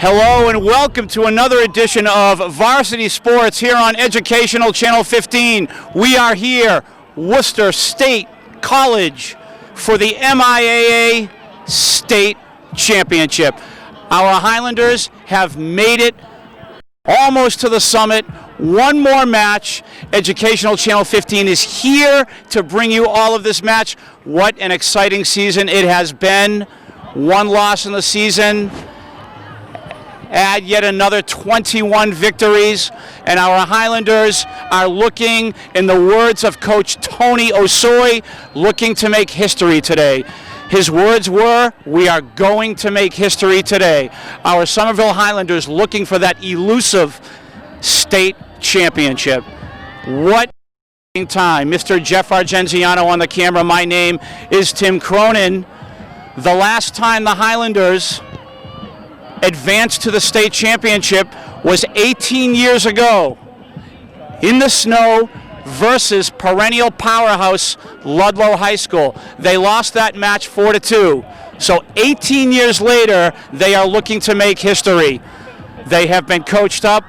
Hello and welcome to another edition of Varsity Sports here on Educational Channel 15. We are here, Worcester State College, for the MIAA State Championship. Our Highlanders have made it almost to the summit. One more match. Educational Channel 15 is here to bring you all of this match. What an exciting season it has been. One loss in the season. Add yet another 21 victories, and our Highlanders are looking, in the words of Coach Tony Osoy, looking to make history today. His words were, "We are going to make history today." Our Somerville Highlanders looking for that elusive state championship. What time. Mr. Jeff Argenziano on the camera. My name is Tim Cronin. The last time the Highlanders advanced to the state championship was 18 years ago in the snow versus perennial powerhouse Ludlow High School. They lost that match 4-2. So 18 years later, they are looking to make history. They have been coached up.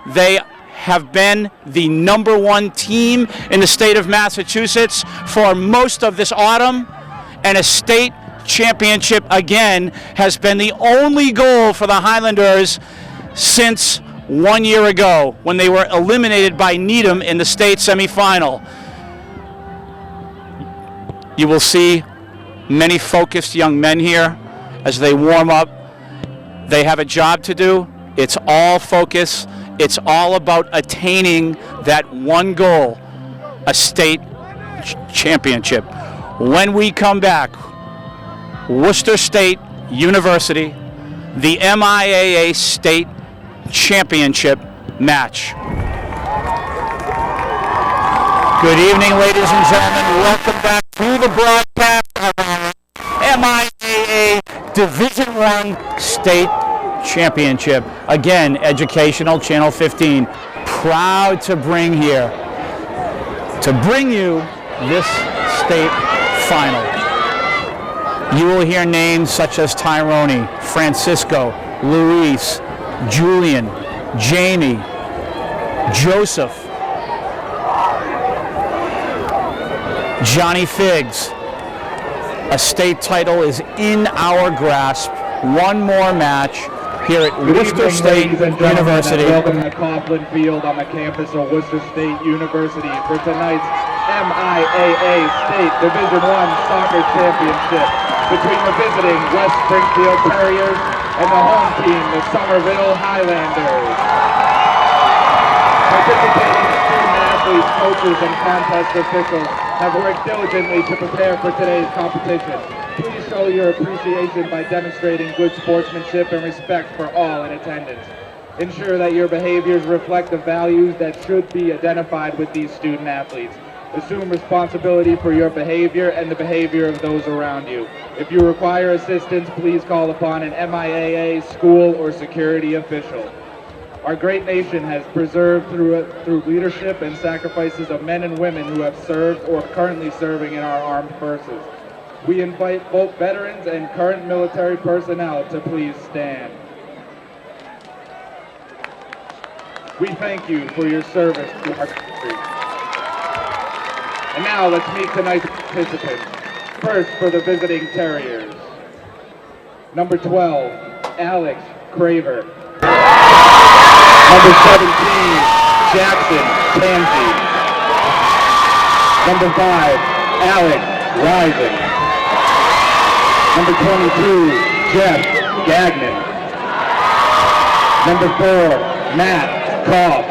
They have been the #1 team in the state of Massachusetts for most of this autumn, and a state championship again has been the only goal for the Highlanders since 1 year ago when they were eliminated by Needham in the state semifinal. You will see many focused young men here as they warm up. They have a job to do. It's all focus. It's all about attaining that one goal, a state championship. When we come back, Worcester State University, the MIAA State Championship match. Good evening, ladies and gentlemen. Welcome back to the broadcast of our MIAA Division I State Championship. Again, Educational Channel 15, proud to bring you this state final. You will hear names such as Tyrone, Francisco, Luis, Julian, Jamie, Joseph, Johnny Figs. A state title is in our grasp. One more match here at Worcester State University. Welcome to Coughlin Field on the campus of Worcester State University for tonight's MIAA State Division I Soccer Championship between the visiting West Springfield Terriers and the home team, the Somerville Highlanders. Participating student athletes, coaches, and contest officials have worked diligently to prepare for today's competition. Please show your appreciation by demonstrating good sportsmanship and respect for all in attendance. Ensure that your behaviors reflect the values that should be identified with these student athletes. Assume responsibility for your behavior and the behavior of those around you. If you require assistance, please call upon an MIAA, school, or security official. Our great nation has preserved through leadership and sacrifices of men and women who have served or are currently serving in our armed forces. We invite both veterans and current military personnel to please stand. We thank you for your service to our country. And now let's meet tonight's participants. First for the visiting Terriers. Number 12, Alex Craver. Number 17, Jackson Tansey. Number 5, Alex Rising. Number 22, Jeff Gagnon. Number 4, Matt Koff.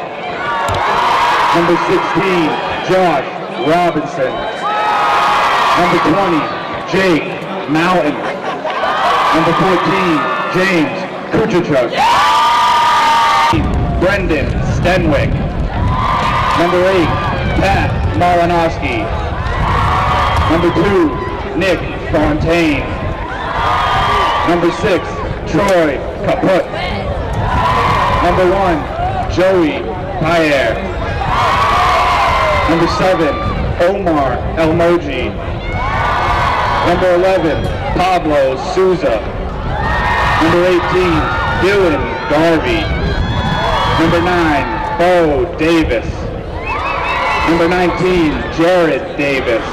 Number 16, Josh Robinson. Number 20, Jake Mountain. Number 14, James Kuchachuk. Brendan Stenwick. Number 8, Pat Malinowski. Number 2, Nick Fontaine. Number 6, Troy Kaput. Number 1, Joey Payer. Number 7, Omar Elmoji. Number 11, Pablo Souza. Number 18, Dylan Garvey. Number 9, Bo Davis. Number 19, Jared Davis.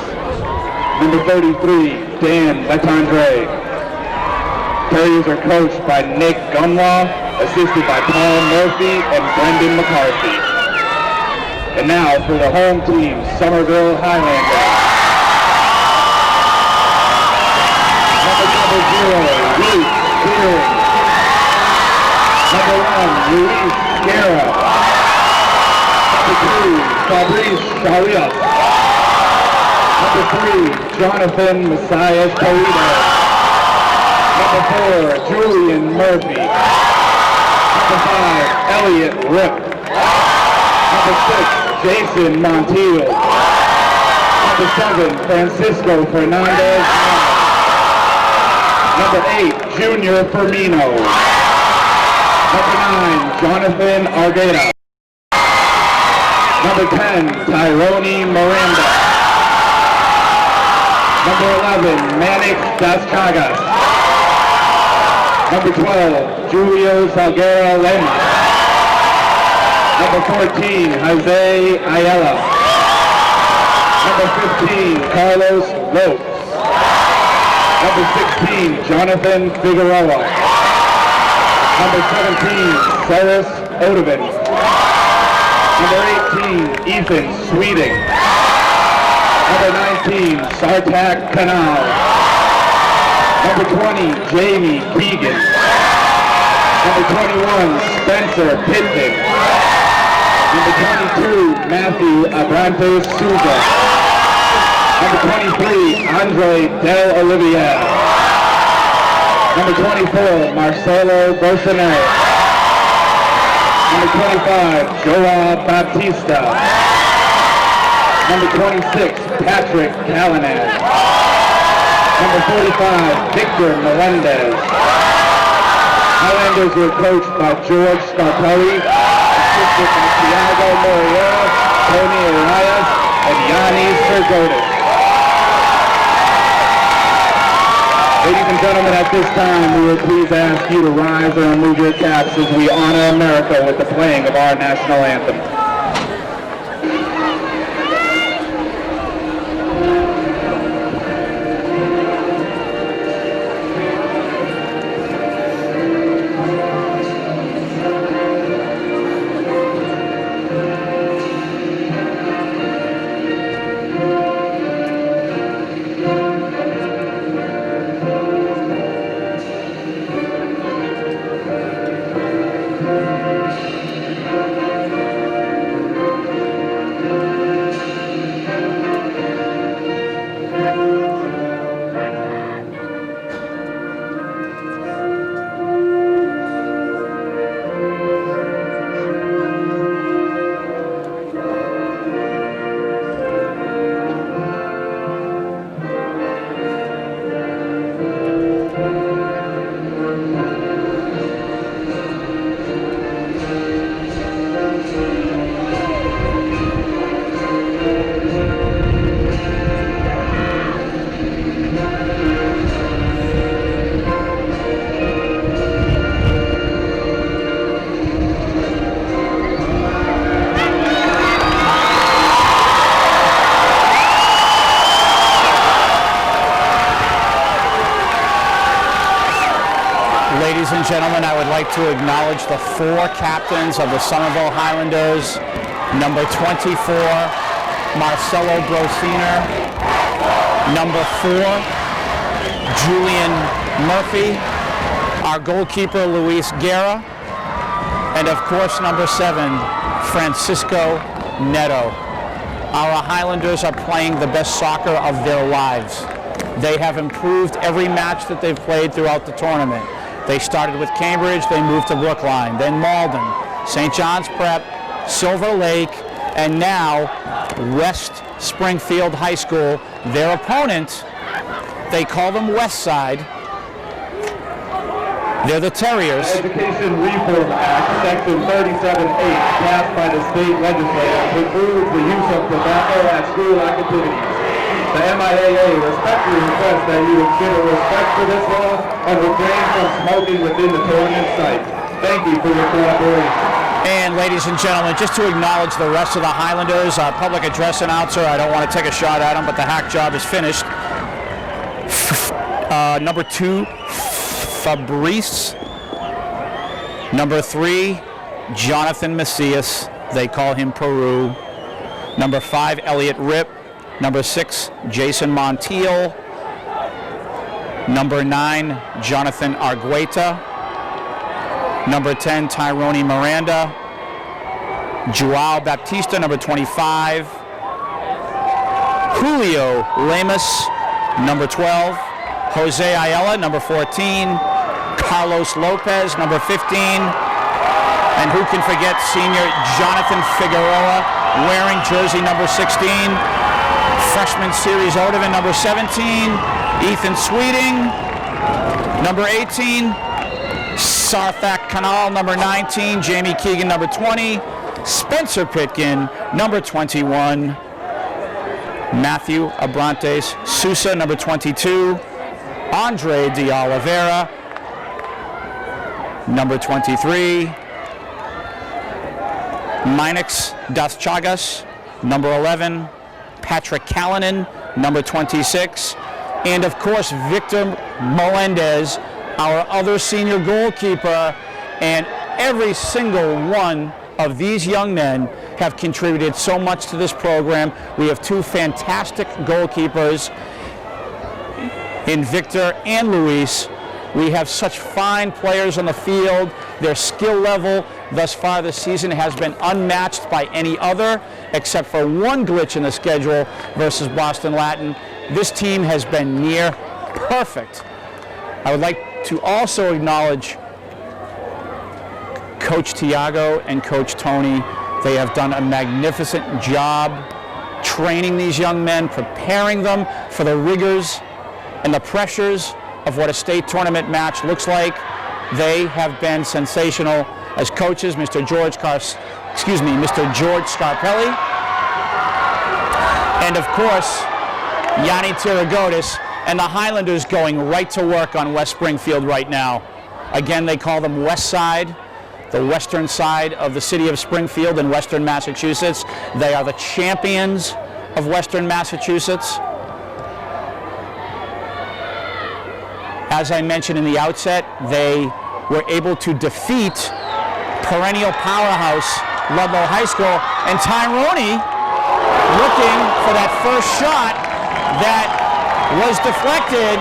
Number 33, Dan Letendre. Terriers are coached by Nick Gumlaw, assisted by Paul Murphy and Brendan McCarthy. And now for the home team, Somerville Highlanders. Number 0, Luke Spearing. Number 1, Luis Guerra. Number 2, Fabrice Charias. Number 3, Jonathan Messias Polito. Number 4, Julian Murphy. Number 5, Elliot Rip. Number 6, Jason Montiel. Number 7, Francisco Fernandez. Number 8, Junior Firmino. Number 9, Jonathan Argueta. Number 10, Tyrone Miranda. Number 11, Manix Das Chagas. Number 12, Julio Salguero Lema. Number 14, Jose Ayala. Number 15, Carlos Lopes. Number 16, Jonathan Figueroa. Number 17, Cyrus Odovin. Number 18, Ethan Sweeting. Number 19, Sartak Kanal. Number 20, Jamie Keegan. Number 21, Spencer Pittman. Number 22, Matthew Abrantes Souza. Number 23, Andre Del Olivier. Number 24, Marcelo Bolsonaro. Number 25, Joao Baptista. Number 26, Patrick Callanan. Number 45, Victor Melendez. Highlanders were coached by George Scarpelli, assisted by Thiago Moreira, Tony Elias, and Yannis Sergotis. Ladies and gentlemen, at this time, we will please ask you to rise and remove your caps as we honor America with the playing of our national anthem. Ladies and gentlemen, I would like to acknowledge the 4 captains of the Somerville Highlanders. Number 24, Marcelo Brosiner. Number 4, Julian Murphy. Our goalkeeper, Luis Guerra. And of course, number 7, Francisco Neto. Our Highlanders are playing the best soccer of their lives. They have improved every match that they've played throughout the tournament. They started with Cambridge, they moved to Brookline, then Malden, St. John's Prep, Silver Lake, and now West Springfield High School. Their opponent, they call them Westside. They're the Terriers. Education Reform Act, Section 37A, passed by the state legislature, precludes the use of tobacco at school activities. The MIAA respectfully requests that you exhibit respect for this law and refrain from smoking within the tournament site. Thank you for your cooperation. And ladies and gentlemen, just to acknowledge the rest of the Highlanders, our public address announcer, I don't want to take a shot at him, but the hack job is finished. Number 2, Fabrice. Number 3, Jonathan Macias. They call him Peru. Number 5, Elliot Ripp. Number 6, Jason Montiel. Number 9, Jonathan Argueta. Number 10, Tyrone Miranda. Joao Baptista, number 25. Julio Lemus, number 12. Jose Ayala, number 14. Carlos Lopez, number 15. And who can forget senior Jonathan Figueroa, wearing jersey number 16. Freshman Series Odovan, number 17. Ethan Sweeting, number 18. Sarthak Kanal, number 19. Jamie Keegan, number 20. Spencer Pitkin, number 21. Matthew Abrantes Sousa, number 22. Andre de Oliveira, number 23. Minix das Chagas, number 11. Patrick Callanan, number 26. And of course, Victor Melendez, our other senior goalkeeper. And every single one of these young men have contributed so much to this program. We have 2 fantastic goalkeepers in Victor and Luis. We have such fine players on the field. Their skill level thus far this season has been unmatched by any other, except for one glitch in the schedule versus Boston Latin. This team has been near perfect. I would like to also acknowledge Coach Tiago and Coach Tony. They have done a magnificent job training these young men, preparing them for the rigors and the pressures of what a state tournament match looks like. They have been sensational as coaches. Mr. George Scarpelli, and of course Yanni Tiragotis, and the Highlanders going right to work on West Springfield right now. Again, they call them West Side, the western side of the city of Springfield in western Massachusetts. They are the champions of western Massachusetts. As I mentioned in the outset, they were able to defeat perennial powerhouse Ludlow High School, and Tyrone looking for that first shot that was deflected,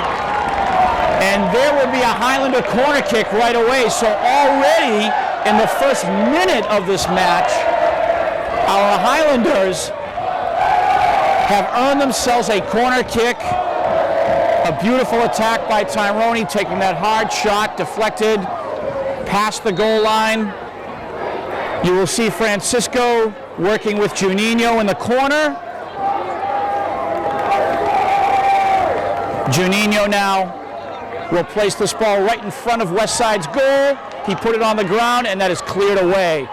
and there will be a Highlander corner kick right away. So already in the first minute of this match, our Highlanders have earned themselves a corner kick. A beautiful attack by Tyrone, taking that hard shot, deflected, past the goal line. You will see Francisco working with Juninho in the corner. Juninho now will place this ball right in front of West Side's goal. He put it on the ground, and that is cleared away.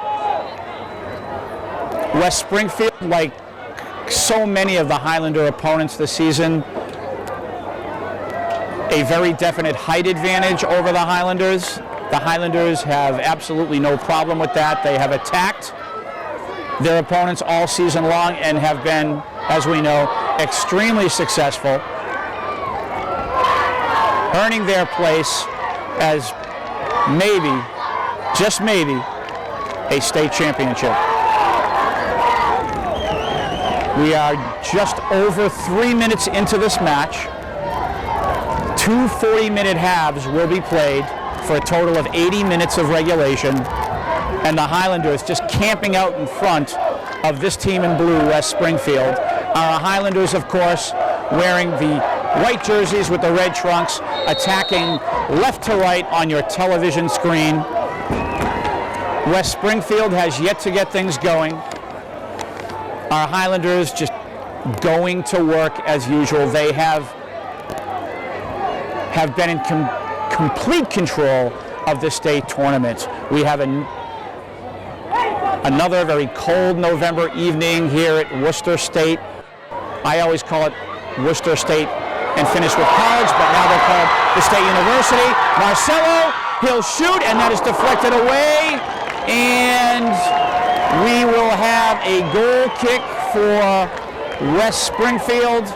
West Springfield, like so many of the Highlander opponents this season, a very definite height advantage over the Highlanders. The Highlanders have absolutely no problem with that. They have attacked their opponents all season long and have been, as we know, extremely successful, earning their place as maybe, just maybe, a state championship. We are just over 3 minutes into this match. 2 40-minute halves will be played for a total of 80 minutes of regulation, and the Highlanders just camping out in front of this team in blue, West Springfield. Our Highlanders, of course, wearing the white jerseys with the red trunks, attacking left to right on your television screen. West Springfield has yet to get things going. Our Highlanders just going to work as usual. They have been in complete control of the state tournament. We have another very cold November evening here at Worcester State. I always call it Worcester State and finish with college, but now they're called the State University. Marcelo He'll shoot, and that is deflected away. And we will have a goal kick for West Springfield.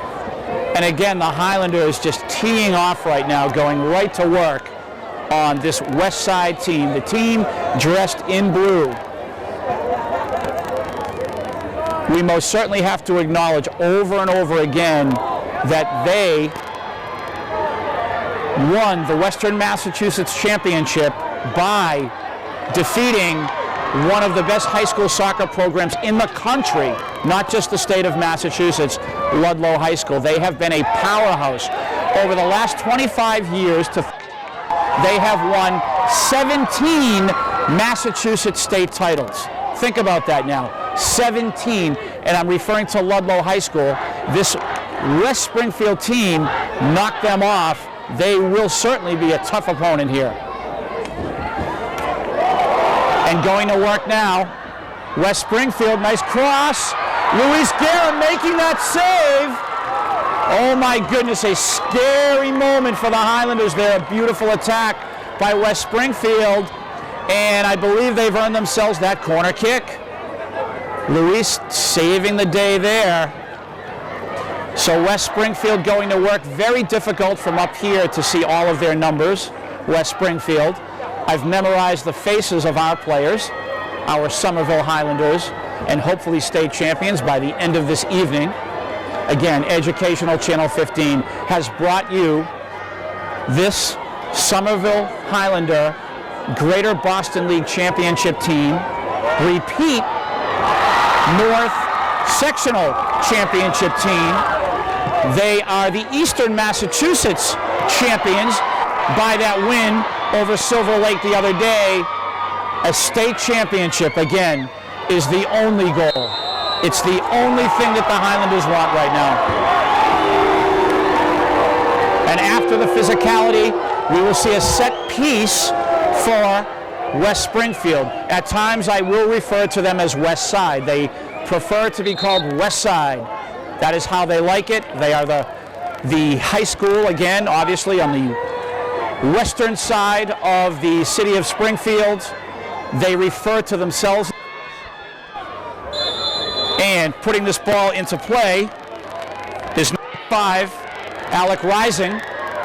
And again, the Highlanders just teeing off right now, going right to work on this West Side team, the team dressed in blue. We most certainly have to acknowledge over and over again that they won the Western Massachusetts Championship by defeating one of the best high school soccer programs in the country, not just the state of Massachusetts, Ludlow High School. They have been a powerhouse. Over the last 25 years, they have won 17 Massachusetts state titles. Think about that now, 17, and I'm referring to Ludlow High School. This West Springfield team knocked them off. They will certainly be a tough opponent here. And going to work now, West Springfield, nice cross. Luis Guerra making that save. Oh my goodness, a scary moment for the Highlanders there. A beautiful attack by West Springfield. And I believe they've earned themselves that corner kick. Luis saving the day there. So West Springfield going to work. Very difficult from up here to see all of their numbers, West Springfield. I've memorized the faces of our players, our Somerville Highlanders, and hopefully state champions by the end of this evening. Again, Educational Channel 15 has brought you this Somerville Highlander Greater Boston League Championship team, repeat North Sectional Championship team. They are the Eastern Massachusetts champions by that win over Silver Lake the other day. A state championship, again, is the only goal. It's the only thing that the Highlanders want right now. And after the physicality, we will see a set piece for West Springfield. At times I will refer to them as West Side. They prefer to be called West Side. That is how they like it. They are the high school, again, obviously on the western side of the city of Springfield. They refer to themselves. And putting this ball into play is number 5, Alec Rising.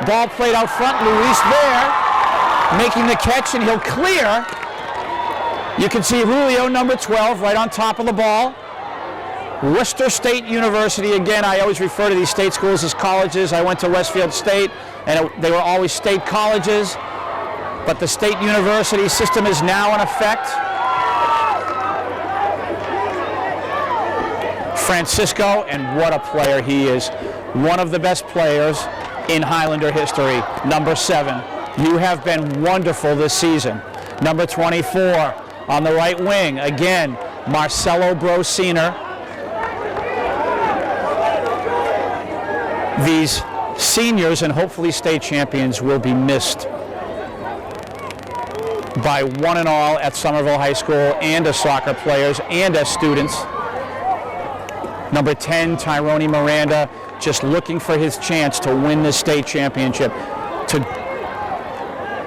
Ball played out front, Luis there, making the catch, and he'll clear. You can see Julio, number 12, right on top of the ball. Worcester State University, again, I always refer to these state schools as colleges. I went to Westfield State, and they were always state colleges, but the state university system is now in effect. Francisco, and what a player he is. One of the best players in Highlander history. Number 7, you have been wonderful this season. Number 24, on the right wing, again, Marcelo Brosiner. These seniors and hopefully state champions will be missed by one and all at Somerville High School, and as soccer players and as students. Number 10, Tyrone Miranda, just looking for his chance to win this state championship, to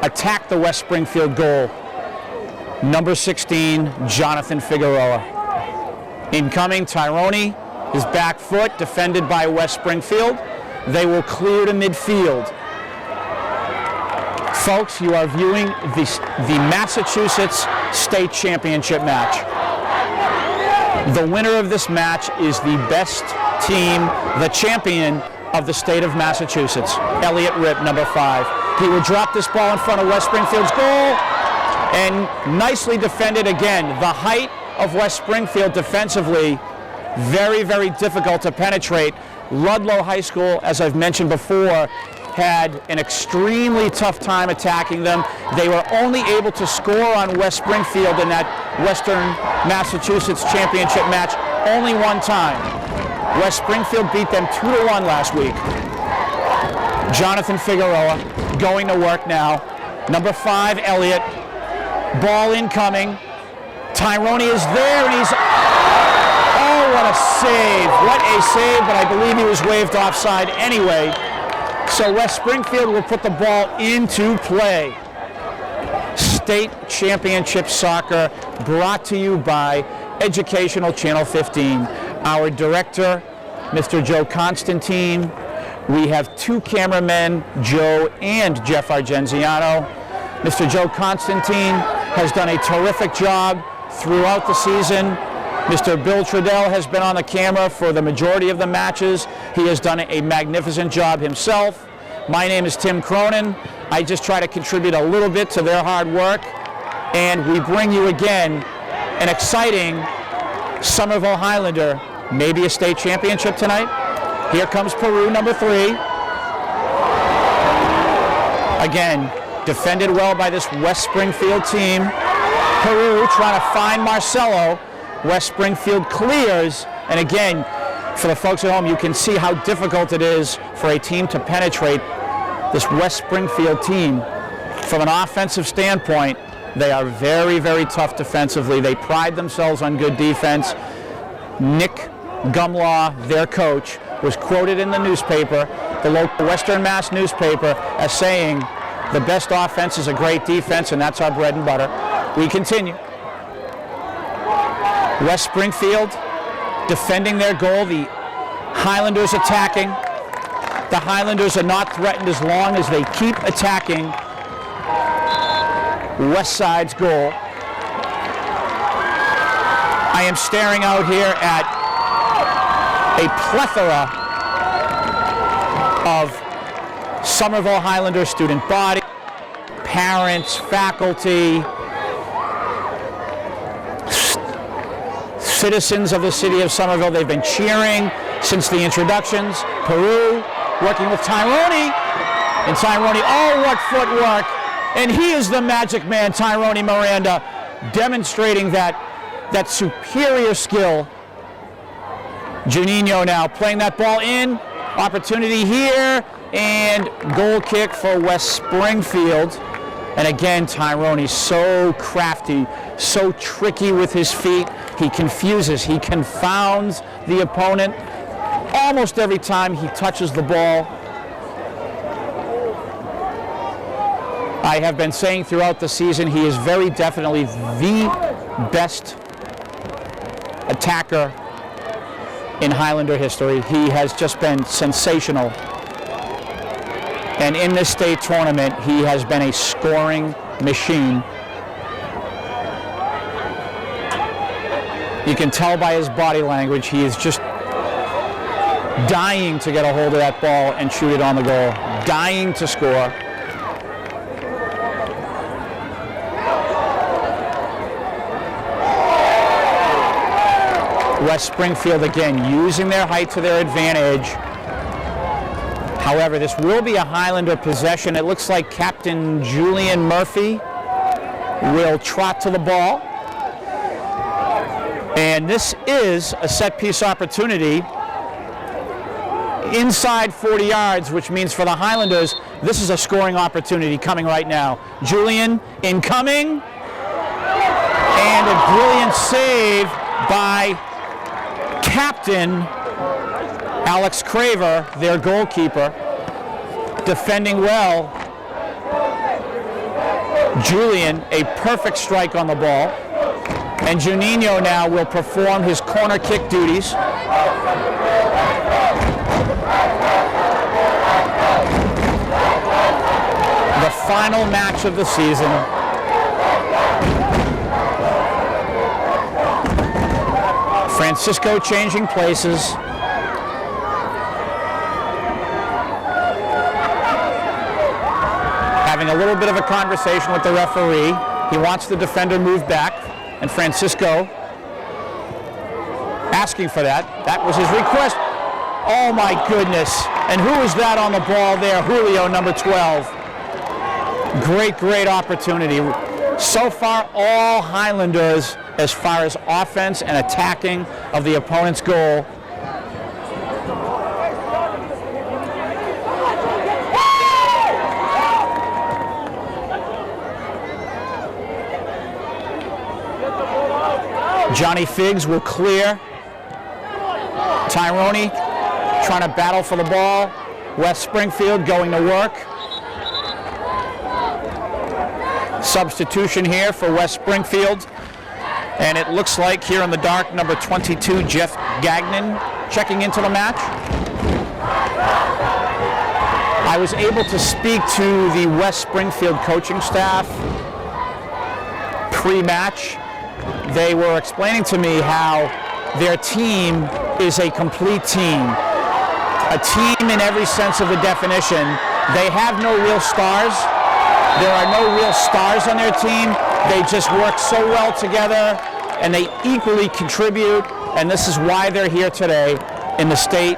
attack the West Springfield goal. Number 16, Jonathan Figueroa. Incoming, Tyrone, his back foot, defended by West Springfield. They will clear to midfield. Folks, you are viewing the Massachusetts State Championship match. The winner of this match is the best team, the champion of the state of Massachusetts, Elliot Ripp, number 5. He will drop this ball in front of West Springfield's goal, and nicely defended again. The height of West Springfield defensively, very, very difficult to penetrate. Ludlow High School, as I've mentioned before, had an extremely tough time attacking them. They were only able to score on West Springfield in that Western Massachusetts Championship match only one time. West Springfield beat them 2-1 last week. Jonathan Figueroa going to work now. Number 5, Elliott. Ball incoming. Tyrone is there, and he's... Oh, what a save. What a save, but I believe he was waved offside anyway. So West Springfield will put the ball into play. State Championship Soccer, brought to you by Educational Channel 15. Our director, Mr. Joe Constantine. We have two cameramen, Joe and Jeff Argenziano. Mr. Joe Constantine has done a terrific job throughout the season. Mr. Bill Trudell has been on the camera for the majority of the matches. He has done a magnificent job himself. My name is Tim Cronin. I just try to contribute a little bit to their hard work. And we bring you again an exciting Somerville Highlander, maybe a state championship tonight. Here comes Peru, number 3. Again, defended well by this West Springfield team. Peru trying to find Marcelo. West Springfield clears. And again, for the folks at home, you can see how difficult it is for a team to penetrate this West Springfield team. From an offensive standpoint, they are very, very tough defensively. They pride themselves on good defense. Nick Gumlaw, their coach, was quoted in the newspaper, the local Western Mass newspaper, as saying, the best offense is a great defense, and that's our bread and butter. We continue. West Springfield defending their goal, the Highlanders attacking. The Highlanders are not threatened as long as they keep attacking West Side's goal. I am staring out here at a plethora of Somerville Highlander student body, parents, faculty, citizens of the city of Somerville. They've been cheering since the introductions. Peru working with Tyrone, and Tyrone, oh, what footwork! And he is the magic man, Tyrone Miranda, demonstrating that superior skill. Juninho now playing that ball in, opportunity here, and goal kick for West Springfield. And again, Tyrone, so crafty, so tricky with his feet. He confuses, he confounds the opponent almost every time he touches the ball. I have been saying throughout the season, he is very definitely the best attacker in Highlander history. He has just been sensational. And in this state tournament, he has been a scoring machine. You can tell by his body language, he is just dying to get a hold of that ball and shoot it on the goal. Dying to score. West Springfield again using their height to their advantage. However, this will be a Highlander possession. It looks like Captain Julian Murphy will trot to the ball. And this is a set piece opportunity inside 40 yards, which means for the Highlanders, this is a scoring opportunity coming right now. Julian incoming, and a brilliant save by Captain Alex Craver, their goalkeeper, defending well. Julian, a perfect strike on the ball. And Juninho now will perform his corner kick duties. The final match of the season. Francisco changing places. Having a little bit of a conversation with the referee. He wants the defender moved back, and Francisco asking for that. That was his request. Oh my goodness. And who is that on the ball there? Julio, number 12. Great, great opportunity. So far, all Highlanders as far as offense and attacking of the opponent's goal. Johnny Figgs will clear. Tyrone trying to battle for the ball. West Springfield going to work. Substitution here for West Springfield. And it looks like here in the dark, number 22, Jeff Gagnon, checking into the match. I was able to speak to the West Springfield coaching staff pre-match. They were explaining to me how their team is a complete team. A team in every sense of the definition. They have no real stars. There are no real stars on their team. They just work so well together, and they equally contribute, and this is why they're here today in the state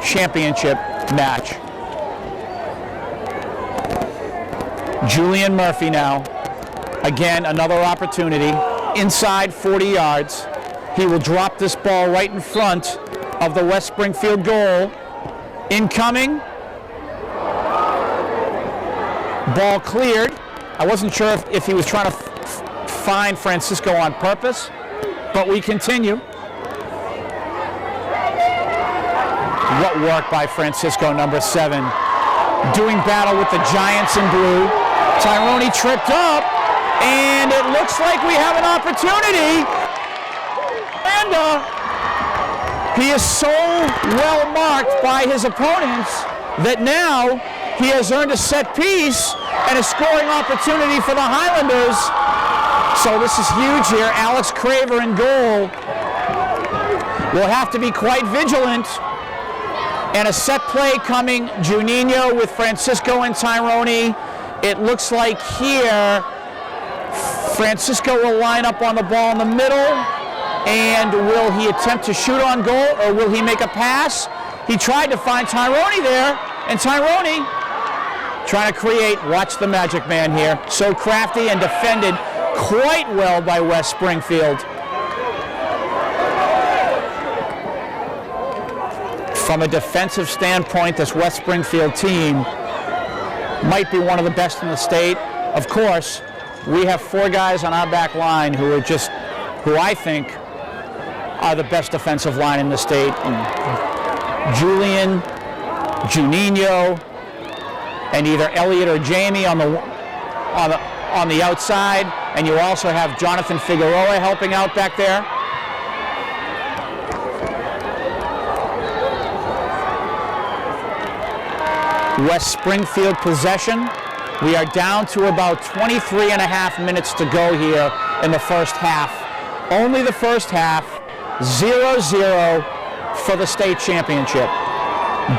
championship match. Julian Murphy now. Again, another opportunity. Inside 40 yards. He will drop this ball right in front of the West Springfield goal. Incoming. Ball cleared. I wasn't sure if he was trying to find Francisco on purpose, but we continue. What work by Francisco, number 7. Doing battle with the Giants in blue. Tyrone tripped up, and it looks like we have an opportunity. And he is so well marked by his opponents that now he has earned a set piece and a scoring opportunity for the Highlanders. So this is huge here. Alex Craver in goal. Will have to be quite vigilant. And a set play coming. Juninho with Francisco and Tyrone. It looks like here Francisco will line up on the ball in the middle. And will he attempt to shoot on goal, or will he make a pass? He tried to find Tyrone there, and Tyrone trying to create, watch the magic man here. So crafty and defended quite well by West Springfield. From a defensive standpoint, this West Springfield team might be one of the best in the state. Of course, we have 4 guys on our back line who I think are the best defensive line in the state. And Julian, Juninho, and either Elliot or Jamie on the outside, and you also have Jonathan Figueroa helping out back there. West Springfield possession. We are down to about 23 and a half minutes to go here in the first half. Only the first half. 0-0 for the state championship.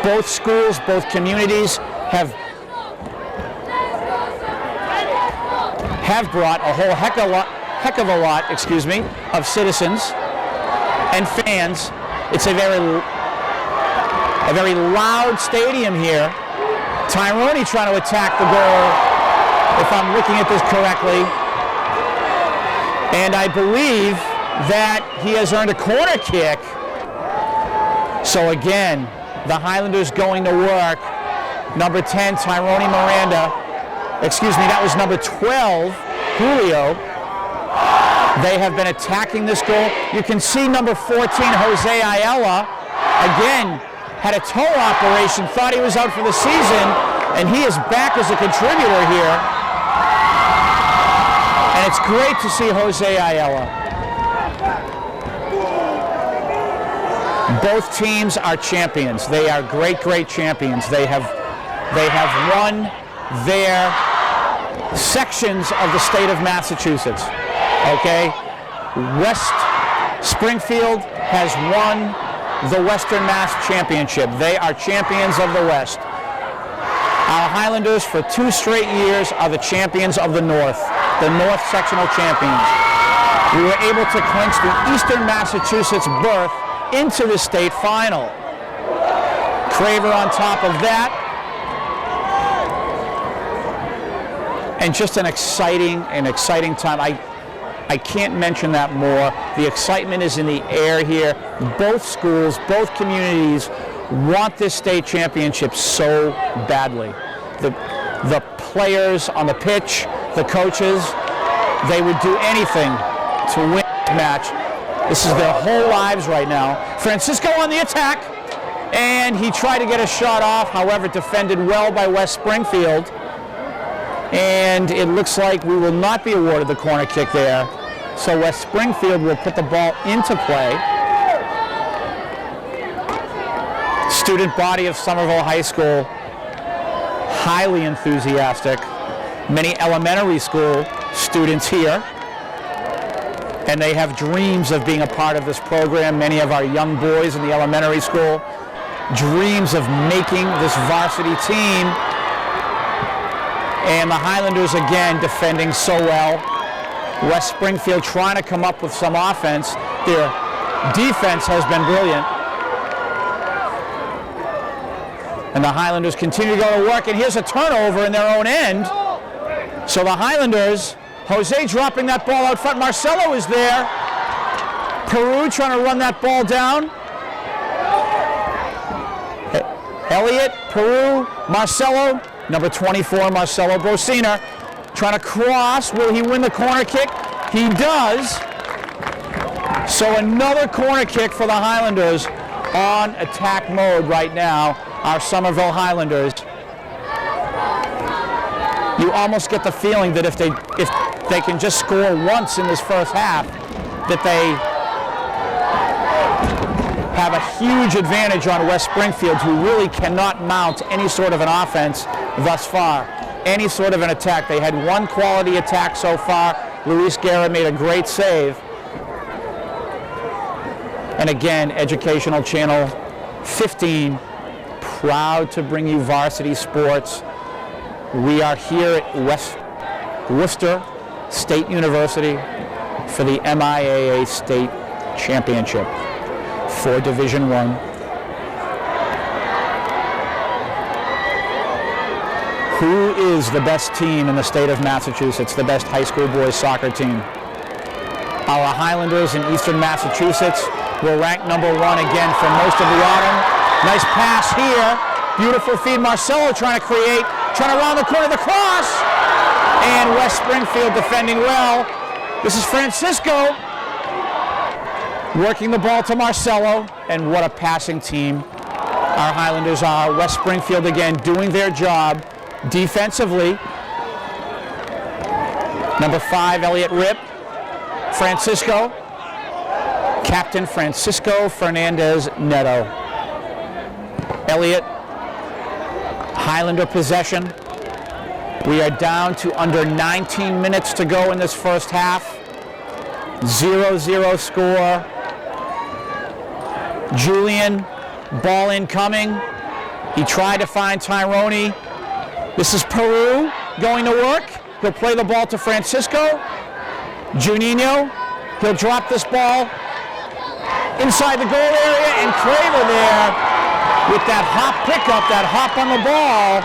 Both schools, both communities have brought a whole heck of a lot, of citizens and fans. It's a very loud stadium here. Tyrone trying to attack the goal, if I'm looking at this correctly. And I believe that he has earned a corner kick. So again, the Highlanders going to work. Number 10, Tyrone Miranda. That was number 12, Julio. They have been attacking this goal. You can see number 14, Jose Ayala, again, had a toe operation, thought he was out for the season, and he is back as a contributor here. And it's great to see Jose Ayala. Both teams are champions. They are great, great champions. They have won their sections of the state of Massachusetts. Okay? West Springfield has won the Western Mass Championship. They are champions of the West. Our Highlanders, for 2 straight years, are the champions of the North sectional champions. We were able to clinch the Eastern Massachusetts berth into the state final. Craver on top of that. And just an exciting time. I can't mention that more. The excitement is in the air here. Both schools, both communities want this state championship so badly. The players on the pitch, the coaches, they would do anything to win the match. This is their whole lives right now. Francisco on the attack, and he tried to get a shot off, however, defended well by West Springfield. And it looks like we will not be awarded the corner kick there. So West Springfield will put the ball into play. Student body of Somerville High School, highly enthusiastic. Many elementary school students here. And they have dreams of being a part of this program. Many of our young boys in the elementary school, dreams of making this varsity team. And the Highlanders again defending so well. West Springfield trying to come up with some offense. Their defense has been brilliant. And the Highlanders continue to go to work, and here's a turnover in their own end. So the Highlanders, Jose dropping that ball out front. Marcelo is there. Peru trying to run that ball down. Elliott, Peru, Marcelo. Number 24, Marcelo Brosina, trying to cross. Will he win the corner kick? He does. So another corner kick for the Highlanders on attack mode right now, our Somerville Highlanders. You almost get the feeling that if they can just score once in this first half, that they have a huge advantage on West Springfield, who really cannot mount any sort of an offense thus far, any sort of an attack. They had one quality attack so far. Luis Guerra made a great save. And again, Educational Channel 15, proud to bring you varsity sports. We are here at Worcester State University for the MIAA State Championship for Division I. Who is the best team in the state of Massachusetts, the best high school boys soccer team? Our Highlanders in Eastern Massachusetts will rank number 1 again for most of the autumn. Nice pass here. Beautiful feed. Marcelo trying to round the corner, the cross. And West Springfield defending well. This is Francisco working the ball to Marcelo, and what a passing team our Highlanders are. West Springfield again doing their job defensively. Number 5, Elliott Rip. Francisco. Captain Francisco Fernandez Neto. Elliott, Highlander possession. We are down to under 19 minutes to go in this first half. 0-0 score. Julian, ball incoming. He tried to find Tyrone. This is Peru going to work. He'll play the ball to Francisco. Juninho, he'll drop this ball inside the goal area, and Craver there with that hop pickup, that hop on the ball.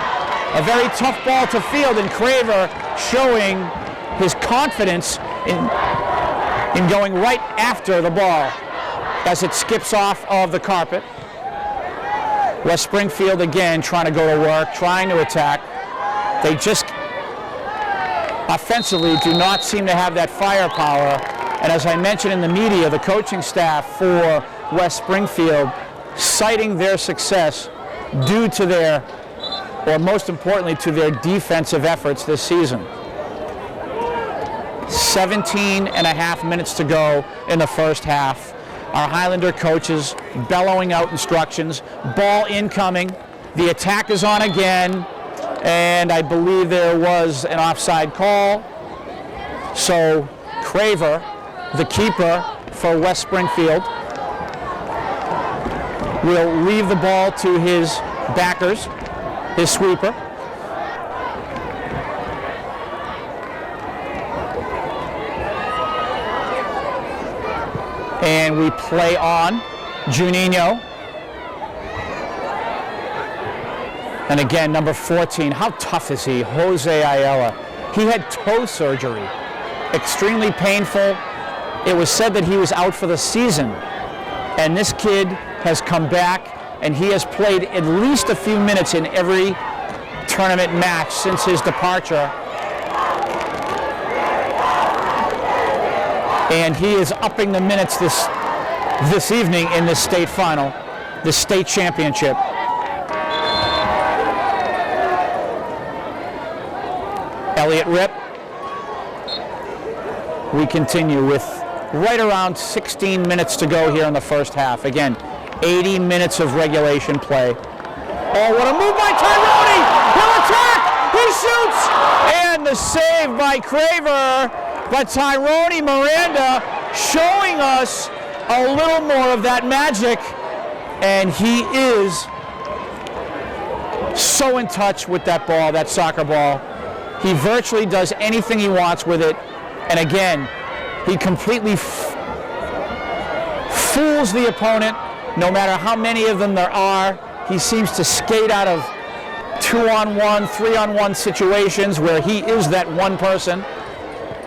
A very tough ball to field, and Craver showing his confidence in going right after the ball as it skips off of the carpet. West Springfield again trying to go to work, trying to attack. They just offensively do not seem to have that firepower. And as I mentioned in the media, the coaching staff for West Springfield citing their success due to their, or most importantly, to their defensive efforts this season. 17 and a half minutes to go in the first half. Our Highlander coaches bellowing out instructions. Ball incoming. The attack is on again. And I believe there was an offside call. So Craver, the keeper for West Springfield, will leave the ball to his backers, his sweeper. And we play on. Juninho. And again, number 14. How tough is he? Jose Ayala. He had toe surgery. Extremely painful. It was said that he was out for the season. And this kid has come back, and he has played at least a few minutes in every tournament match since his departure. And he is upping the minutes this evening in this state final, the state championship. Elliott rip. We continue with right around 16 minutes to go here in the first half. Again, 80 minutes of regulation play. Oh, what a move by Tyrone! He'll attack! He shoots! And the save by Craver. But Tyrone Miranda showing us a little more of that magic. And he is so in touch with that ball, that soccer ball. He virtually does anything he wants with it. And again, he completely fools the opponent, no matter how many of them there are. He seems to skate out of 2-on-1, 3-on-1 situations where he is that one person.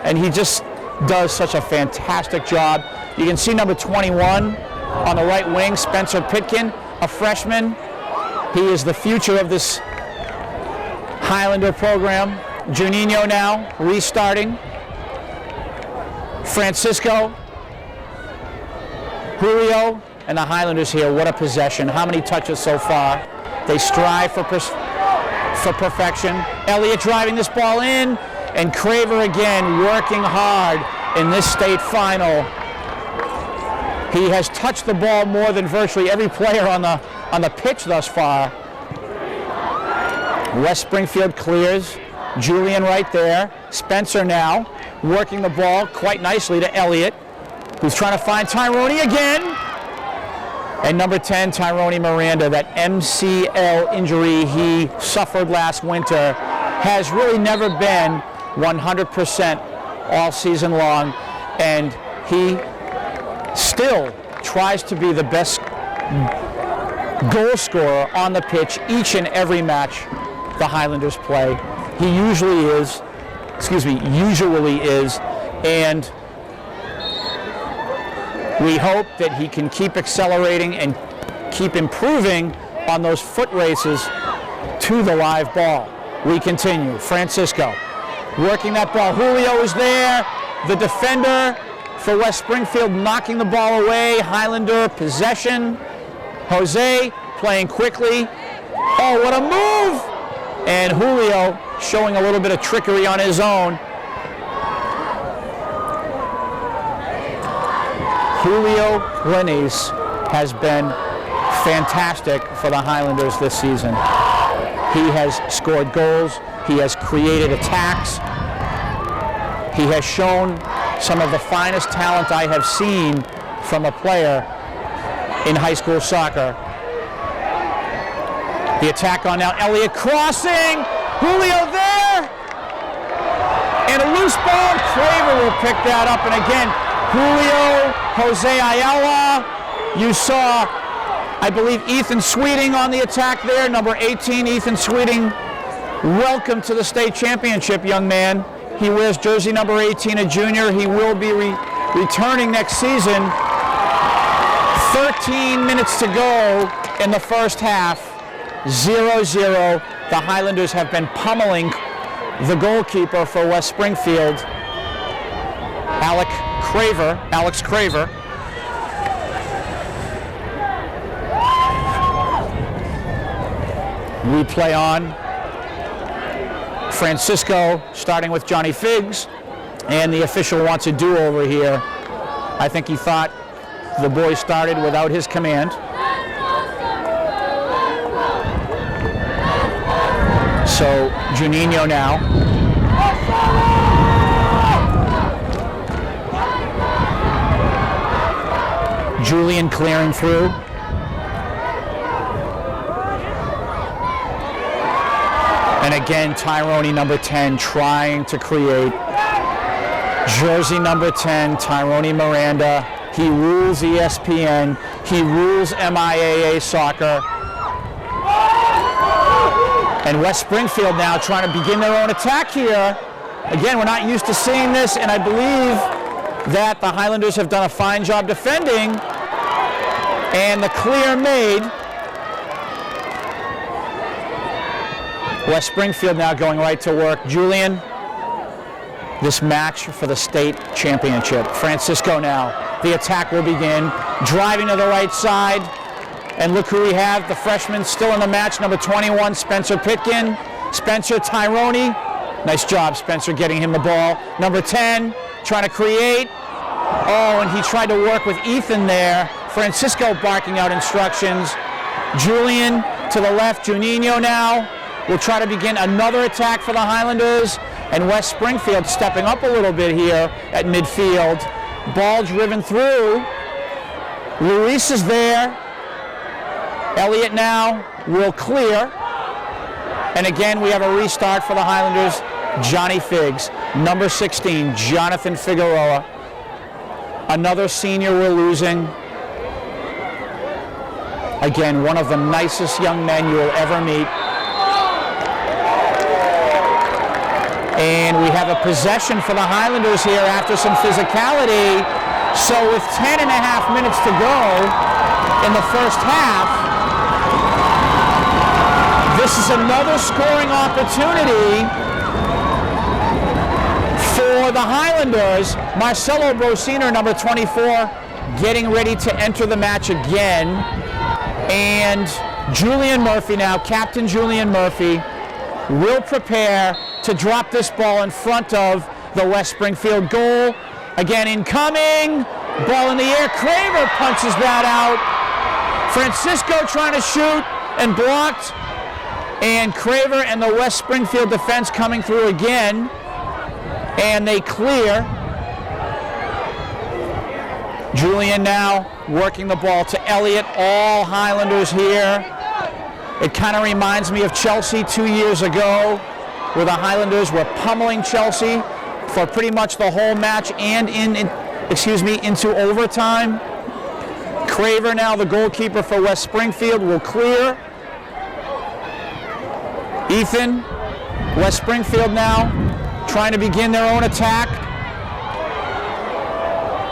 And he just does such a fantastic job. You can see number 21 on the right wing, Spencer Pitkin, a freshman. He is the future of this Highlander program. Juninho now restarting. Francisco, Julio, and the Highlanders here. What a possession. How many touches so far? They strive for perfection. Elliott driving this ball in, and Craver again working hard in this state final. He has touched the ball more than virtually every player on the pitch thus far. West Springfield clears. Julian right there. Spencer now working the ball quite nicely to Elliott, who's trying to find Tyrone again. And number 10, Tyrone Miranda, that MCL injury he suffered last winter, has really never been 100% all season long, and he still tries to be the best goal scorer on the pitch each and every match the Highlanders play. He usually is, and we hope that he can keep accelerating and keep improving on those foot races to the live ball. We continue. Francisco working that ball. Julio is there. The defender for West Springfield knocking the ball away. Highlander possession. Jose playing quickly. Oh, what a move! And Julio showing a little bit of trickery on his own. Julio Linnes has been fantastic for the Highlanders this season. He has scored goals. He has created attacks. He has shown some of the finest talent I have seen from a player in high school soccer. The attack on now, Elliott crossing, Julio there, and a loose ball, Craver will pick that up, and again, Julio, Jose Ayala, you saw, I believe, Ethan Sweeting on the attack there, number 18, Ethan Sweeting, welcome to the state championship, young man. He wears jersey number 18, a junior. He will be returning next season. 13 minutes to go in the first half. 0-0. The Highlanders have been pummeling the goalkeeper for West Springfield, Alex Craver. We play on. Francisco starting with Johnny Figs, and the official wants a do-over here. I think he thought the boy started without his command. So Juninho now. Julian clearing through. And again, Tyrone number 10 trying to create. Jersey number 10, Tyrone Miranda. He rules ESPN. He rules MIAA soccer. And West Springfield now trying to begin their own attack here. Again, we're not used to seeing this, and I believe that the Highlanders have done a fine job defending. And the clear made. West Springfield now going right to work. Julian, this match for the state championship. Francisco now, the attack will begin. Driving to the right side. And look who we have, the freshman still in the match, number 21, Spencer Pitkin. Spencer Tyrone Nice job, Spencer, getting him the ball. Number 10, trying to create. Oh, and he tried to work with Ethan there. Francisco barking out instructions. Julian to the left, Juninho now will try to begin another attack for the Highlanders. And West Springfield stepping up a little bit here at midfield. Ball driven through. Luis is there. Elliott now will clear. And again, we have a restart for the Highlanders. Johnny Figs, number 16, Jonathan Figueroa. Another senior we're losing. Again, one of the nicest young men you will ever meet. And we have a possession for the Highlanders here after some physicality. So with 10 and a half minutes to go in the first half, this is another scoring opportunity for the Highlanders. Marcelo Brosiner, number 24, getting ready to enter the match again. And Julian Murphy now, Captain Julian Murphy, will prepare to drop this ball in front of the West Springfield goal. Again, incoming, ball in the air. Craver punches that out. Francisco trying to shoot and blocked. And Craver and the West Springfield defense coming through again. And they clear. Julian now working the ball to Elliott. All Highlanders here. It kind of reminds me of Chelsea 2 years ago, where the Highlanders were pummeling Chelsea for pretty much the whole match and into overtime. Craver now, the goalkeeper for West Springfield, will clear. Ethan, West Springfield now, trying to begin their own attack.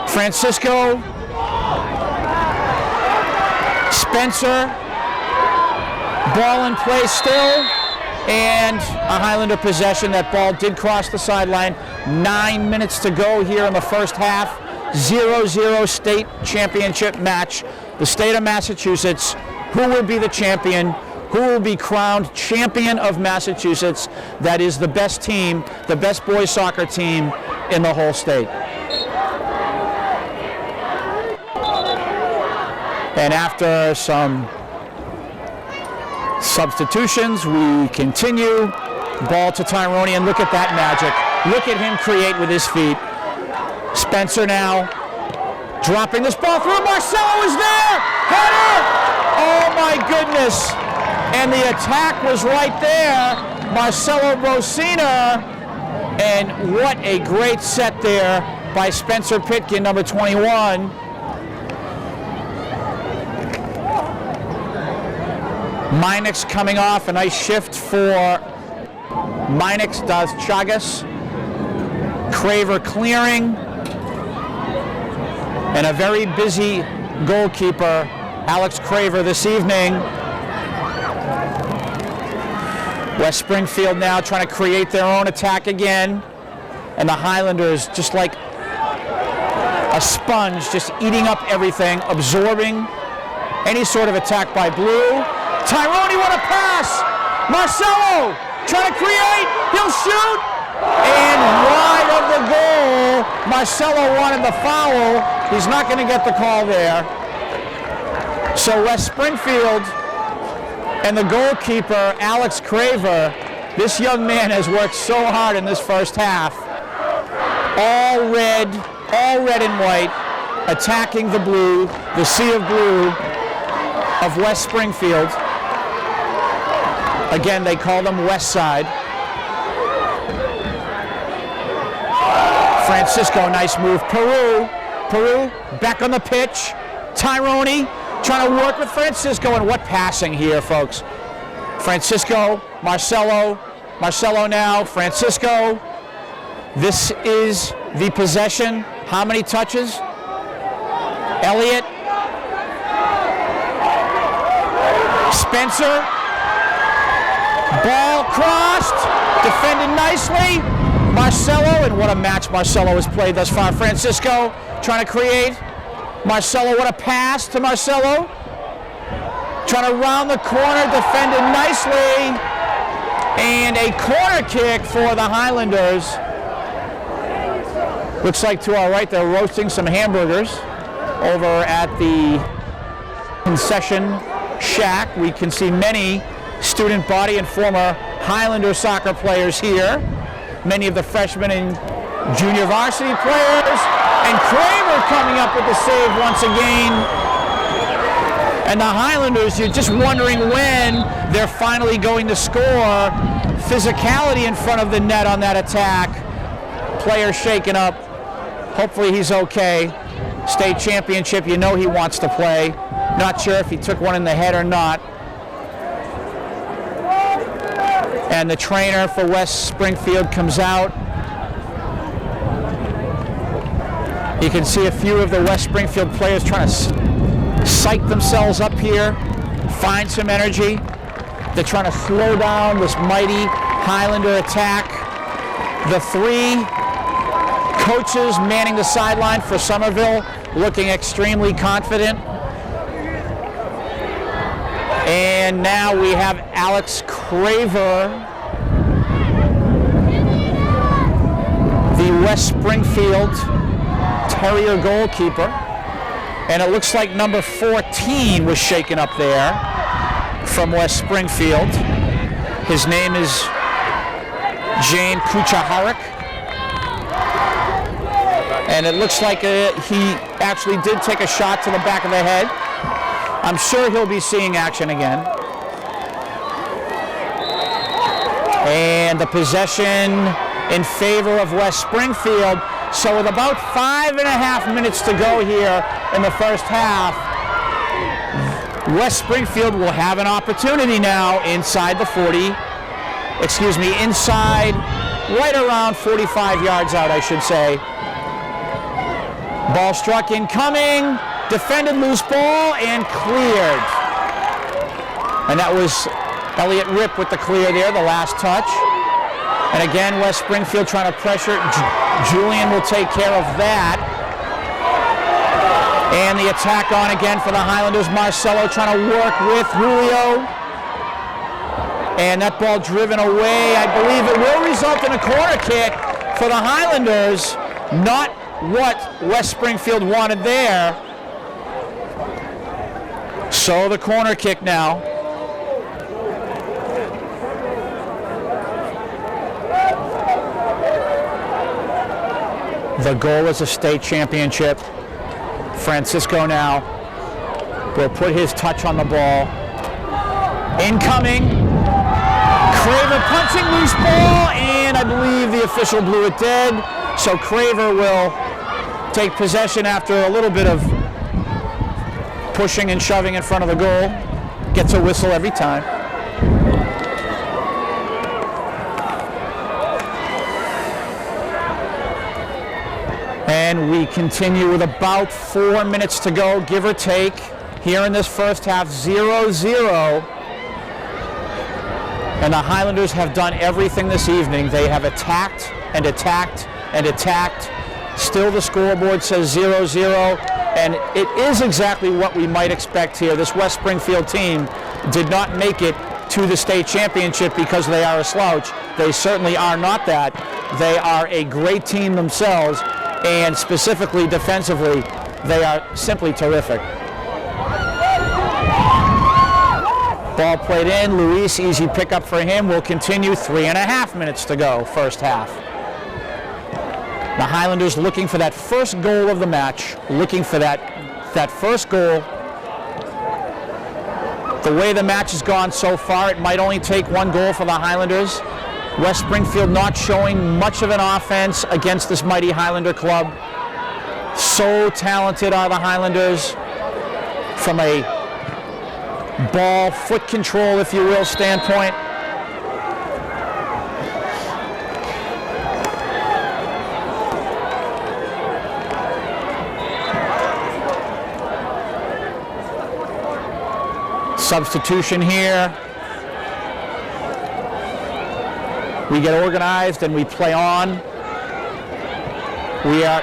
Francisco, Spencer, ball in play still, and a Highlander possession. That ball did cross the sideline. 9 minutes to go here in the first half. 0-0 state championship match. The state of Massachusetts, who will be the champion? Who will be crowned champion of Massachusetts? That is the best team, the best boys soccer team in the whole state. And after some substitutions, we continue. Ball to Tyrone, and look at that magic. Look at him create with his feet. Spencer now dropping this ball through. Marcelo is there! Header! Oh my goodness! And the attack was right there. Marcelo Brosiner. And what a great set there by Spencer Pitkin, number 21. Minix coming off, a nice shift for Minix does Chagas. Craver clearing. And a very busy goalkeeper, Alex Craver, this evening. West Springfield now trying to create their own attack again. And the Highlanders, just like a sponge, just eating up everything, absorbing any sort of attack by blue. Tyrone, what a pass! Marcelo trying to create, he'll shoot! And wide of the goal. Marcelo wanted the foul. He's not going to get the call there. So West Springfield and the goalkeeper, Alex Craver, this young man has worked so hard in this first half. All red and white, attacking the blue, the sea of blue of West Springfield. Again, they call them West Side. Francisco, nice move. Peru back on the pitch. Tyrone trying to work with Francisco, and what passing here, folks. Francisco, Marcelo now, Francisco. This is the possession. How many touches? Elliott. Spencer. Ball crossed, defended nicely. Marcelo, and what a match Marcelo has played thus far. Francisco trying to create. Marcelo, what a pass to Marcelo. Trying to round the corner, defended nicely. And a corner kick for the Highlanders. Looks like to our right they're roasting some hamburgers over at the concession shack. We can see many student body and former Highlander soccer players here. Many of the freshmen and junior varsity players. And Craver coming up with the save once again. And the Highlanders, you're just wondering when they're finally going to score. Physicality in front of the net on that attack. Player shaken up. Hopefully he's okay. State championship, you know he wants to play. Not sure if he took one in the head or not. And the trainer for West Springfield comes out. You can see a few of the West Springfield players trying to psych themselves up here, find some energy. They're trying to slow down this mighty Highlander attack. The three coaches manning the sideline for Somerville looking extremely confident. And now we have Alex Craver, the West Springfield Terrier goalkeeper. And it looks like number 14 was shaken up there from West Springfield. His name is Jane Kuchaharik. And it looks like he actually did take a shot to the back of the head. I'm sure he'll be seeing action again. And the possession in favor of West Springfield. So with about 5.5 minutes to go here in the first half, West Springfield will have an opportunity now inside the 40, inside, right around 45 yards out, I should say. Ball struck incoming, defended loose ball, and cleared. And that was Elliot Ripp with the clear there, the last touch. And again, West Springfield trying to pressure. Julian will take care of that. And the attack on again for the Highlanders. Marcelo trying to work with Julio. And that ball driven away. I believe it will result in a corner kick for the Highlanders. Not what West Springfield wanted there. So the corner kick now. The goal is a state championship. Francisco now will put his touch on the ball. Incoming. Craver punching loose ball, and I believe the official blew it dead. So Craver will take possession after a little bit of pushing and shoving in front of the goal. Gets a whistle every time. And we continue with about 4 minutes to go, give or take, here in this first half, 0-0. And the Highlanders have done everything this evening. They have attacked and attacked and attacked. Still the scoreboard says 0-0, and it is exactly what we might expect here. This West Springfield team did not make it to the state championship because they are a slouch. They certainly are not that. They are a great team themselves, and specifically defensively, they are simply terrific. Ball played in, Luis, easy pickup for him. We'll continue, 3.5 minutes to go, first half. The Highlanders looking for that first goal of the match, looking for that first goal. The way the match has gone so far, it might only take one goal for the Highlanders. West Springfield not showing much of an offense against this mighty Highlander club. So talented are the Highlanders from a ball, foot control, if you will, standpoint. Substitution here. We get organized and we play on. We are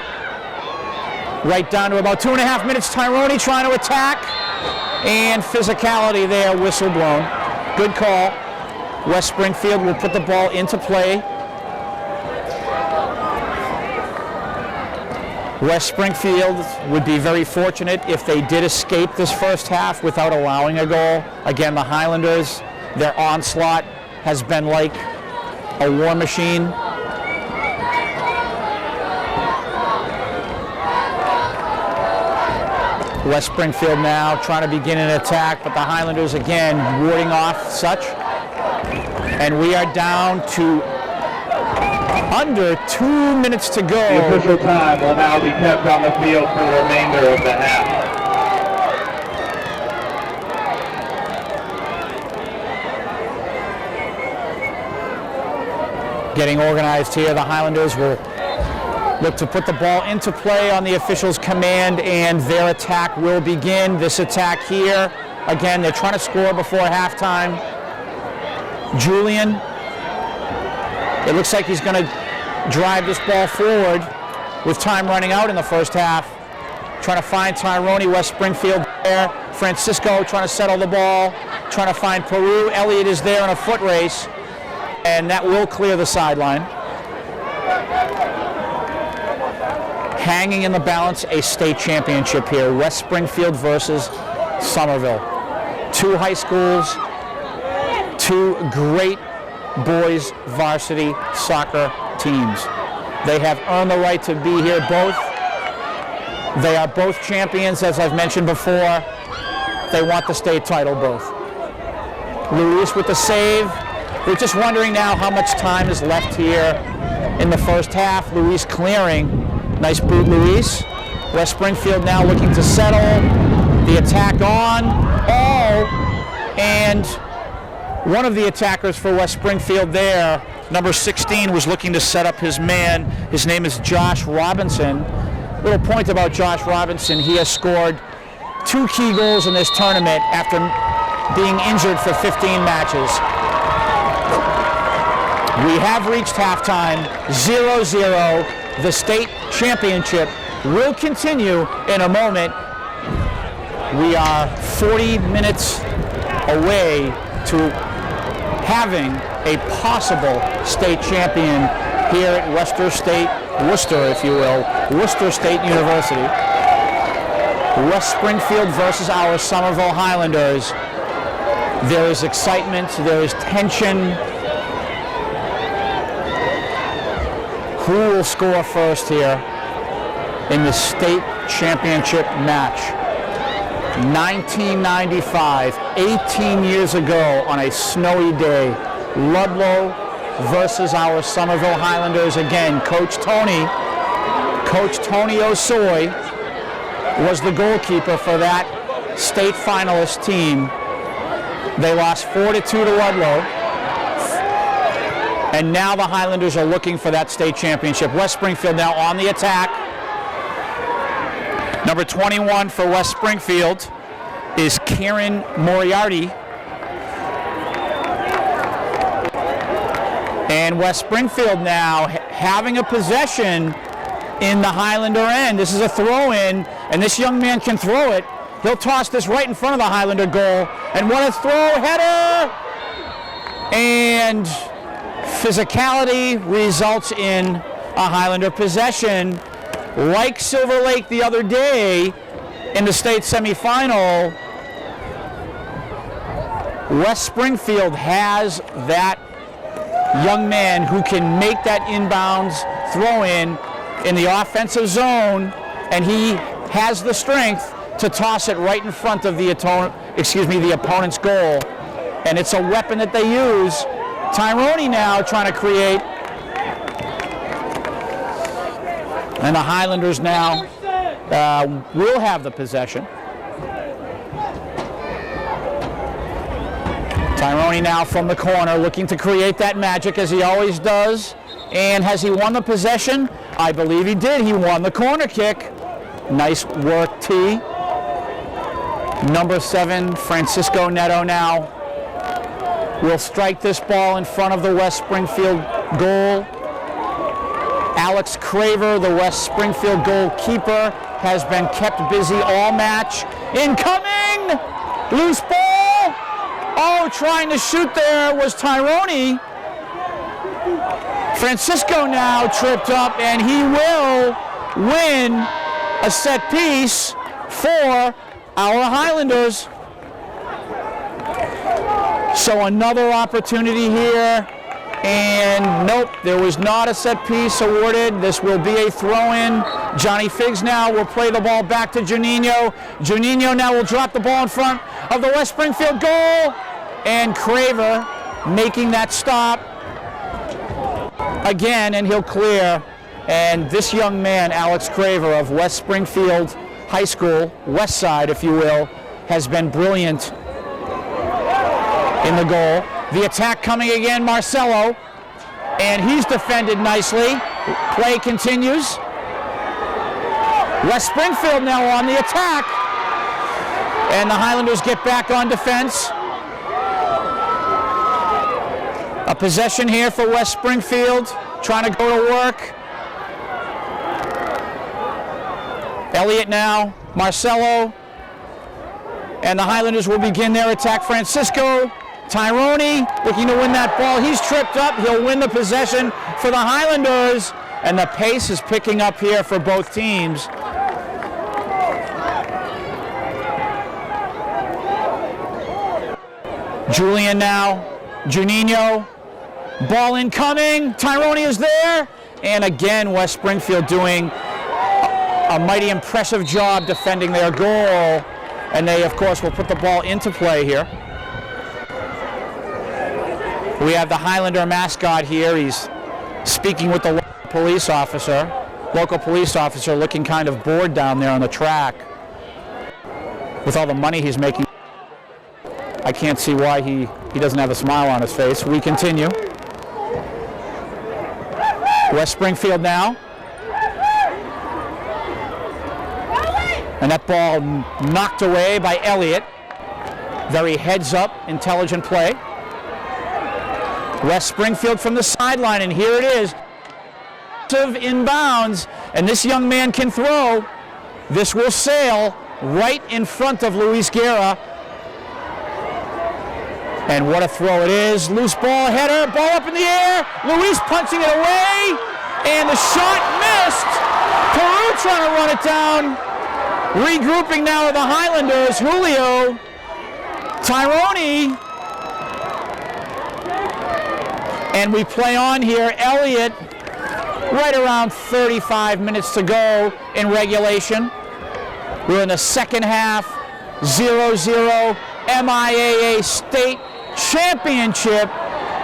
right down to about 2.5 minutes. Tyrone trying to attack. And physicality there, whistle blown. Good call. West Springfield will put the ball into play. West Springfield would be very fortunate if they did escape this first half without allowing a goal. Again, the Highlanders, their onslaught has been like a war machine. West Springfield now trying to begin an attack, but the Highlanders again warding off such. And we are down to under 2 minutes to go. The official time will now be kept on the field for the remainder of the half. Getting organized here, the Highlanders will look to put the ball into play on the officials' command, and their attack will begin. This attack here, again, they're trying to score before halftime. Julian, it looks like he's going to drive this ball forward with time running out in the first half. Trying to find Tyrone, West Springfield there. Francisco trying to settle the ball, trying to find Peru. Elliott is there in a foot race, and that will clear the sideline. Hanging in the balance, a state championship here. West Springfield versus Somerville. Two high schools, two great boys varsity soccer teams. They have earned the right to be here both. They are both champions, as I've mentioned before. They want the state title both. Luis with the save. We're just wondering now how much time is left here in the first half. Luis clearing. Nice boot, Luis. West Springfield now looking to settle. The attack on. And one of the attackers for West Springfield there, number 16, was looking to set up his man. His name is Josh Robinson. Little point about Josh Robinson. He has scored 2 key goals in this tournament after being injured for 15 matches. We have reached halftime, 0-0. The state championship will continue in a moment. We are 40 minutes away to having a possible state champion here at Worcester State, Worcester if you will, Worcester State University. West Springfield versus our Somerville Highlanders. There is excitement, there is tension. Who will score first here in the state championship match? 1995, 18 years ago on a snowy day, Ludlow versus our Somerville Highlanders. Again, Coach Tony Osoy was the goalkeeper for that state finalist team. They lost 4-2 to Ludlow, and now the Highlanders are looking for that state championship. West Springfield now on the attack. Number 21 for West Springfield is Kieran Moriarty. And West Springfield now having a possession in the Highlander end. This is a throw-in, and this young man can throw it. He'll toss this right in front of the Highlander goal. And what a throw, header! And physicality results in a Highlander possession. Like Silver Lake the other day in the state semifinal, West Springfield has that young man who can make that inbounds throw-in in the offensive zone, and he has the strength to toss it right in front of the opponent's goal. And it's a weapon that they use. Tyrone now trying to create. And the Highlanders now will have the possession. Tyrone now from the corner looking to create that magic as he always does. And has he won the possession? I believe he did. He won the corner kick. Nice work, T. Number 7, Francisco Neto now will strike this ball in front of the West Springfield goal. Alex Craver, the West Springfield goalkeeper, has been kept busy all match. Incoming! Loose ball! Oh, trying to shoot there was Tyrone. Francisco now tripped up, and he will win a set piece for our Highlanders. So another opportunity here, and nope, there was not a set piece awarded. This will be a throw-in. Johnny Figs now will play the ball back to Juninho. Juninho now will drop the ball in front of the West Springfield goal, and Craver making that stop again, and he'll clear. And this young man, Alex Craver of West Springfield High School, West Side if you will, has been brilliant in the goal. The attack coming again, Marcelo, and he's defended nicely. Play continues. West Springfield now on the attack, and the Highlanders get back on defense. A possession here for West Springfield, trying to go to work. Elliott now, Marcelo, and the Highlanders will begin their attack. Francisco, Tyrone looking to win that ball. He's tripped up. He'll win the possession for the Highlanders, and the pace is picking up here for both teams. Julian now, Juninho, ball incoming, Tyrone is there, and again West Springfield doing a mighty impressive job defending their goal, and they of course will put the ball into play here. We have the Highlander mascot here. He's speaking with the local police officer looking kind of bored down there on the track with all the money he's making. I can't see why he doesn't have a smile on his face. We continue. West Springfield now. And that ball knocked away by Elliott. Very heads up, intelligent play. West Springfield from the sideline, and here it is. Inbounds, and this young man can throw. This will sail right in front of Luis Guerra. And what a throw it is. Loose ball, header, ball up in the air. Luis punching it away, and the shot missed. Peru trying to run it down. Regrouping now with the Highlanders. Julio, Tyrone, and we play on here. Elliott, right around 35 minutes to go in regulation. We're in the second half, 0-0. MIAA State Championship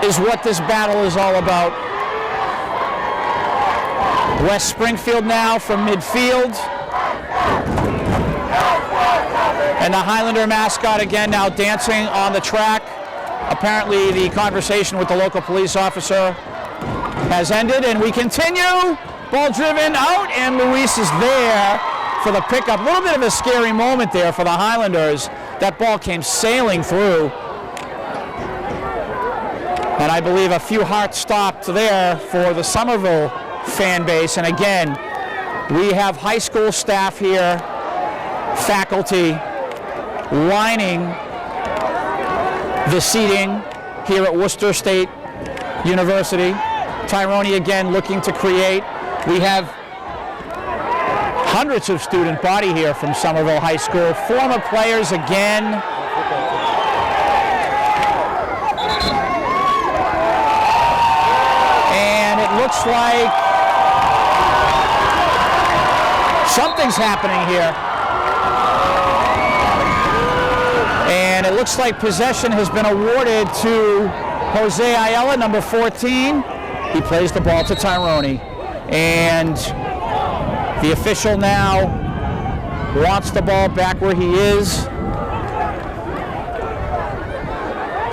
is what this battle is all about. West Springfield now from midfield. And the Highlander mascot again now dancing on the track. Apparently the conversation with the local police officer has ended, and we continue. Ball driven out, and Luis is there for the pickup. A little bit of a scary moment there for the Highlanders. That ball came sailing through. And I believe a few hearts stopped there for the Somerville fan base. And again, we have high school staff here, faculty, lining the seating here at Worcester State University. Tyrone again looking to create. We have hundreds of student body here from Somerville High School. Former players again. And it looks like something's happening here. And it looks like possession has been awarded to Jose Ayala, number 14. He plays the ball to Tyrone. And the official now wants the ball back where he is.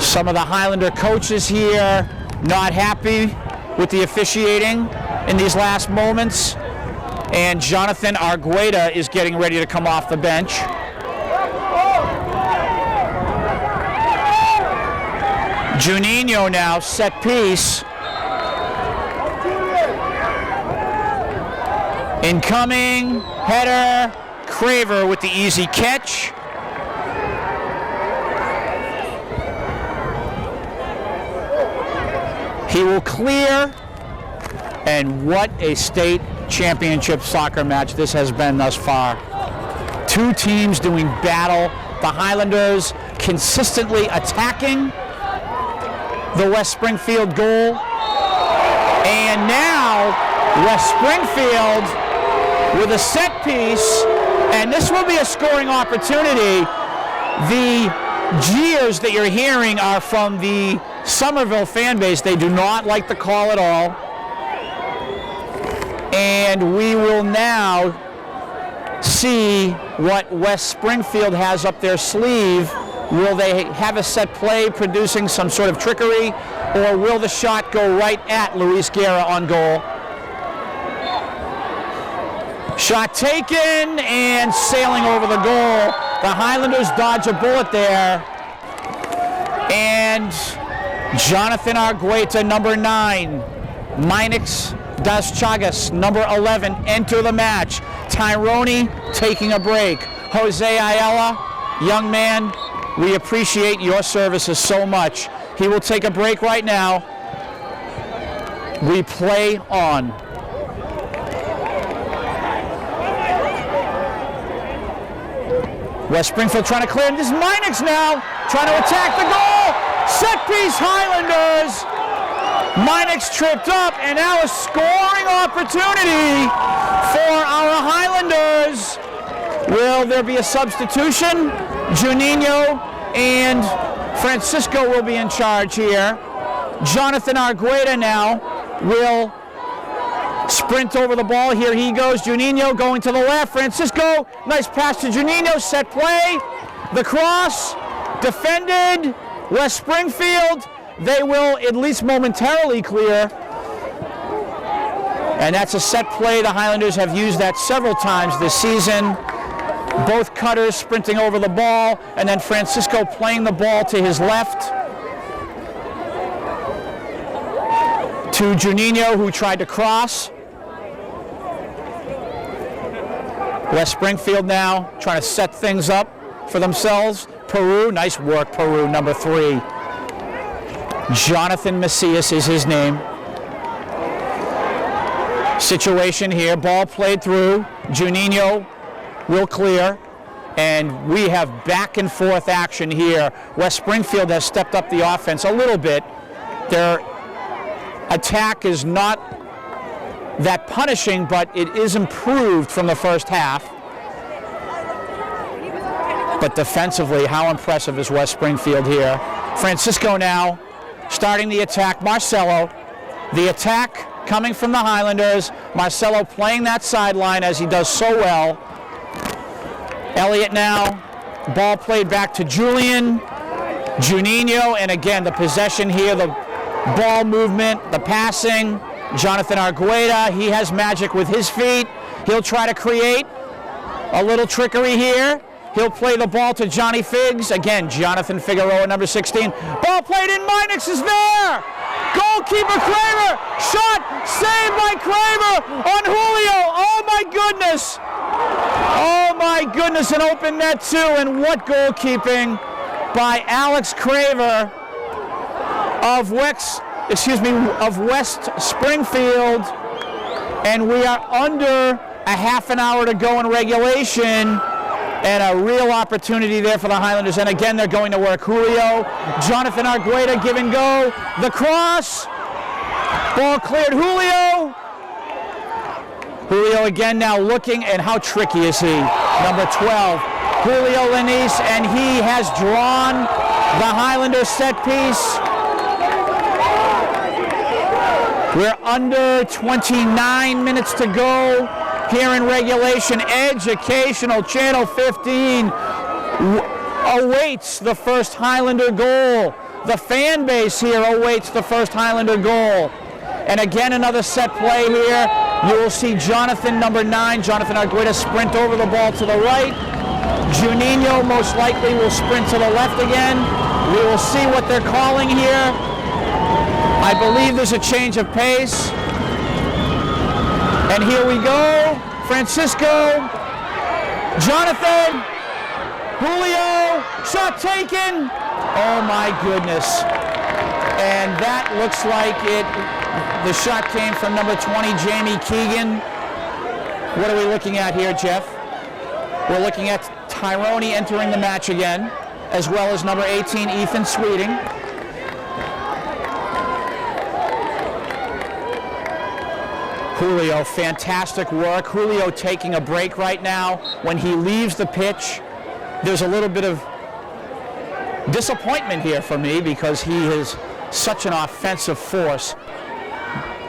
Some of the Highlander coaches here not happy with the officiating in these last moments. And Jonathan Argueda is getting ready to come off the bench. Juninho now, set piece. Incoming, header, Craver with the easy catch. He will clear. And what a state championship soccer match this has been thus far. Two teams doing battle. The Highlanders consistently attacking the West Springfield goal. And now West Springfield with a set piece, and this will be a scoring opportunity. The jeers that you're hearing are from the Somerville fan base. They do not like the call at all. And we will now see what West Springfield has up their sleeve. Will they have a set play producing some sort of trickery, or will the shot go right at Luis Guerra on goal? Shot taken and sailing over the goal. The Highlanders dodge a bullet there. And Jonathan Argueta, number 9. Minix Das Chagas, number 11, enter the match. Tyrone taking a break. Jose Ayala, young man, we appreciate your services so much. He will take a break right now. We play on. West Springfield trying to clear. This is Minix now trying to attack the goal. Set piece Highlanders. Minix tripped up, and now a scoring opportunity for our Highlanders. Will there be a substitution? Juninho and Francisco will be in charge here. Jonathan Argueta now will sprint over the ball. Here he goes. Juninho going to the left. Francisco, nice pass to Juninho. Set play. The cross. Defended. West Springfield. They will at least momentarily clear. And that's a set play. The Highlanders have used that several times this season. Both cutters sprinting over the ball, and then Francisco playing the ball to his left. To Juninho, who tried to cross. West Springfield now trying to set things up for themselves. Peru, nice work, Peru, number 3. Jonathan Macias is his name. Situation here, ball played through. Juninho will clear, and we have back and forth action here. West Springfield has stepped up the offense a little bit. Their attack is not that punishing, but it is improved from the first half. But defensively, how impressive is West Springfield here? Francisco now starting the attack. Marcelo, the attack coming from the Highlanders. Marcelo playing that sideline as he does so well. Elliott now, ball played back to Julian. Juninho, and again, the possession here, the ball movement, the passing. Jonathan Argueta, he has magic with his feet. He'll try to create a little trickery here. He'll play the ball to Johnny Figs. Again, Jonathan Figueroa, number 16. Ball played in, Minix is there! Goalkeeper Craver! Shot saved by Craver on Julio! Oh my goodness! Oh my goodness, an open net too, and what goalkeeping by Alex Craver of West Springfield. And we are under a half an hour to go in regulation. And a real opportunity there for the Highlanders. And again, they're going to work. Julio, Jonathan Argueta, give and go. The cross. Ball cleared. Julio. Julio again now looking, and how tricky is he? Number 12, Julio Lanise, and he has drawn the Highlanders set piece. We're under 29 minutes to go here in regulation. Educational Channel 15 awaits the first Highlander goal. The fan base here awaits the first Highlander goal. And again, another set play here. You will see Jonathan, number 9, Jonathan Argueta, sprint over the ball to the right. Juninho most likely will sprint to the left again. We will see what they're calling here. I believe there's a change of pace. And here we go. Francisco, Jonathan, Julio, shot taken. Oh my goodness. And that looks like it. The shot came from number 20, Jamie Keegan. What are we looking at here, Jeff? We're looking at Tyrone entering the match again, as well as number 18, Ethan Sweeting. Julio, fantastic work. Julio taking a break right now. When he leaves the pitch, there's a little bit of disappointment here for me because he is such an offensive force.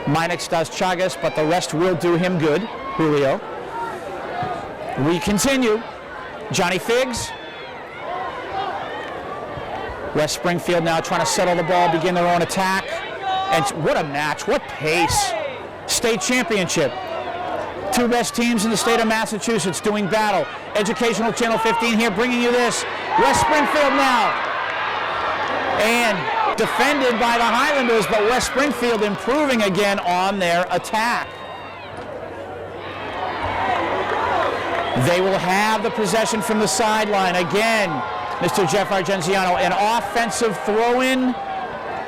Minix does Chagas, but the rest will do him good. Julio. We continue. Johnny Figs. West Springfield now trying to settle the ball, begin their own attack. And what a match, what pace. State championship. Two best teams in the state of Massachusetts doing battle. Educational Channel 15 here bringing you this. West Springfield now. And defended by the Highlanders, but West Springfield improving again on their attack. They will have the possession from the sideline. Again, Mr. Jeff Argenziano, an offensive throw-in.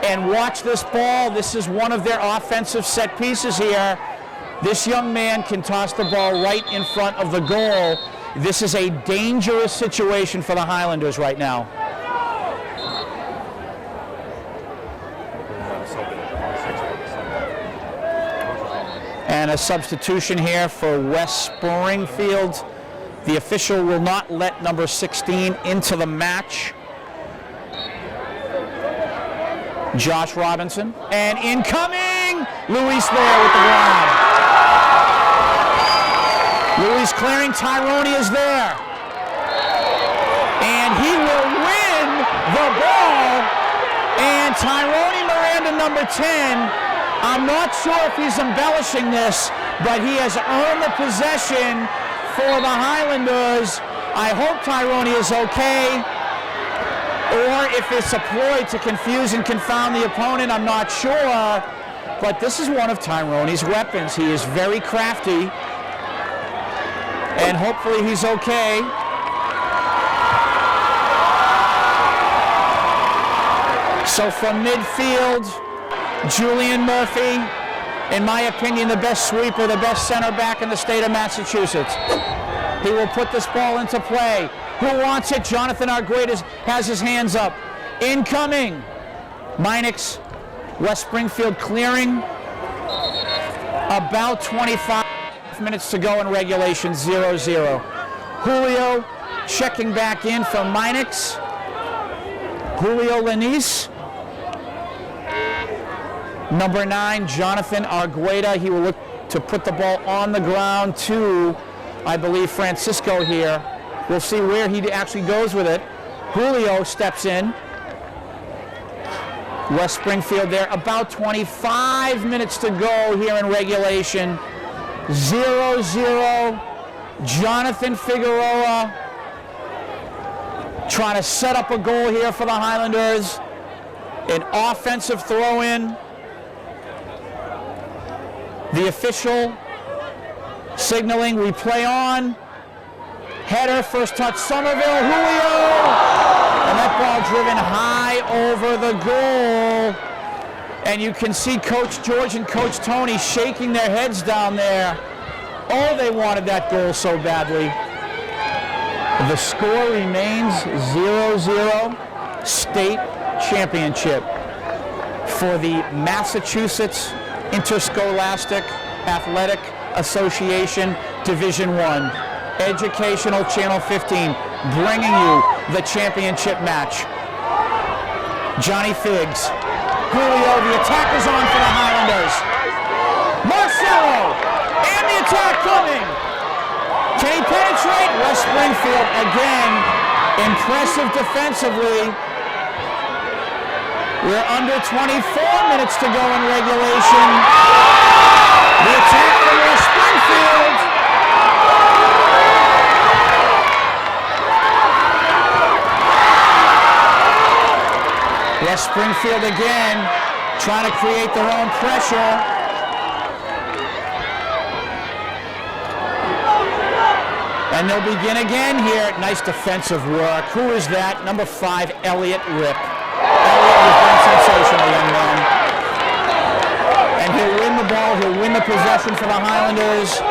And watch this ball. This is one of their offensive set pieces here. This young man can toss the ball right in front of the goal. This is a dangerous situation for the Highlanders right now. And a substitution here for West Springfield. The official will not let number 16 into the match. Josh Robinson, and incoming! Luis there with the grab. Luis clearing, Tyrone is there. And he will win the ball. And Tyrone Miranda, number 10, I'm not sure if he's embellishing this, but he has earned the possession for the Highlanders. I hope Tyrone is okay. Or if it's a ploy to confuse and confound the opponent, I'm not sure. But this is one of Tyrone's weapons. He is very crafty. And hopefully he's okay. So from midfield, Julian Murphy, in my opinion, the best sweeper, the best center back in the state of Massachusetts. He will put this ball into play. Who wants it? Jonathan Arguedas has his hands up. Incoming. Minix, West Springfield clearing. About 25 minutes to go in regulation, 0-0. Julio checking back in for Minix. Julio Lanise. Number 9, Jonathan Argueda. He will look to put the ball on the ground to, I believe, Francisco here. We'll see where he actually goes with it. Julio steps in. West Springfield there. About 25 minutes to go here in regulation. 0-0. Jonathan Figueroa trying to set up a goal here for the Highlanders. An offensive throw-in. The official signaling we play on. Header, first touch, Somerville, Julio! And that ball driven high over the goal. And you can see Coach George and Coach Tony shaking their heads down there. Oh, they wanted that goal so badly. The score remains 0-0, state championship for the Massachusetts Interscholastic Athletic Association Division I. Educational Channel 15 bringing you the championship match. Johnny Figs. Julio, the attack is on for the Highlanders. Marcelo, and the attack coming. Can he penetrate? West Springfield again, impressive defensively. We're under 24 minutes to go in regulation. The attack for West Springfield. West Springfield again trying to create their own pressure. And they'll begin again here. Nice defensive work. Who is that? Number 5, Elliot Rip. Elliott has been sensational, young man. And he'll win the ball, he'll win the possession for the Highlanders.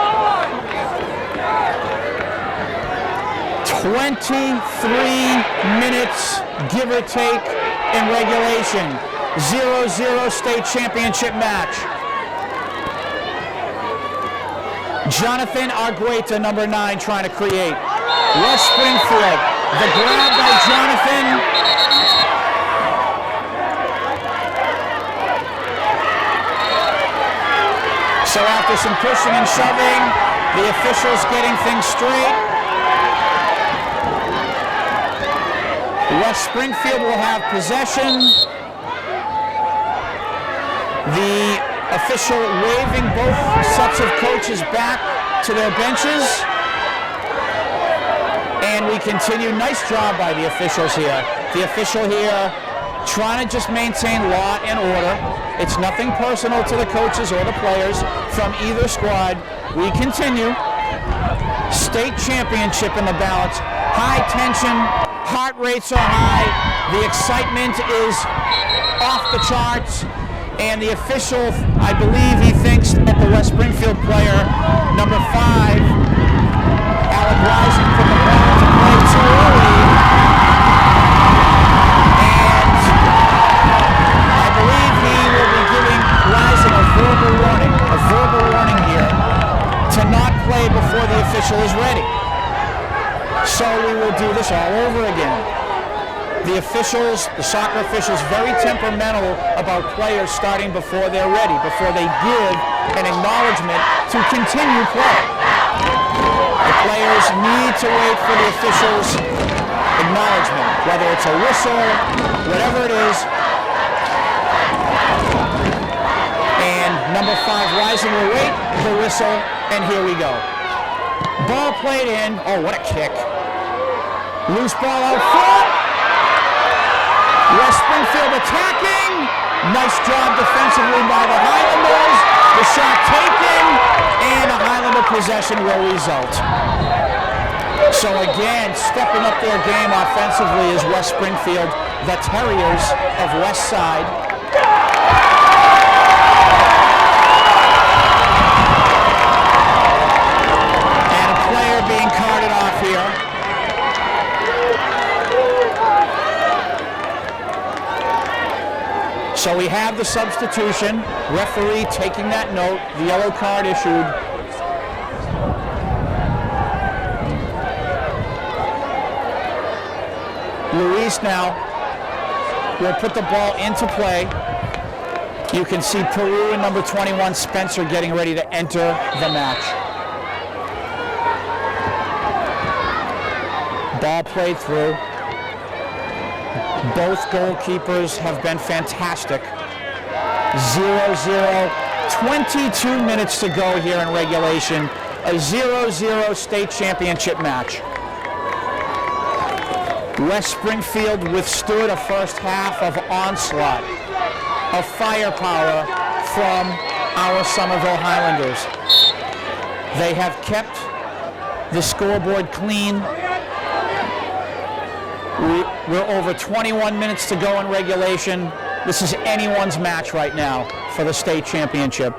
23 minutes, give or take, in regulation. 0-0 state championship match. Jonathan Argueta, number 9, trying to create. West Springfield, the grab by Jonathan. So after some pushing and shoving, the officials getting things straight. West Springfield will have possession. The official waving both sets of coaches back to their benches. And we continue. Nice job by the officials here. The official here trying to just maintain law and order. It's nothing personal to the coaches or the players from either squad. We continue. State championship in the balance. High tension. Heart rates are high. The excitement is off the charts. And the official, I believe he thinks that the West Springfield player, number 5, Alec Rising, put the ball into play too early. And I believe he will be giving Rising a verbal warning here to not play before the official is ready. So we will do this all over again. The officials, the soccer officials, very temperamental about players starting before they're ready, before they give an acknowledgement to continue play. The players need to wait for the officials' acknowledgement, whether it's a whistle, whatever it is. And number 5, Rising will wait the whistle, and here we go. Ball played in. Oh, what a kick. Loose ball out front. West Springfield attacking. Nice job defensively by the Highlanders. The shot taken, and a Highlander possession will result. So again, stepping up their game offensively is West Springfield, the Terriers of West Side. And a player being carted off here. So we have the substitution, referee taking that note, the yellow card issued. Luis now will put the ball into play. You can see Peru and number 21, Spencer, getting ready to enter the match. Ball played through. Both goalkeepers have been fantastic. 0-0, 22 minutes to go here in regulation. A 0-0 state championship match. West Springfield withstood a first half of onslaught, of firepower from our Somerville Highlanders. They have kept the scoreboard clean. We're over 21 minutes to go in regulation. This is anyone's match right now for the state championship.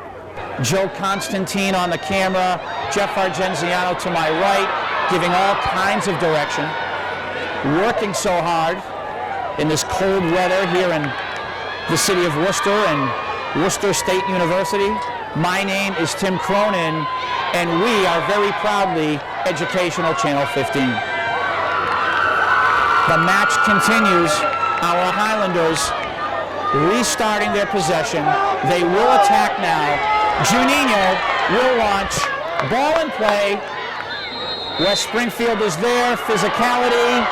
Joe Constantine on the camera, Jeff Argenziano to my right, giving all kinds of direction. Working so hard in this cold weather here in the city of Worcester and Worcester State University. My name is Tim Cronin, and we are very proudly Educational Channel 15. The match continues. Our Highlanders restarting their possession. They will attack now. Juninho will launch. Ball in play. West Springfield is there. Physicality.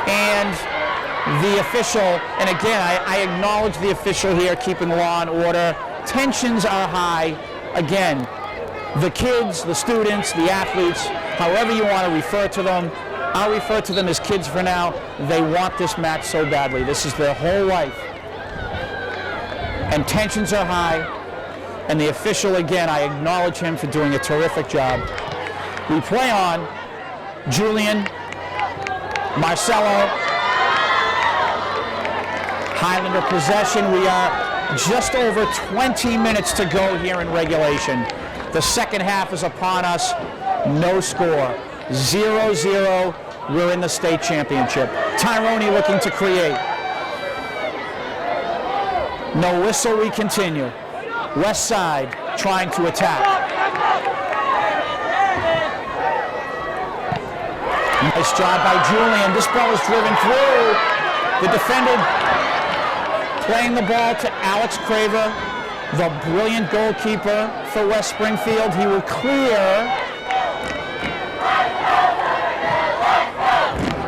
And the official, and again, I acknowledge the official here keeping law and order. Tensions are high. Again, the kids, the students, the athletes, however you want to refer to them, I'll refer to them as kids for now. They want this match so badly. This is their whole life. And tensions are high. And the official, again, I acknowledge him for doing a terrific job. We play on. Julian, Marcelo, Highlander possession. We are just over 20 minutes to go here in regulation. The second half is upon us. No score. 0-0. We're in the state championship. Tyrone looking to create. No whistle, we continue. West side trying to attack. Nice job by Julian. This ball is driven through. The defender playing the ball to Alex Craver, the brilliant goalkeeper for West Springfield. He will clear.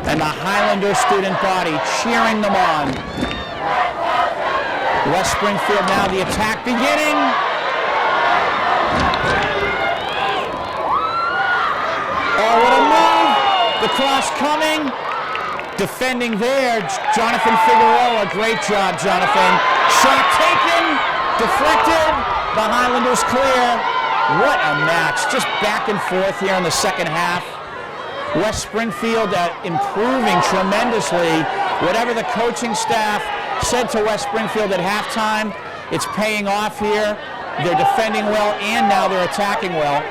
And the Highlander student body cheering them on. West Springfield now the attack beginning. Oh, what a move. The cross coming. Defending there, Jonathan Figueroa. Great job, Jonathan. Shot taken. Deflected. The Highlanders clear. What a match. Just back and forth here in the second half. West Springfield improving tremendously. Whatever the coaching staff said to West Springfield at halftime, it's paying off here. They're defending well and now they're attacking well.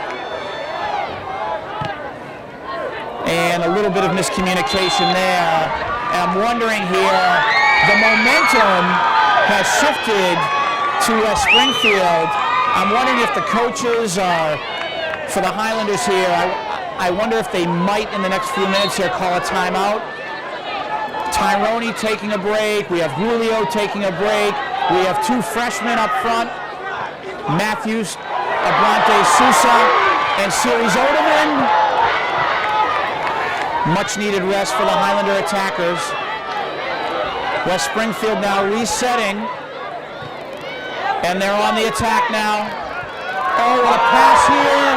And a little bit of miscommunication there. And I'm wondering here, the momentum has shifted to West Springfield. I'm wondering if the coaches are, for the Highlanders here, I wonder if they might in the next few minutes here call a timeout. Tyrone taking a break. We have Julio taking a break. We have two freshmen up front. Matthews, Abrante Sousa, and Series Odeman. Much needed rest for the Highlander attackers. West Springfield now resetting. And they're on the attack now. Oh, what a pass here.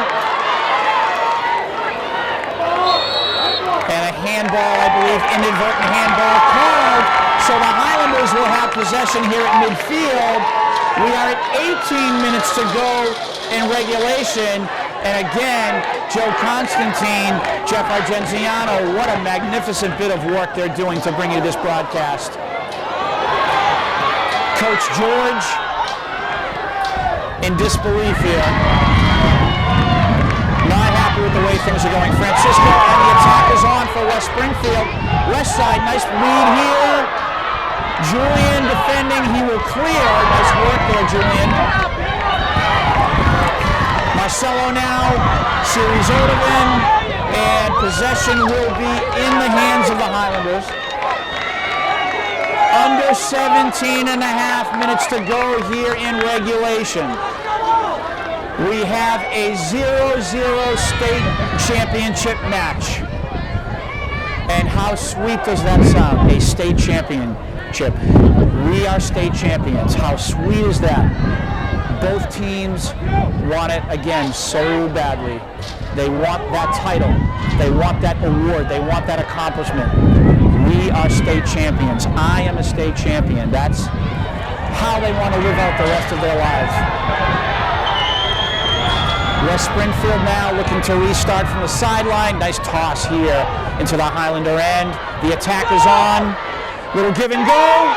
And a handball, I believe, inadvertent handball called. So the Highlanders will have possession here at midfield. We are at 18 minutes to go in regulation. And again, Joe Constantine, Jeff Argenziano, what a magnificent bit of work they're doing to bring you this broadcast. Coach George in disbelief here. Not happy with the way things are going. Francisco, and the attack is on for West Springfield. West side, nice lead here. Julian defending, he will clear. Nice work there, Julian. Marcelo now, Series Odeman, and possession will be in the hands of the Highlanders. Under 17 and a half minutes to go here in regulation. We have a 0-0 state championship match. And how sweet does that sound? A state championship. We are state champions. How sweet is that? Both teams want it again so badly. They want that title. They want that award. They want that accomplishment. We are state champions. I am a state champion. That's how they want to live out the rest of their lives. West Springfield now looking to restart from the sideline. Nice toss here into the Highlander end. The attack is on. Little give and go.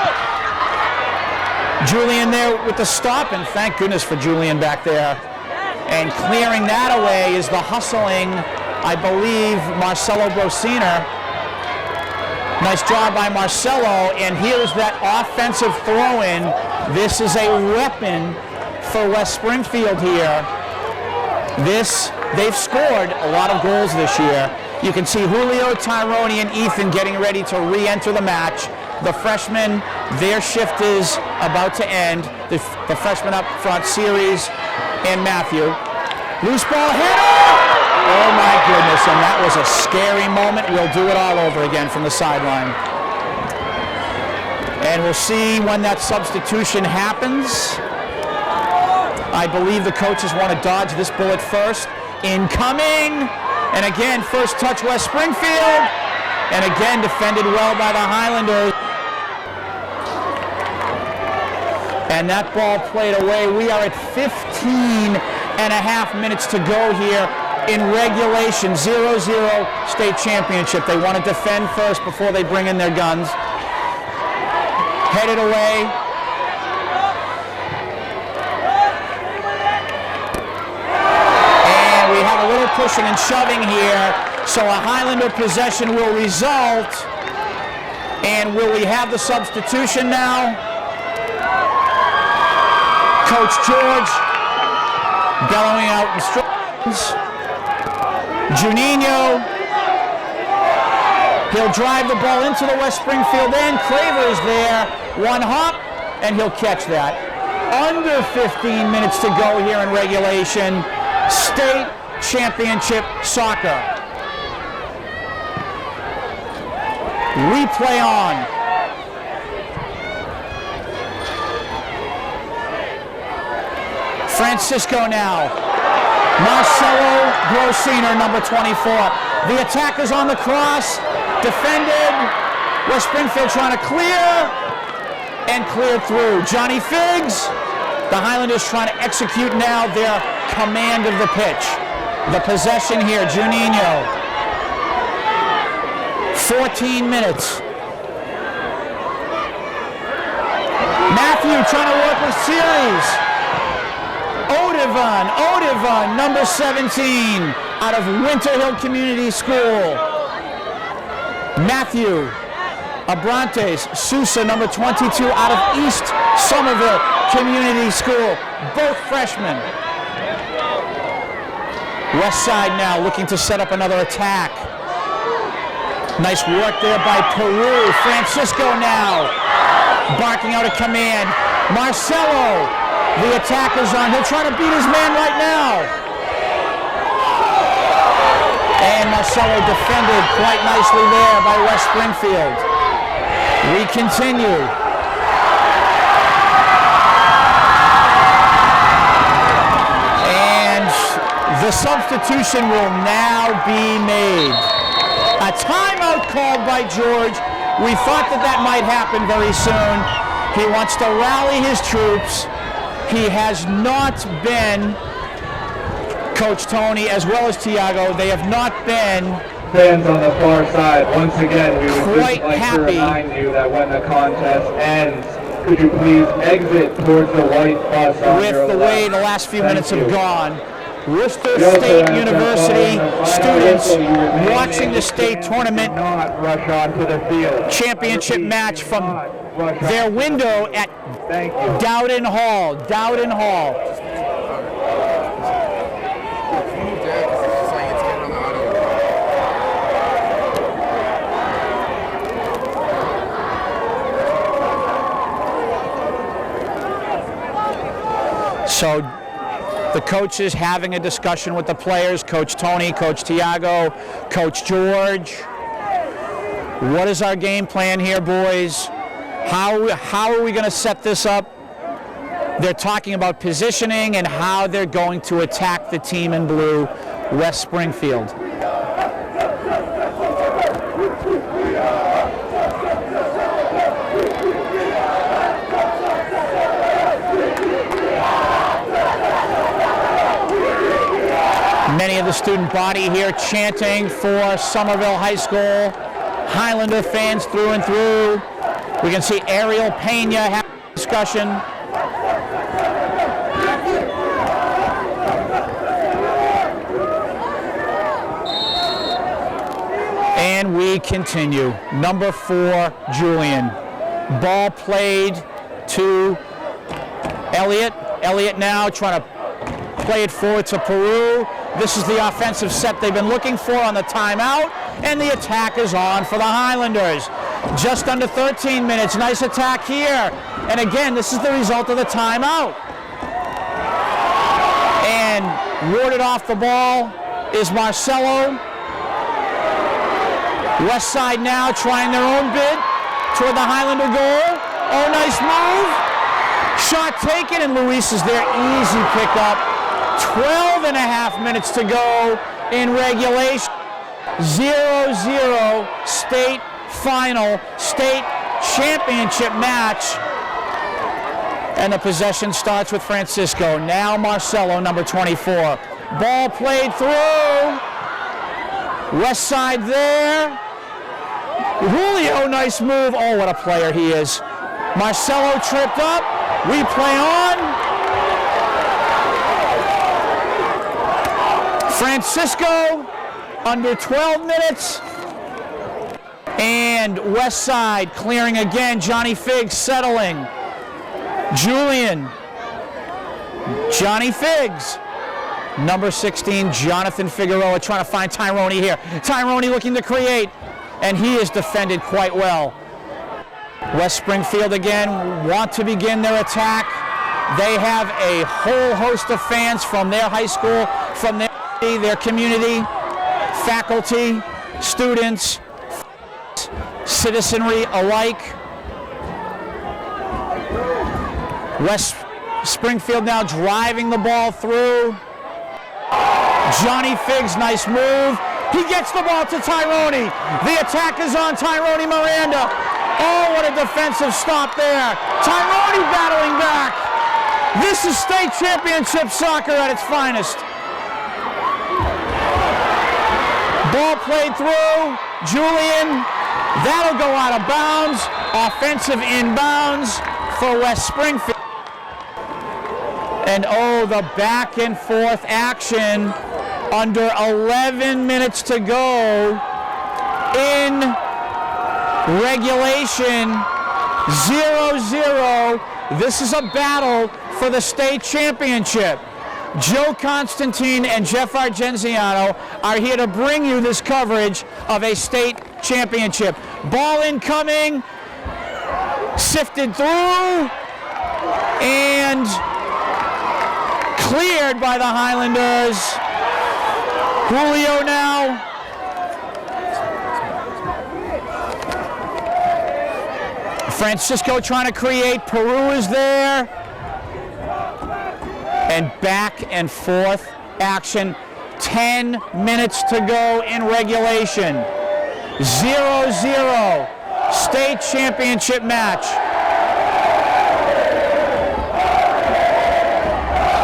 Julian there with the stop, and thank goodness for Julian back there. And clearing that away is the hustling, I believe, Marcelo Brosiner. Nice job by Marcelo, and here's that offensive throw-in. This is a weapon for West Springfield here. They've scored a lot of goals this year. You can see Julio, Tyrone, and Ethan getting ready to re-enter the match. The freshmen, their shift is about to end. The freshman up front, Series and Matthew. Loose ball hitter! Oh my goodness, and that was a scary moment. We'll do it all over again from the sideline. And we'll see when that substitution happens. I believe the coaches want to dodge this bullet first. Incoming! And again, first touch West Springfield. And again, defended well by the Highlanders. And that ball played away. We are at 15 and a half minutes to go here in regulation. 0-0 state championship. They want to defend first before they bring in their guns. headed away. And we have a little pushing and shoving here, so a Highlander possession will result. And will we have the substitution now? Coach George bellowing out instructions. Juninho, he'll drive the ball into the West Springfield end. Craver's there, one hop, and he'll catch that. Under 15 minutes to go here in regulation. State championship soccer. Replay on. Francisco now. Marcelo Grosiner, number 24. The attack is on the cross. Defended. West Springfield trying to clear. And cleared through. Johnny Figgs. The Highlanders trying to execute now their command of the pitch. The possession here, Juninho. 14 minutes. Matthew trying to work with series. Odivan, number 17, out of Winter Hill Community School. Matthew Abrantes Sousa, number 22, out of East Somerville Community School. Both freshmen. West side now looking to set up another attack. Nice work there by Peru. Francisco now barking out a command. Marcelo, the attack is on. He'll try to beat his man right now. And Marcelo defended quite nicely there by West Springfield. We continue. And the substitution will now be made. A timeout called by George. We thought that might happen very soon. He wants to rally his troops. He has not been, Coach Tony, as well as Tiago, they have not been fans on the far side. Once again, we would quite just like happy to remind you that when the contest ends, could you please exit towards the white bus on with your the left. way the last few minutes Thank have you. gone. Worcester We also State ask University that following the final students whistle, you remain watching in the state stands tournament and not rush onto the field. championship I repeat, match do from not rush their onto the window field. at Thank you. Dowden Hall. Dowden Hall. So the coaches having a discussion with the players, Coach Tony, Coach Tiago, Coach George. What is our game plan here, boys? How are we going to set this up? They're talking about positioning and how they're going to attack the team in blue, West Springfield. Many of the student body here chanting for Somerville High School. Highlander fans through and through. We can see Ariel Pena having a discussion. And we continue. Number 4, Julian. Ball played to Elliott. Elliott now trying to play it forward to Peru. This is the offensive set they've been looking for on the timeout, and the attack is on for the Highlanders. Just under 13 minutes, nice attack here. And again, this is the result of the timeout. And warded off the ball is Marcelo. West side now trying their own bid toward the Highlander goal. Oh, nice move. Shot taken, and Luis is there. Easy pickup. 12 and a half minutes to go in regulation. 0-0 state final, state championship match. And the possession starts with Francisco. Now Marcelo, number 24. Ball played through. West side there. Julio, nice move. Oh, what a player he is. Marcelo tripped up. We play on. Francisco, under 12 minutes. And West Side clearing again. Johnny Figs settling. Julian. Johnny Figs. Number 16, Jonathan Figueroa trying to find Tyrone here. Tyrone looking to create, and he is defended quite well. West Springfield again want to begin their attack. They have a whole host of fans from their high school, from their community, faculty, students, citizenry alike. West Springfield now driving the ball through. Johnny Figs, nice move. He gets the ball to Tyrone. The attack is on Tyrone Miranda. Oh, what a defensive stop there. Tyrone battling back. This is state championship soccer at its finest. Ball played through. Julian, that'll go out of bounds. Offensive inbounds for West Springfield. And oh, the back and forth action under 11 minutes to go in regulation. 0-0. This is a battle for the state championship. Joe Constantine and Jeff Argenziano are here to bring you this coverage of a state championship. Ball incoming, sifted through, and cleared by the Highlanders. Julio now. Francisco trying to create. Peru is there. And back and forth action. 10 minutes to go in regulation. 0-0. State championship match.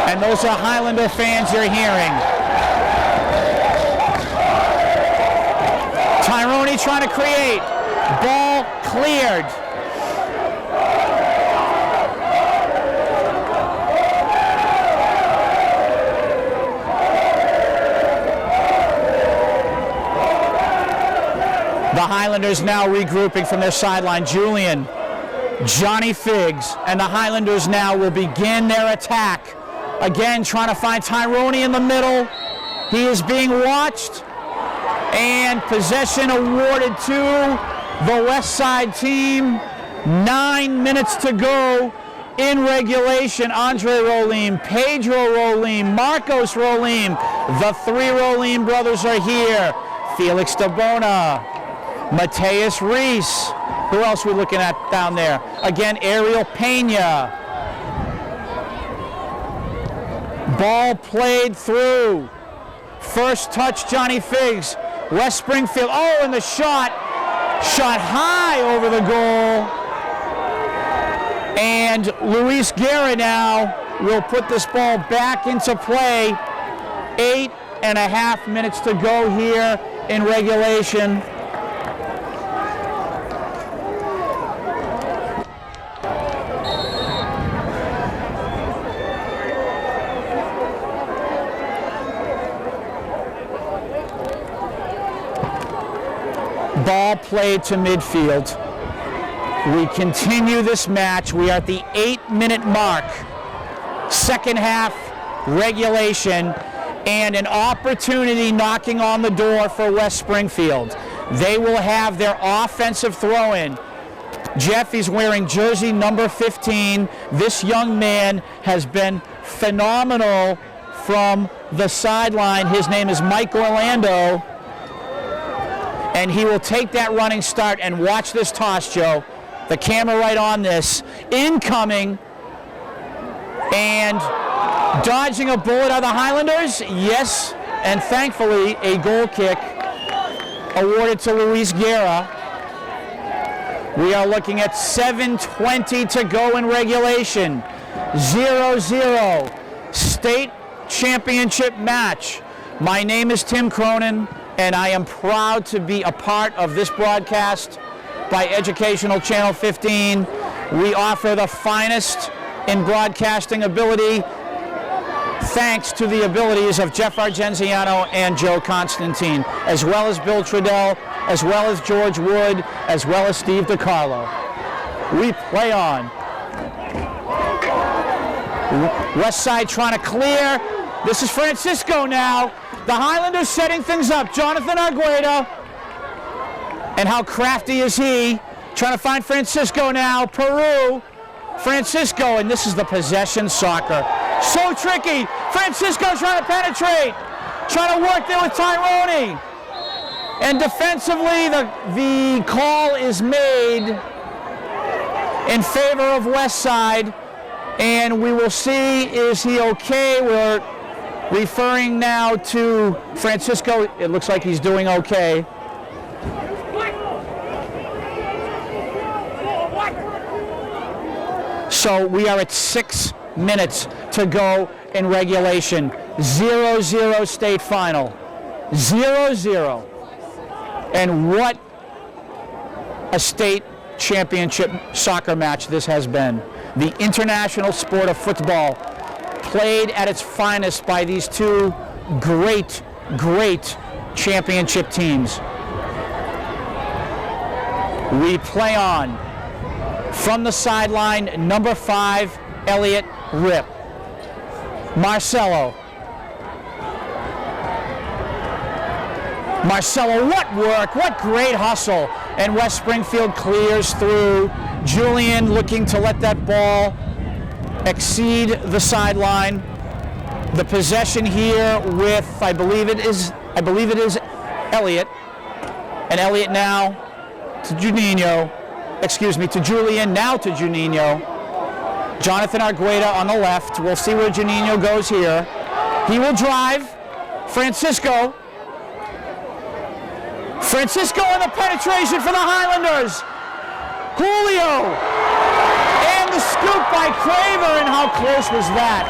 And those are Highlander fans you're hearing. Tyrone trying to create. Ball cleared. The Highlanders now regrouping from their sideline. Julian, Johnny Figs, and the Highlanders now will begin their attack. Again, trying to find Tyrone in the middle. He is being watched. And possession awarded to the West Side team. 9 minutes to go in regulation. Andre Rolim, Pedro Rolim, Marcos Rolim. The three Rolim brothers are here. Felix DeBona, Mateus Reese. Who else are we looking at down there? Again, Ariel Pena. Ball played through. First touch, Johnny Figs. West Springfield, oh, and the shot high over the goal. And Luis Guerra now will put this ball back into play. 8.5 minutes to go here in regulation. Ball played to midfield. We continue this match. We are at the 8-minute mark. Second half regulation, and an opportunity knocking on the door for West Springfield. They will have their offensive throw-in. Jeff is wearing jersey number 15. This young man has been phenomenal from the sideline. His name is Mike Orlando. And he will take that running start, and watch this toss, Joe. The camera right on this. Incoming, and dodging a bullet are the Highlanders. Yes, and thankfully a goal kick awarded to Luis Guerra. We are looking at 7:20 to go in regulation. 0-0. State championship match. My name is Tim Cronin, and I am proud to be a part of this broadcast by Educational Channel 15. We offer the finest in broadcasting ability, thanks to the abilities of Jeff Argenziano and Joe Constantine, as well as Bill Trudell, as well as George Wood, as well as Steve DiCarlo. We play on. West side trying to clear. This is Francisco now. The Highlanders setting things up. Jonathan Argueta. And how crafty is he? Trying to find Francisco now. Peru. Francisco, and this is the possession soccer. So tricky. Francisco trying to penetrate. Trying to work there with Tyrone. And defensively, the call is made in favor of West Side. And we will see, is he okay? We're referring now to Francisco. It looks like he's doing okay. So we are at 6 minutes to go in regulation. 0-0 state final. 0-0. And what a state championship soccer match this has been. The international sport of football played at its finest by these two great, great championship teams. We play on. From the sideline, number 5, Elliot Rip. Marcelo. Marcelo, what work, what great hustle. And West Springfield clears through. Julian looking to let that ball exceed the sideline. The possession here with, I believe it is Elliot. And Elliot now to Juninho. To Julian, now to Juninho. Jonathan Argueta on the left. We'll see where Juninho goes here. He will drive. Francisco. Francisco and the penetration for the Highlanders. Julio. And the scoop by Craver, and how close was that?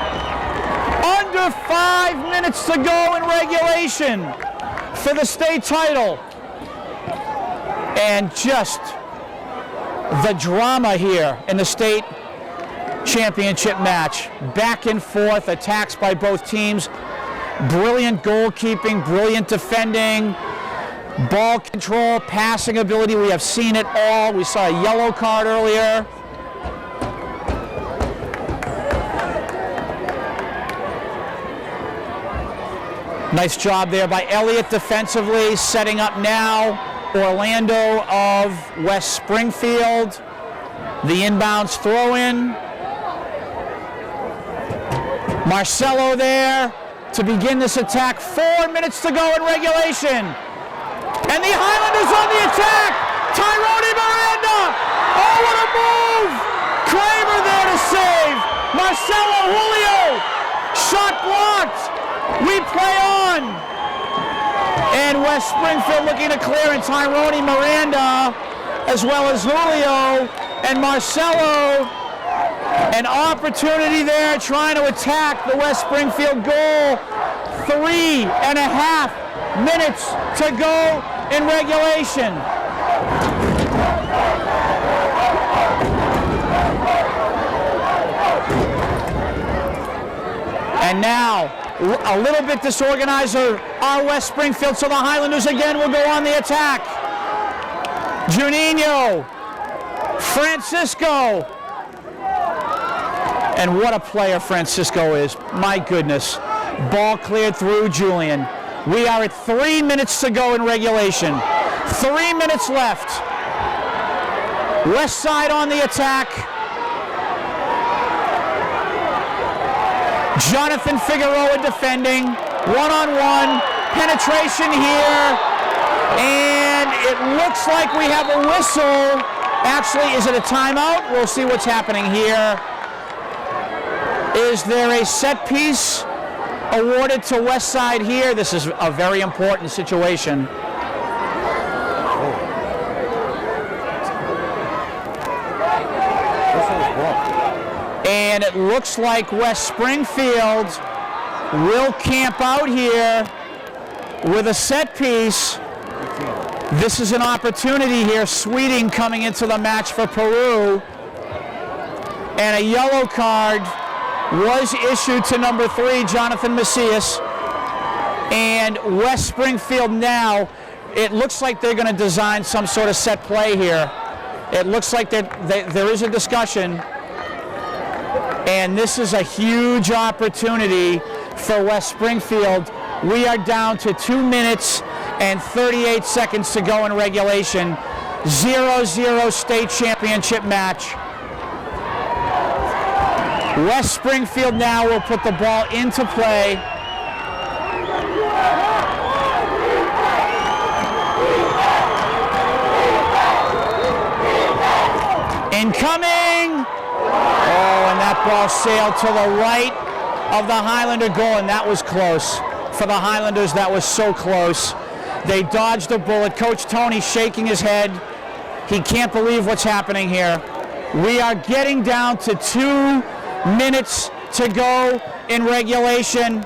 Under 5 minutes to go in regulation for the state title. And just the drama here in the state championship match. Back and forth, attacks by both teams. Brilliant goalkeeping, brilliant defending, ball control, passing ability. We have seen it all. We saw a yellow card earlier. Nice job there by Elliott defensively, setting up now Orlando of West Springfield. The inbounds throw-in. Marcelo there to begin this attack. 4 minutes to go in regulation. And the Highlanders on the attack. Tyrone Miranda. Oh, what a move. Craver there to save. Marcelo, Julio. Shot blocked. We play on. And West Springfield looking to clear, and Tyrone Miranda, as well as Julio and Marcelo. An opportunity there trying to attack the West Springfield goal. 3.5 minutes to go in regulation. And now, a little bit disorganized are West Springfield, so the Highlanders again will go on the attack. Juninho, Francisco, and what a player Francisco is. My goodness. Ball cleared through Julian. We are at 3 minutes to go in regulation. 3 minutes left. West side on the attack. Jonathan Figueroa defending, one-on-one, penetration here, and it looks like we have a whistle. Actually, is it a timeout? We'll see what's happening here. Is there a set piece awarded to West Side here? This is a very important situation. And it looks like West Springfield will camp out here with a set piece. This is an opportunity here. Sweeting coming into the match for Peru. And a yellow card was issued to number 3, Jonathan Macias. And West Springfield now, it looks like they're going to design some sort of set play here. It looks like there is a discussion. And this is a huge opportunity for West Springfield. We are down to 2 minutes and 38 seconds to go in regulation. 0-0 state championship match. West Springfield now will put the ball into play. Incoming! Oh, and that ball sailed to the right of the Highlander goal, and that was close. For the Highlanders, that was so close. They dodged a bullet. Coach Tony shaking his head. He can't believe what's happening here. We are getting down to 2 minutes to go in regulation.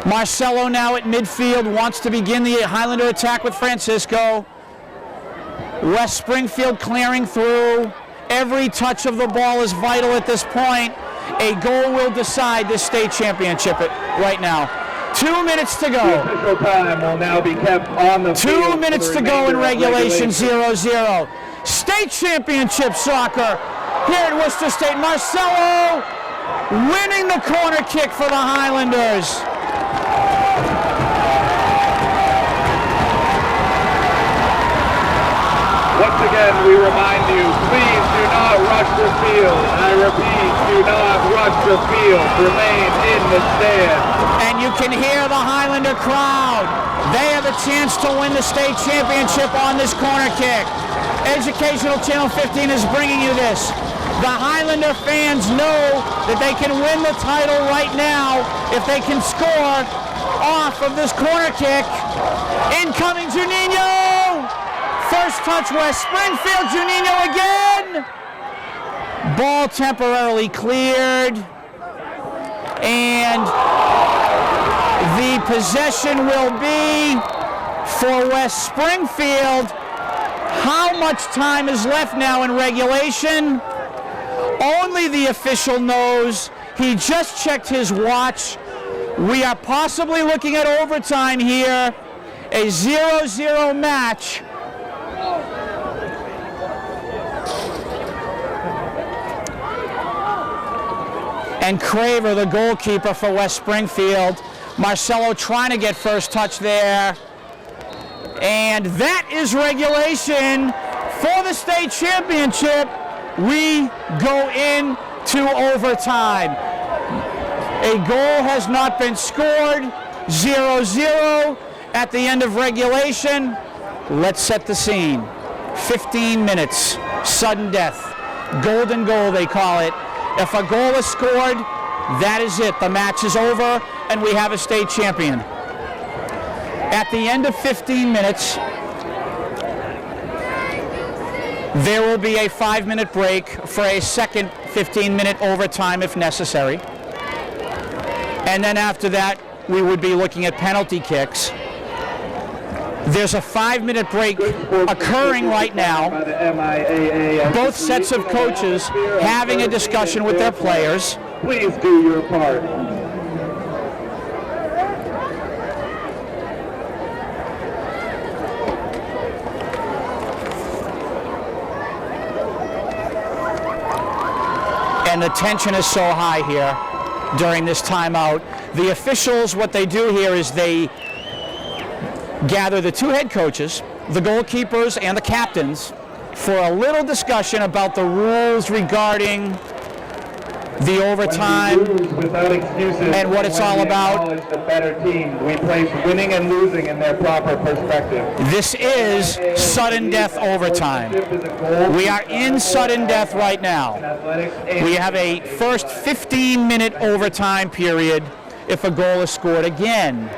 Marcelo now at midfield wants to begin the Highlander attack with Francisco. West Springfield clearing through. Every touch of the ball is vital at this point. A goal will decide this state championship right now. 2 minutes to go. The official time will now be kept on the field. 2 minutes to go in regulation, 0-0. State championship soccer here at Worcester State. Marcelo winning the corner kick for the Highlanders. Once again, we remind you, please do not rush the field. I repeat, do not rush the field. Remain in the stand. And you can hear the Highlander crowd. They have a chance to win the state championship on this corner kick. Educational Channel 15 is bringing you this. The Highlander fans know that they can win the title right now if they can score off of this corner kick. Incoming Juninho! First touch West Springfield, Juninho again! Ball temporarily cleared. And the possession will be for West Springfield. How much time is left now in regulation? Only the official knows. He just checked his watch. We are possibly looking at overtime here. A 0-0 match. And Craver, the goalkeeper for West Springfield. Marcelo trying to get first touch there. And that is regulation for the state championship. We go into overtime. A goal has not been scored. 0-0 at the end of regulation. Let's set the scene. 15 minutes, sudden death. Golden goal, they call it. If a goal is scored, that is it. The match is over, and we have a state champion. At the end of 15 minutes, there will be a 5-minute break for a second 15-minute overtime if necessary. And then after that, we would be looking at penalty kicks. There's a 5-minute break occurring right now. Both sets of coaches having a discussion with their players. Please do your part. And the tension is so high here during this timeout. The officials, what they do here is they gather the two head coaches, the goalkeepers, and the captains for a little discussion about the rules regarding the overtime and what it's all about. The better team. We place winning and losing in their proper perspective. This is sudden death overtime. We are in sudden death right now. We have a first 15-minute overtime period if a goal is scored again.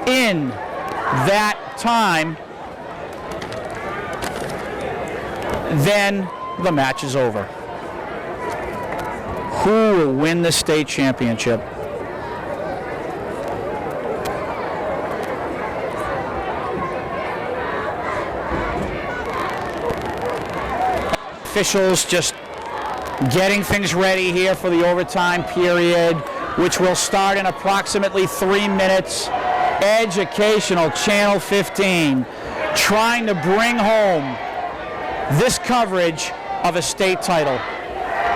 In that time, then the match is over. Who will win the state championship? Officials just getting things ready here for the overtime period, which will start in approximately 3 minutes. Educational Channel 15 trying to bring home this coverage of a state title,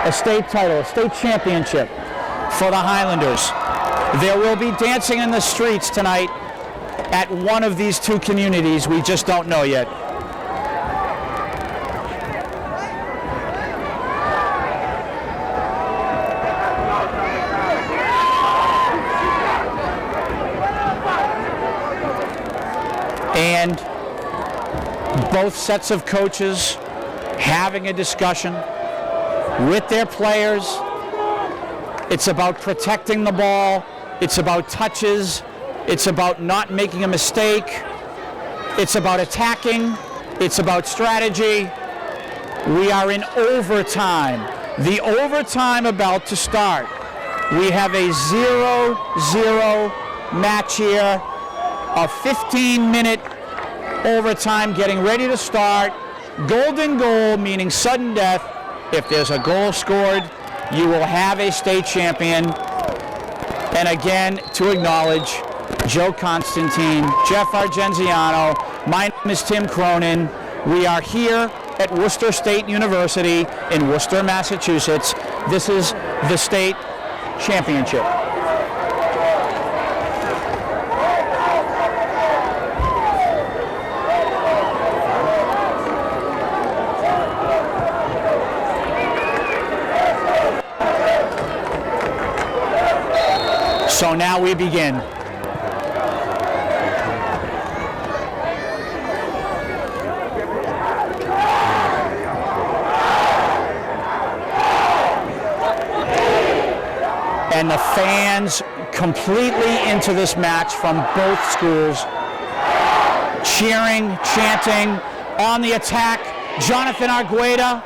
a state championship for the Highlanders. There will be dancing in the streets tonight at one of these two communities. We just don't know yet. And both sets of coaches having a discussion with their players. It's about protecting the ball. It's about touches. It's about not making a mistake. It's about attacking. It's about strategy. We are in overtime. The overtime about to start. We have a 0-0 match here. A 15-minute overtime getting ready to start. Golden goal, meaning sudden death. If there's a goal scored, you will have a state champion. And again, to acknowledge Joe Constantine, Jeff Argenziano, my name is Tim Cronin. We are here at Worcester State University in Worcester, Massachusetts. This is the state championship. So now we begin. And the fans completely into this match from both schools. Cheering, chanting, on the attack. Jonathan Argueta.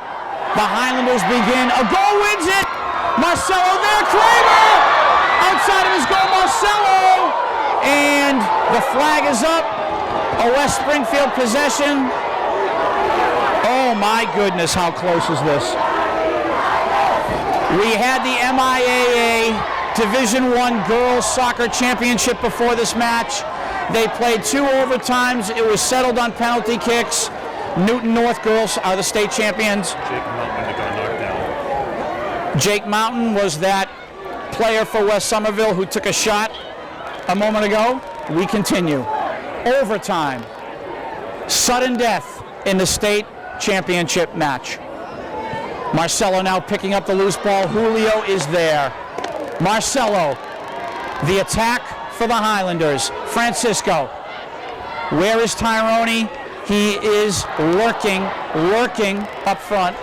The Highlanders begin. A goal wins it. Marcelo there, Kramer! Outside of his goal, Marcelo, and the flag is up. A West Springfield possession. Oh my goodness, how close is this? We had the MIAA Division I Girls Soccer Championship before this match. They played 2 overtimes. It was settled on penalty kicks. Newton North girls are the state champions. Jake Mountain got knocked down. Jake Mountain was that player for West Somerville who took a shot a moment ago. We continue. Overtime. Sudden death in the state championship match. Marcelo now picking up the loose ball. Julio is there. Marcelo. The attack for the Highlanders. Francisco. Where is Tyrone? He is lurking up front.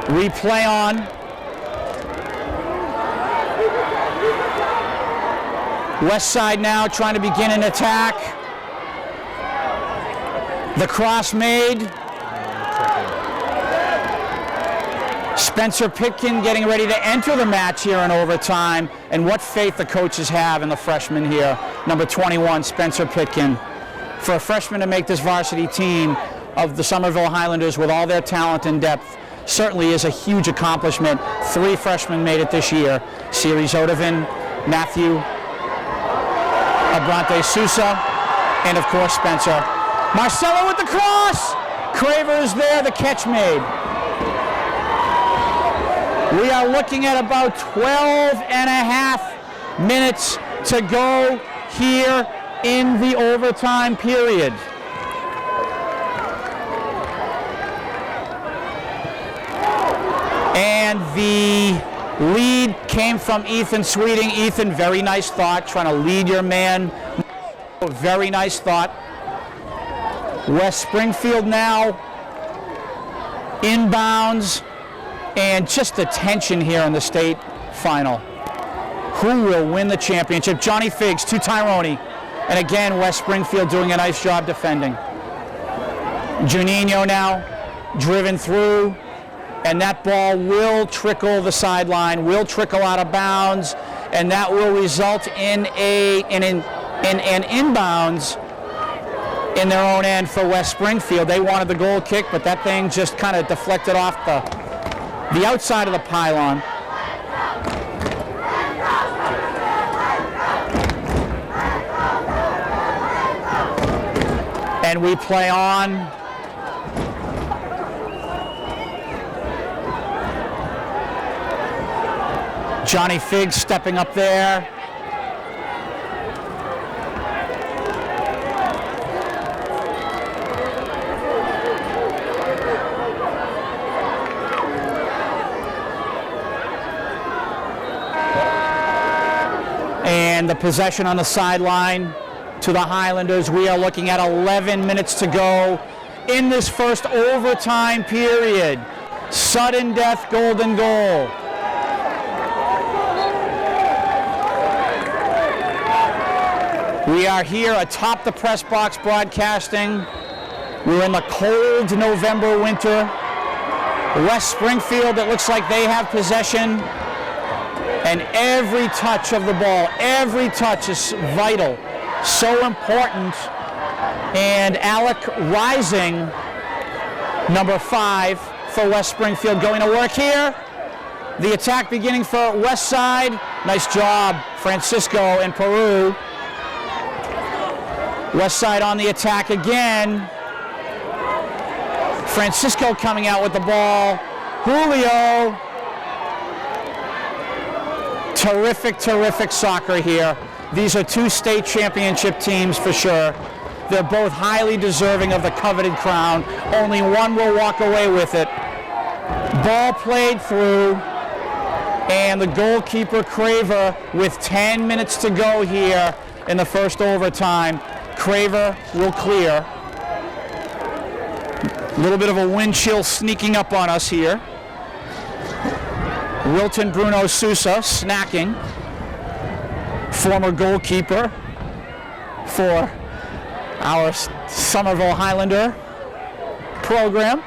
Replay on. West side now trying to begin an attack. The cross made. Spencer Pitkin getting ready to enter the match here in overtime. And what faith the coaches have in the freshman here, number 21, Spencer Pitkin. For a freshman to make this varsity team of the Somerville Highlanders with all their talent and depth certainly is a huge accomplishment. 3 freshmen made it this year. Siri Zodovan, Matthew Abrante Sousa, and of course Spencer. Marcelo with the cross! Craver is there, the catch made. We are looking at about 12 and a half minutes to go here in the overtime period. And the lead came from Ethan Sweeting. Ethan, very nice thought, trying to lead your man. Very nice thought. West Springfield now inbounds, and just the tension here in the state final. Who will win the championship? Johnny Figs to Tyrone. And again, West Springfield doing a nice job defending. Juninho now driven through. And that ball will trickle the sideline, will trickle out of bounds, and that will result in an inbounds in their own end for West Springfield. They wanted the goal kick, but that thing just kind of deflected off the outside of the pylon. And we play on. Johnny Figs stepping up there. And the possession on the sideline to the Highlanders. We are looking at 11 minutes to go in this first overtime period. Sudden death golden goal. We are here atop the press box broadcasting. We're in the cold November winter. West Springfield, it looks like they have possession. And every touch of the ball, every touch is vital, so important. And Alec Rising, number 5 for West Springfield, going to work here. The attack beginning for West Side. Nice job, Francisco and Peru. West Side on the attack again. Francisco coming out with the ball. Julio. Terrific, terrific soccer here. These are 2 state championship teams for sure. They're both highly deserving of the coveted crown. Only one will walk away with it. Ball played through, and the goalkeeper Craver with 10 minutes to go here in the first overtime. Craver will clear. A little bit of a wind chill sneaking up on us here. Wilton Bruno Sousa snacking, former goalkeeper for our Somerville Highlander program.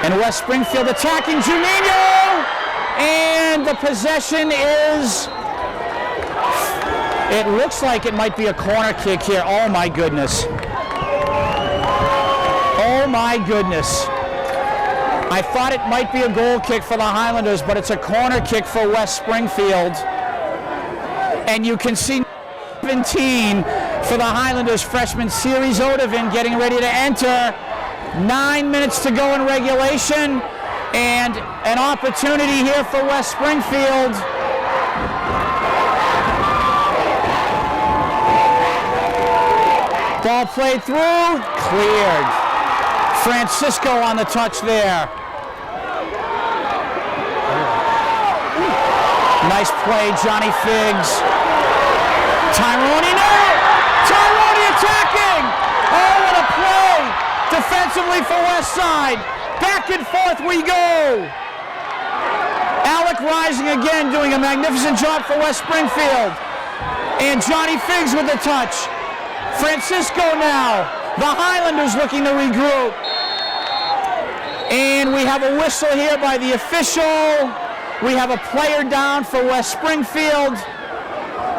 And West Springfield attacking Juninho, and the possession is, it looks like it might be a corner kick here. Oh my goodness. Oh my goodness. I thought it might be a goal kick for the Highlanders, but it's a corner kick for West Springfield. And you can see 17 for the Highlanders freshman Series Odovan getting ready to enter. 9 minutes to go in regulation, and an opportunity here for West Springfield. Ball played through, cleared. Francisco on the touch there. Nice play, Johnny Figs. Tyrone, no! Tyrone attacking! Oh, what a play! Defensively for West Side. Back and forth we go. Alec Rising again doing a magnificent job for West Springfield. And Johnny Figs with the touch. Francisco now. The Highlanders looking to regroup. And we have a whistle here by the official. We have a player down for West Springfield.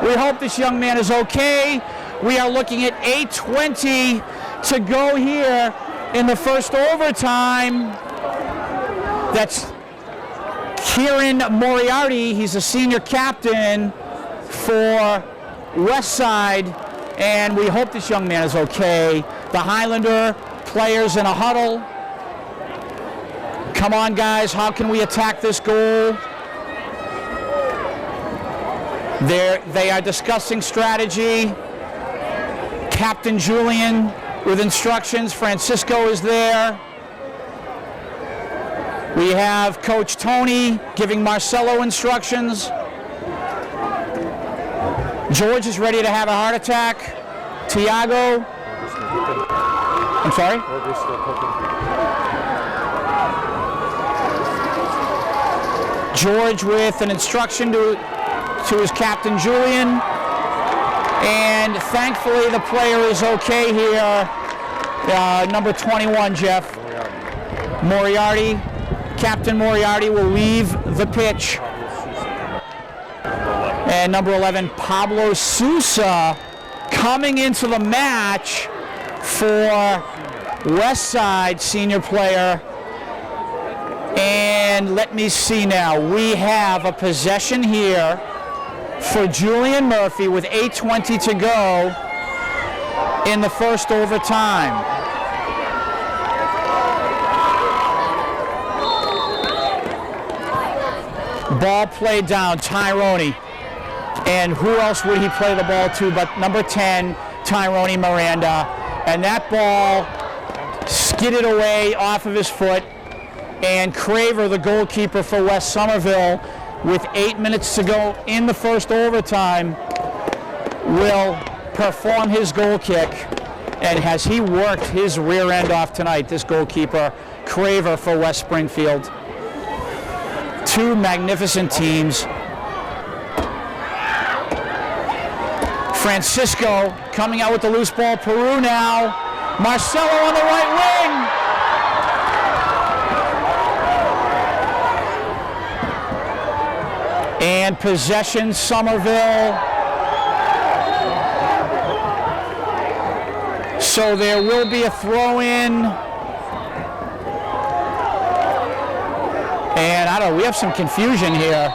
We hope this young man is okay. We are looking at 8:20 to go here in the first overtime. That's Kieran Moriarty. He's a senior captain for West Side, and we hope this young man is okay. The Highlander players in a huddle. Come on, guys, how can we attack this goal? They are discussing strategy. Captain Julian with instructions. Francisco is there. We have Coach Tony giving Marcelo instructions. George is ready to have a heart attack. Tiago. I'm sorry? George with an instruction to his captain Julian. And thankfully the player is okay here. Number 21, Jeff. Moriarty. Captain Moriarty will leave the pitch. And number 11, Pablo Sousa, Coming into the match for West Side, senior player. And let me see now. We have a possession here for Julian Murphy with 8:20 to go in the first overtime. Ball played down, Tyrone. And who else would he play the ball to but number 10, Tyrone Miranda. And that ball skidded away off of his foot. And Craver, the goalkeeper for West Somerville, with 8 minutes to go in the first overtime, will perform his goal kick. And has he worked his rear end off tonight, this goalkeeper, Craver for West Springfield. Two magnificent teams. Francisco coming out with the loose ball. Peru now. Marcelo on the right wing. And possession, Somerville. So there will be a throw-in. And I don't know, we have some confusion here.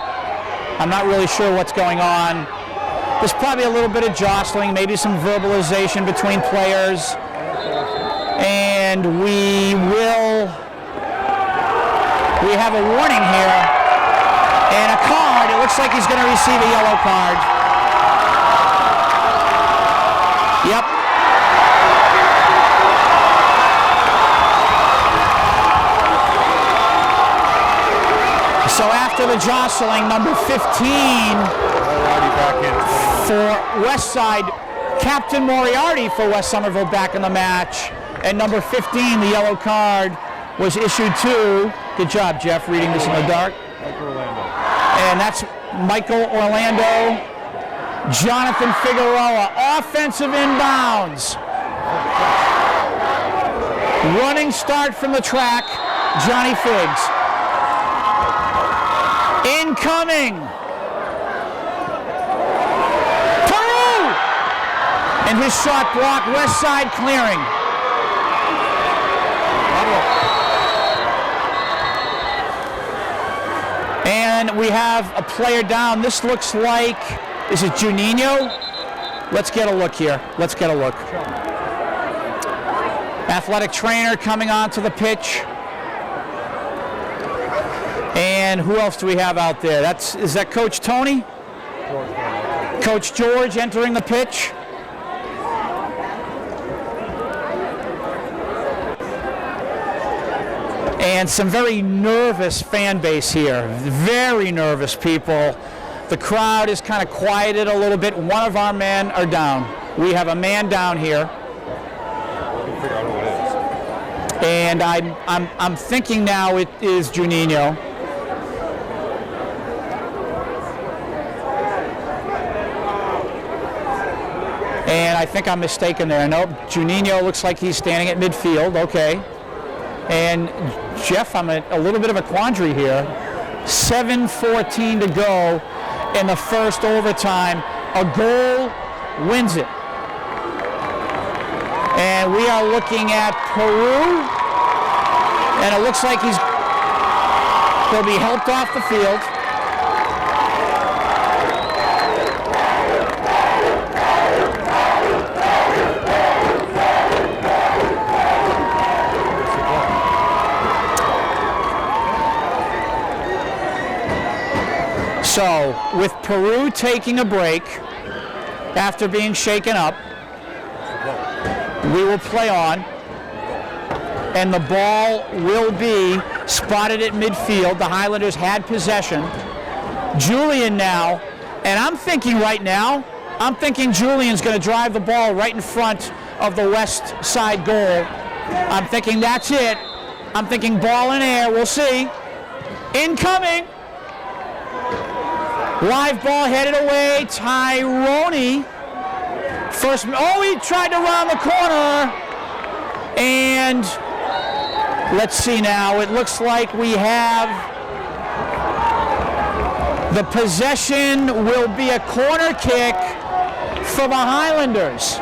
I'm not really sure what's going on. There's probably a little bit of jostling, maybe some verbalization between players. And we have a warning here. And a card. It looks like he's going to receive a yellow card. Yep. So after the jostling, number 15 for West Side, Captain Moriarty for West Somerville back in the match. And number 15, the yellow card, was issued to, good job, Jeff, reading this in the dark. And that's Michael Orlando. Jonathan Figueroa, offensive inbounds. Running start from the track, Johnny Figgs. Incoming. Peru! And his shot block, West Side clearing. And we have a player down. This looks like, is it Juninho? Let's get a look here. Let's get a look. Athletic trainer coming onto the pitch. And who else do we have out there? Is that Coach Tony? Coach George entering the pitch. And some very nervous fan base here. Very nervous people. The crowd is kind of quieted a little bit. One of our men are down. We have a man down here. And I'm thinking now it is Juninho. And I think I'm mistaken there. Nope, Juninho looks like he's standing at midfield. Okay. And Jeff, I'm in a little bit of a quandary here. 7:14 to go in the first overtime. A goal wins it. And we are looking at Peru. And it looks like he'll be helped off the field. So, with Peru taking a break after being shaken up, we will play on, and the ball will be spotted at midfield. The Highlanders had possession. Julian now, and I'm thinking Julian's going to drive the ball right in front of the West Side goal. I'm thinking that's it. I'm thinking ball in air. We'll see. Incoming. Live ball headed away. Tyrone. First, he tried to round the corner. And let's see now. It looks like we have the possession will be a corner kick for the Highlanders.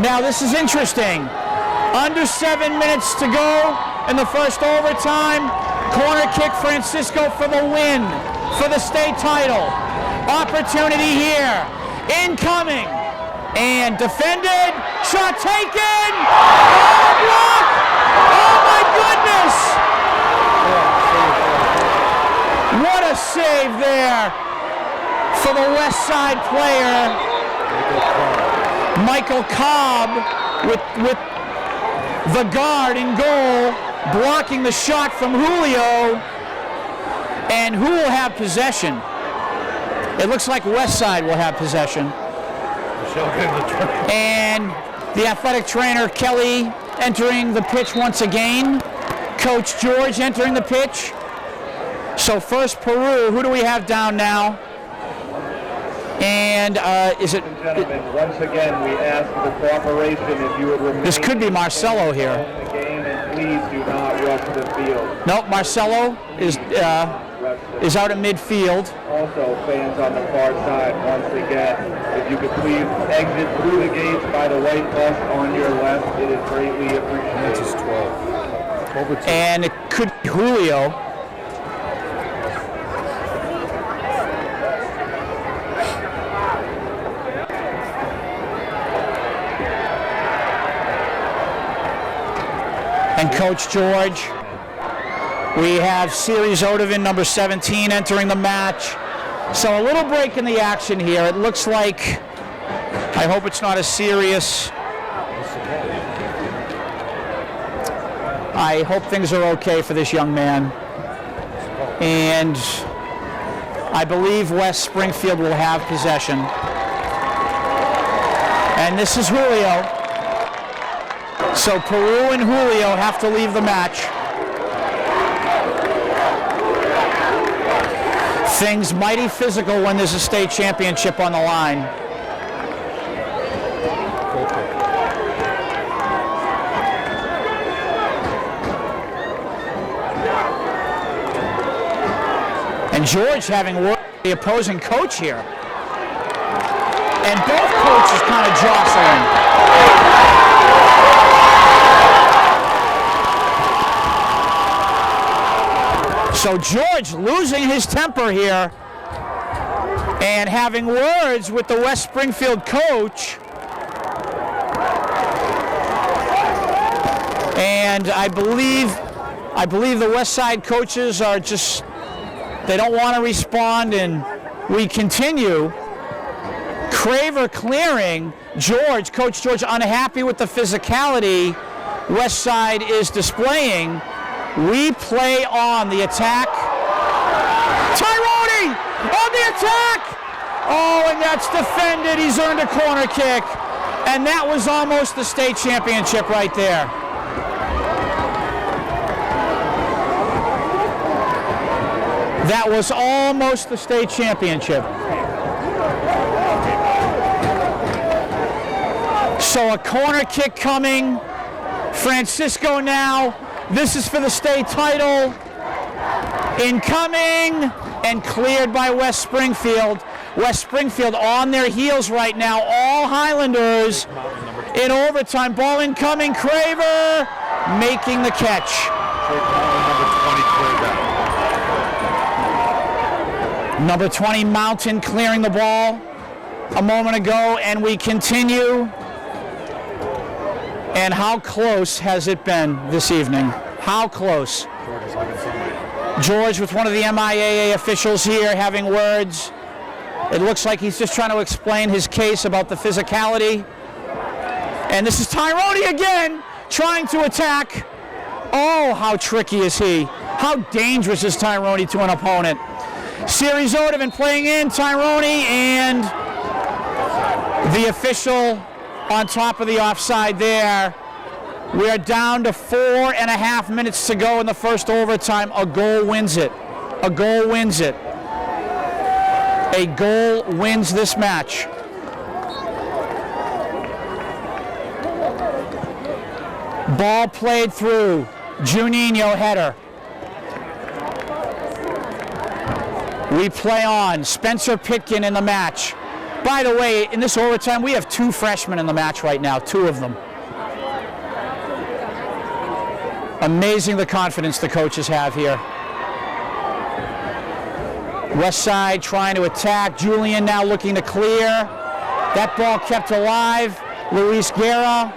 Now this is interesting. Under 7 minutes to go in the first overtime. Corner kick, Francisco for the win, for the state title. Opportunity here. Incoming. And defended. Shot taken. Oh, block. Oh, my goodness. What a save there for the West Side player. Michael Cobb with the guard in goal, blocking the shot from Julio. And who will have possession? It looks like West Side will have possession. And the athletic trainer Kelly entering the pitch once again. Coach George entering the pitch. So first Peru, who do we have down now? And is it? Gentlemen, once again, we ask for the cooperation if you would remain. This could be Marcelo here. The game, and please do not rush the field. Nope, Marcelo is out at midfield. Also, fans on the far side, once again, if you could please exit through the gates by the white bus on your left, it is greatly appreciated. This is 12. And it could be Julio. And Coach George. We have Series Odovan, number 17, entering the match. So a little break in the action here. It looks like, I hope it's not as serious. I hope things are okay for this young man. And I believe West Springfield will have possession. And this is Julio. So Peru and Julio have to leave the match. Things mighty physical when there's a state championship on the line. And George having worked with the opposing coach here. And both coaches kind of jostling. So George losing his temper here and having words with the West Springfield coach. And I believe the West Side coaches are just, they don't want to respond, and we continue. Craver clearing. George, Coach George, unhappy with the physicality West Side is displaying. We play on the attack. Tyrone on the attack! Oh, and that's defended. He's earned a corner kick. And that was almost the state championship right there. That was almost the state championship. So a corner kick coming. Francisco now. This is for the state title. Incoming and cleared by West Springfield. West Springfield on their heels right now. All Highlanders in overtime. Ball incoming. Craver making the catch. Number 20 Mountain clearing the ball a moment ago, and we continue. And how close has it been this evening? How close? George with one of the MIAA officials here having words. It looks like he's just trying to explain his case about the physicality. And this is Tyrone again trying to attack. Oh, how tricky is he? How dangerous is Tyrone to an opponent? Series Odovan playing in Tyrone, and the official on top of the offside there. We are down to 4.5 minutes to go in the first overtime. A goal wins it. A goal wins it. A goal wins this match. Ball played through. Juninho header. We play on. Spencer Pitkin in the match. By the way, in this overtime, we have 2 freshmen in the match right now, 2 of them. Amazing the confidence the coaches have here. West side trying to attack. Julian now looking to clear. That ball kept alive. Luis Guerra.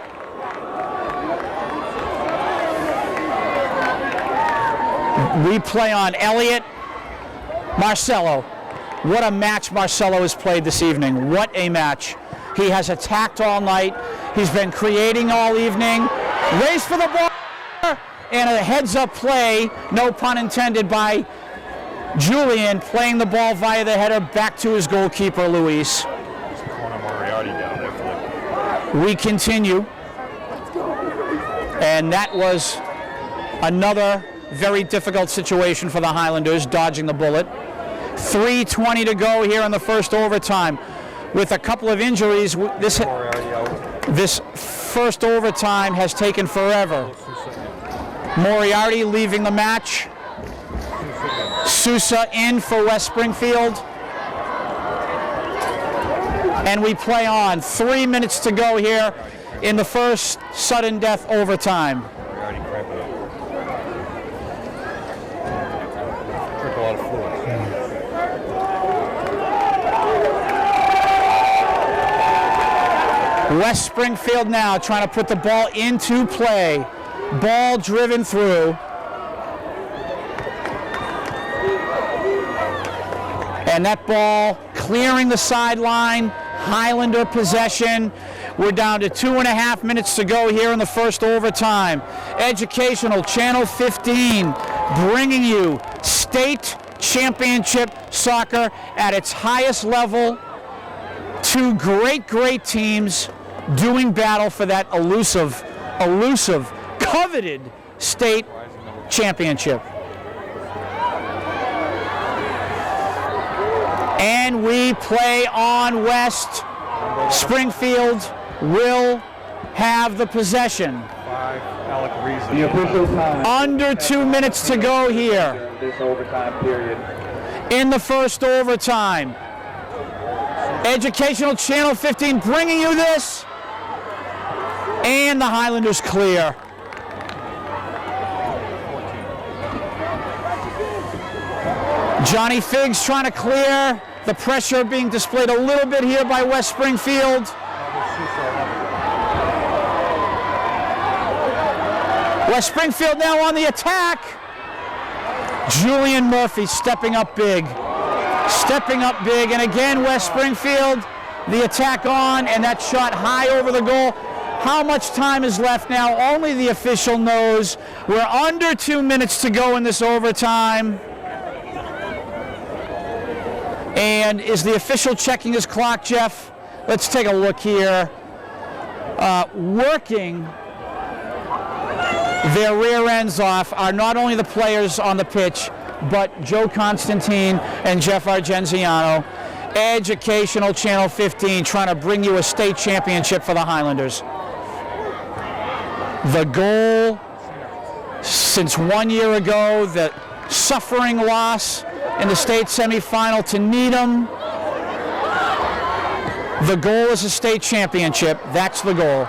Replay on Elliott. Marcelo. What a match Marcelo has played this evening. What a match. He has attacked all night. He's been creating all evening. Race for the ball. And a heads-up play, no pun intended, by Julian, playing the ball via the header back to his goalkeeper, Luis. We continue. And that was another very difficult situation for the Highlanders, dodging the bullet. 3:20 to go here in the first overtime. With a couple of injuries, this first overtime has taken forever. Moriarty leaving the match. Sousa in for West Springfield. And we play on. 3 minutes to go here in the first sudden death overtime. West Springfield now trying to put the ball into play. Ball driven through. And that ball clearing the sideline. Highlander possession. We're down to 2.5 minutes to go here in the first overtime. Educational Channel 15 bringing you state championship soccer at its highest level. 2 great teams doing battle for that elusive, coveted state championship. And we play on West. Springfield will have the possession. The official time. Under 2 minutes to go here. During this overtime period. In the first overtime. Educational Channel 15 bringing you this. And the Highlanders clear. Johnny Figs trying to clear. The pressure being displayed a little bit here by West Springfield. West Springfield now on the attack. Julian Murphy stepping up big. And again, West Springfield, the attack on, and that shot high over the goal. How much time is left now? Only the official knows. We're under 2 minutes to go in this overtime. And is the official checking his clock, Jeff? Let's take a look here. Working their rear ends off are not only the players on the pitch, but Joe Constantine and Jeff Argenziano. Educational Channel 15 trying to bring you a state championship for the Highlanders. The goal since 1 year ago, the suffering loss in the state semifinal to Needham. The goal is a state championship. That's the goal.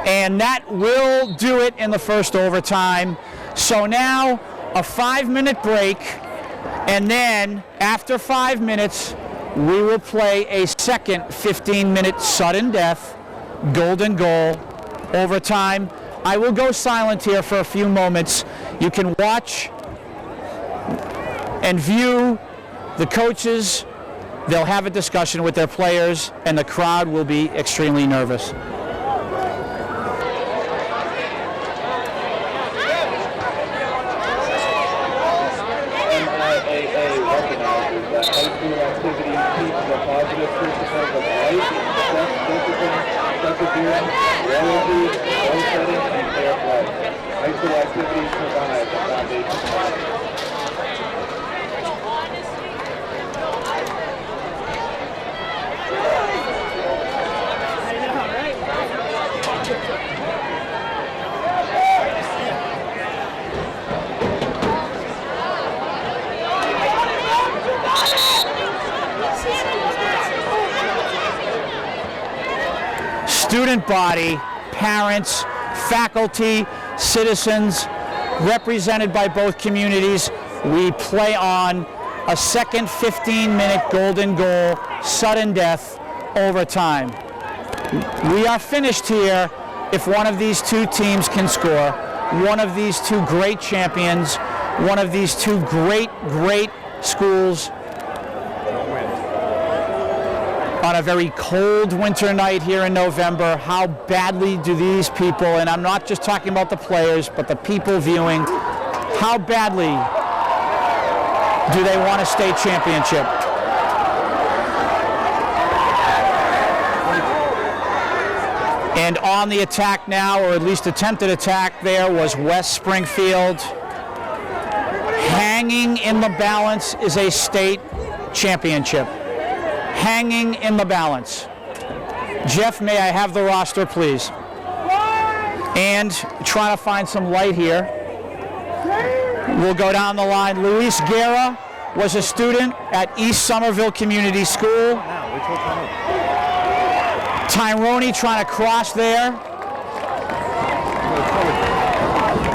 And that will do it in the first overtime. So now a 5-minute break, and then after 5 minutes, we will play a second 15-minute sudden death, golden goal, overtime. I will go silent here for a few moments. You can watch and view the coaches. They'll have a discussion with their players, and the crowd will be extremely nervous. MIAA recognizes that high school activities teach the positive principles of life, self-discipline, perseverance, loyalty, goal setting, and fair play. High school activities provide the foundation for life. student body, parents, faculty, citizens, represented by both communities, we play on a second 15-minute golden goal, sudden death, overtime. We are finished here if one of these two teams can score, one of these two great champions, one of these two great schools on a very cold winter night here in November. How badly do these people, and I'm not just talking about the players, but the people viewing, how badly do they want a state championship? And on the attack now, or at least attempted attack there, was West Springfield. Hanging in the balance is a state championship. Hanging in the balance. Jeff, may I have the roster, please? And trying to find some light here. We'll go down the line. Luis Guerra was a student at East Somerville Community School. Tyrone trying to cross there.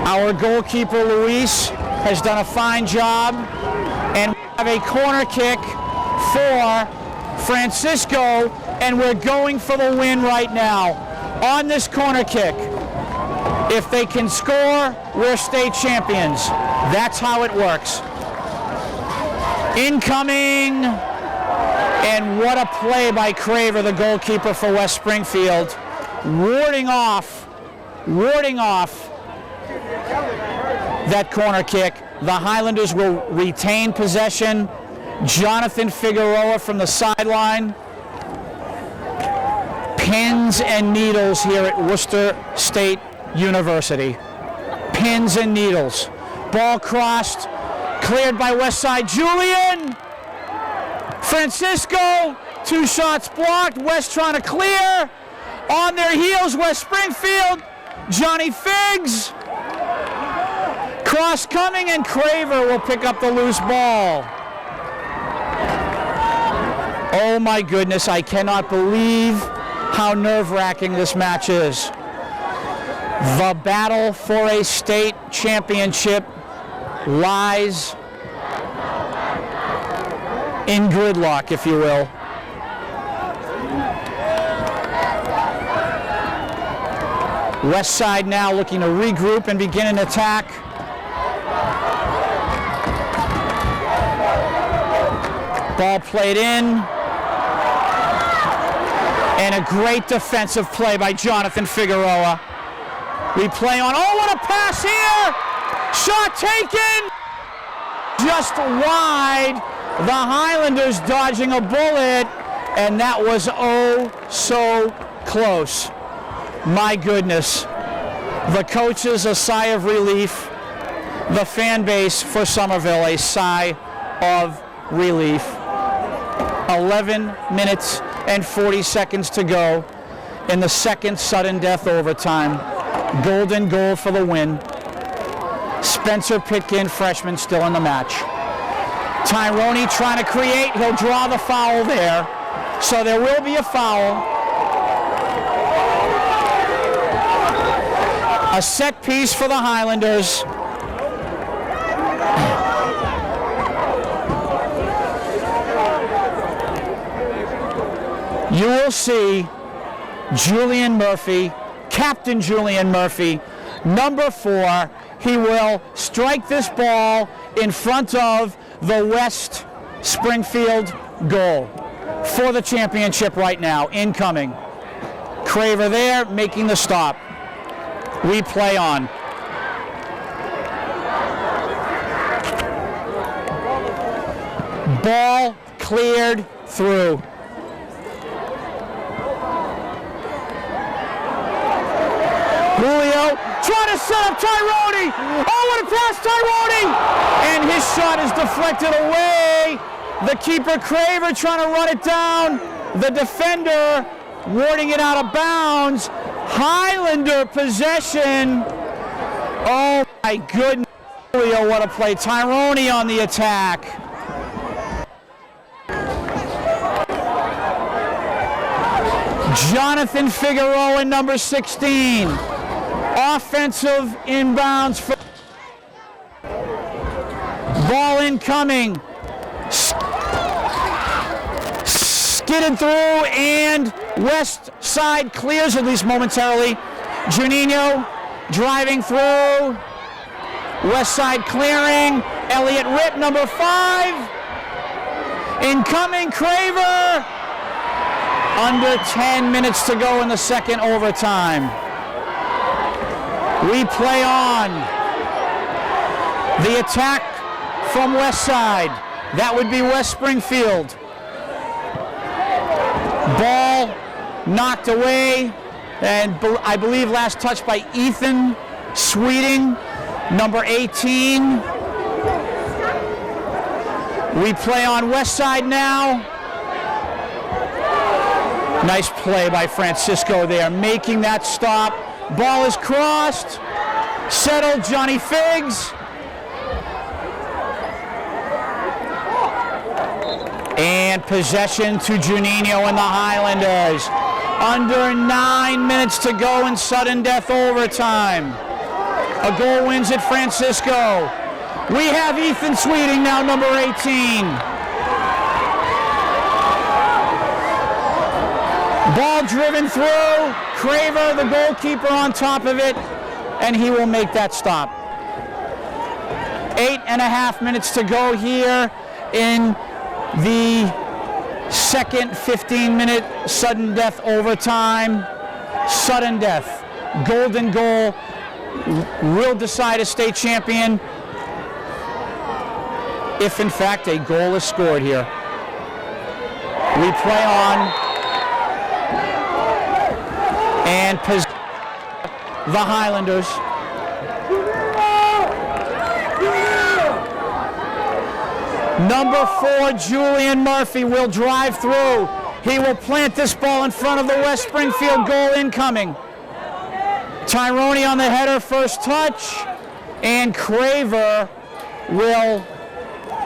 Our goalkeeper, Luis, has done a fine job. And we have a corner kick for Francisco, and we're going for the win right now on this corner kick. If they can score, we're state champions. That's how it works. Incoming, and what a play by Craver, the goalkeeper for West Springfield, warding off that corner kick. The Highlanders will retain possession. Jonathan Figueroa from the sideline. Pins and needles here at Worcester State University. Pins and needles. Ball crossed, cleared by West Side. Julian! Francisco, 2 shots blocked. West trying to clear. On their heels, West Springfield. Johnny Figs. Cross coming, and Craver will pick up the loose ball. Oh my goodness, I cannot believe how nerve-wracking this match is. The battle for a state championship lies in gridlock, if you will. West Side now looking to regroup and begin an attack. Ball played in. And a great defensive play by Jonathan Figueroa. We play on, oh, what a pass here! Shot taken! Just wide. The Highlanders dodging a bullet, and that was oh so close. My goodness. The coaches, a sigh of relief. The fan base for Somerville, a sigh of relief. 11 minutes and 40 seconds to go in the second sudden death overtime. Golden goal for the win. Spencer Pitkin, freshman, still in the match. Tyrone trying to create. He'll draw the foul there. So there will be a foul. A set piece for the Highlanders. You will see Julian Murphy, Captain Julian Murphy, number 4. He will strike this ball in front of the West Springfield goal for the championship right now, incoming. Craver there, making the stop. We play on. Ball cleared through. Julio trying to set up Tyrone. Oh, what a pass, Tyrone! And his shot is deflected away. The keeper, Craver, trying to run it down. The defender warding it out of bounds. Highlander possession. Oh my goodness. Julio, what a play. Tyrone on the attack. Jonathan Figueroa, number 16. Offensive inbounds. Ball incoming. Skidded through, and West Side clears, at least momentarily. Juninho driving through. West Side clearing. Elliott Rip, number 5. Incoming Craver. Under 10 minutes to go in the second overtime. We play on. The attack from West Side. That would be West Springfield. Ball knocked away, and I believe last touch by Ethan Sweeting, number 18. We play on West Side now. Nice play by Francisco there, making that stop. Ball is crossed. Settled, Johnny Figs. And possession to Juninho and the Highlanders. Under 9 minutes to go in sudden death overtime. A goal wins it, Francisco. We have Ethan Sweeting now, number 18. Ball driven through. Craver, the goalkeeper, on top of it, and he will make that stop. 8.5 minutes to go here in the second 15-minute sudden death overtime. Sudden death. Golden goal will decide a state champion if, in fact, a goal is scored here. We play on. And the Highlanders. Number 4, Julian Murphy, will drive through. He will plant this ball in front of the West Springfield goal incoming. Tyrone on the header, first touch, and Craver will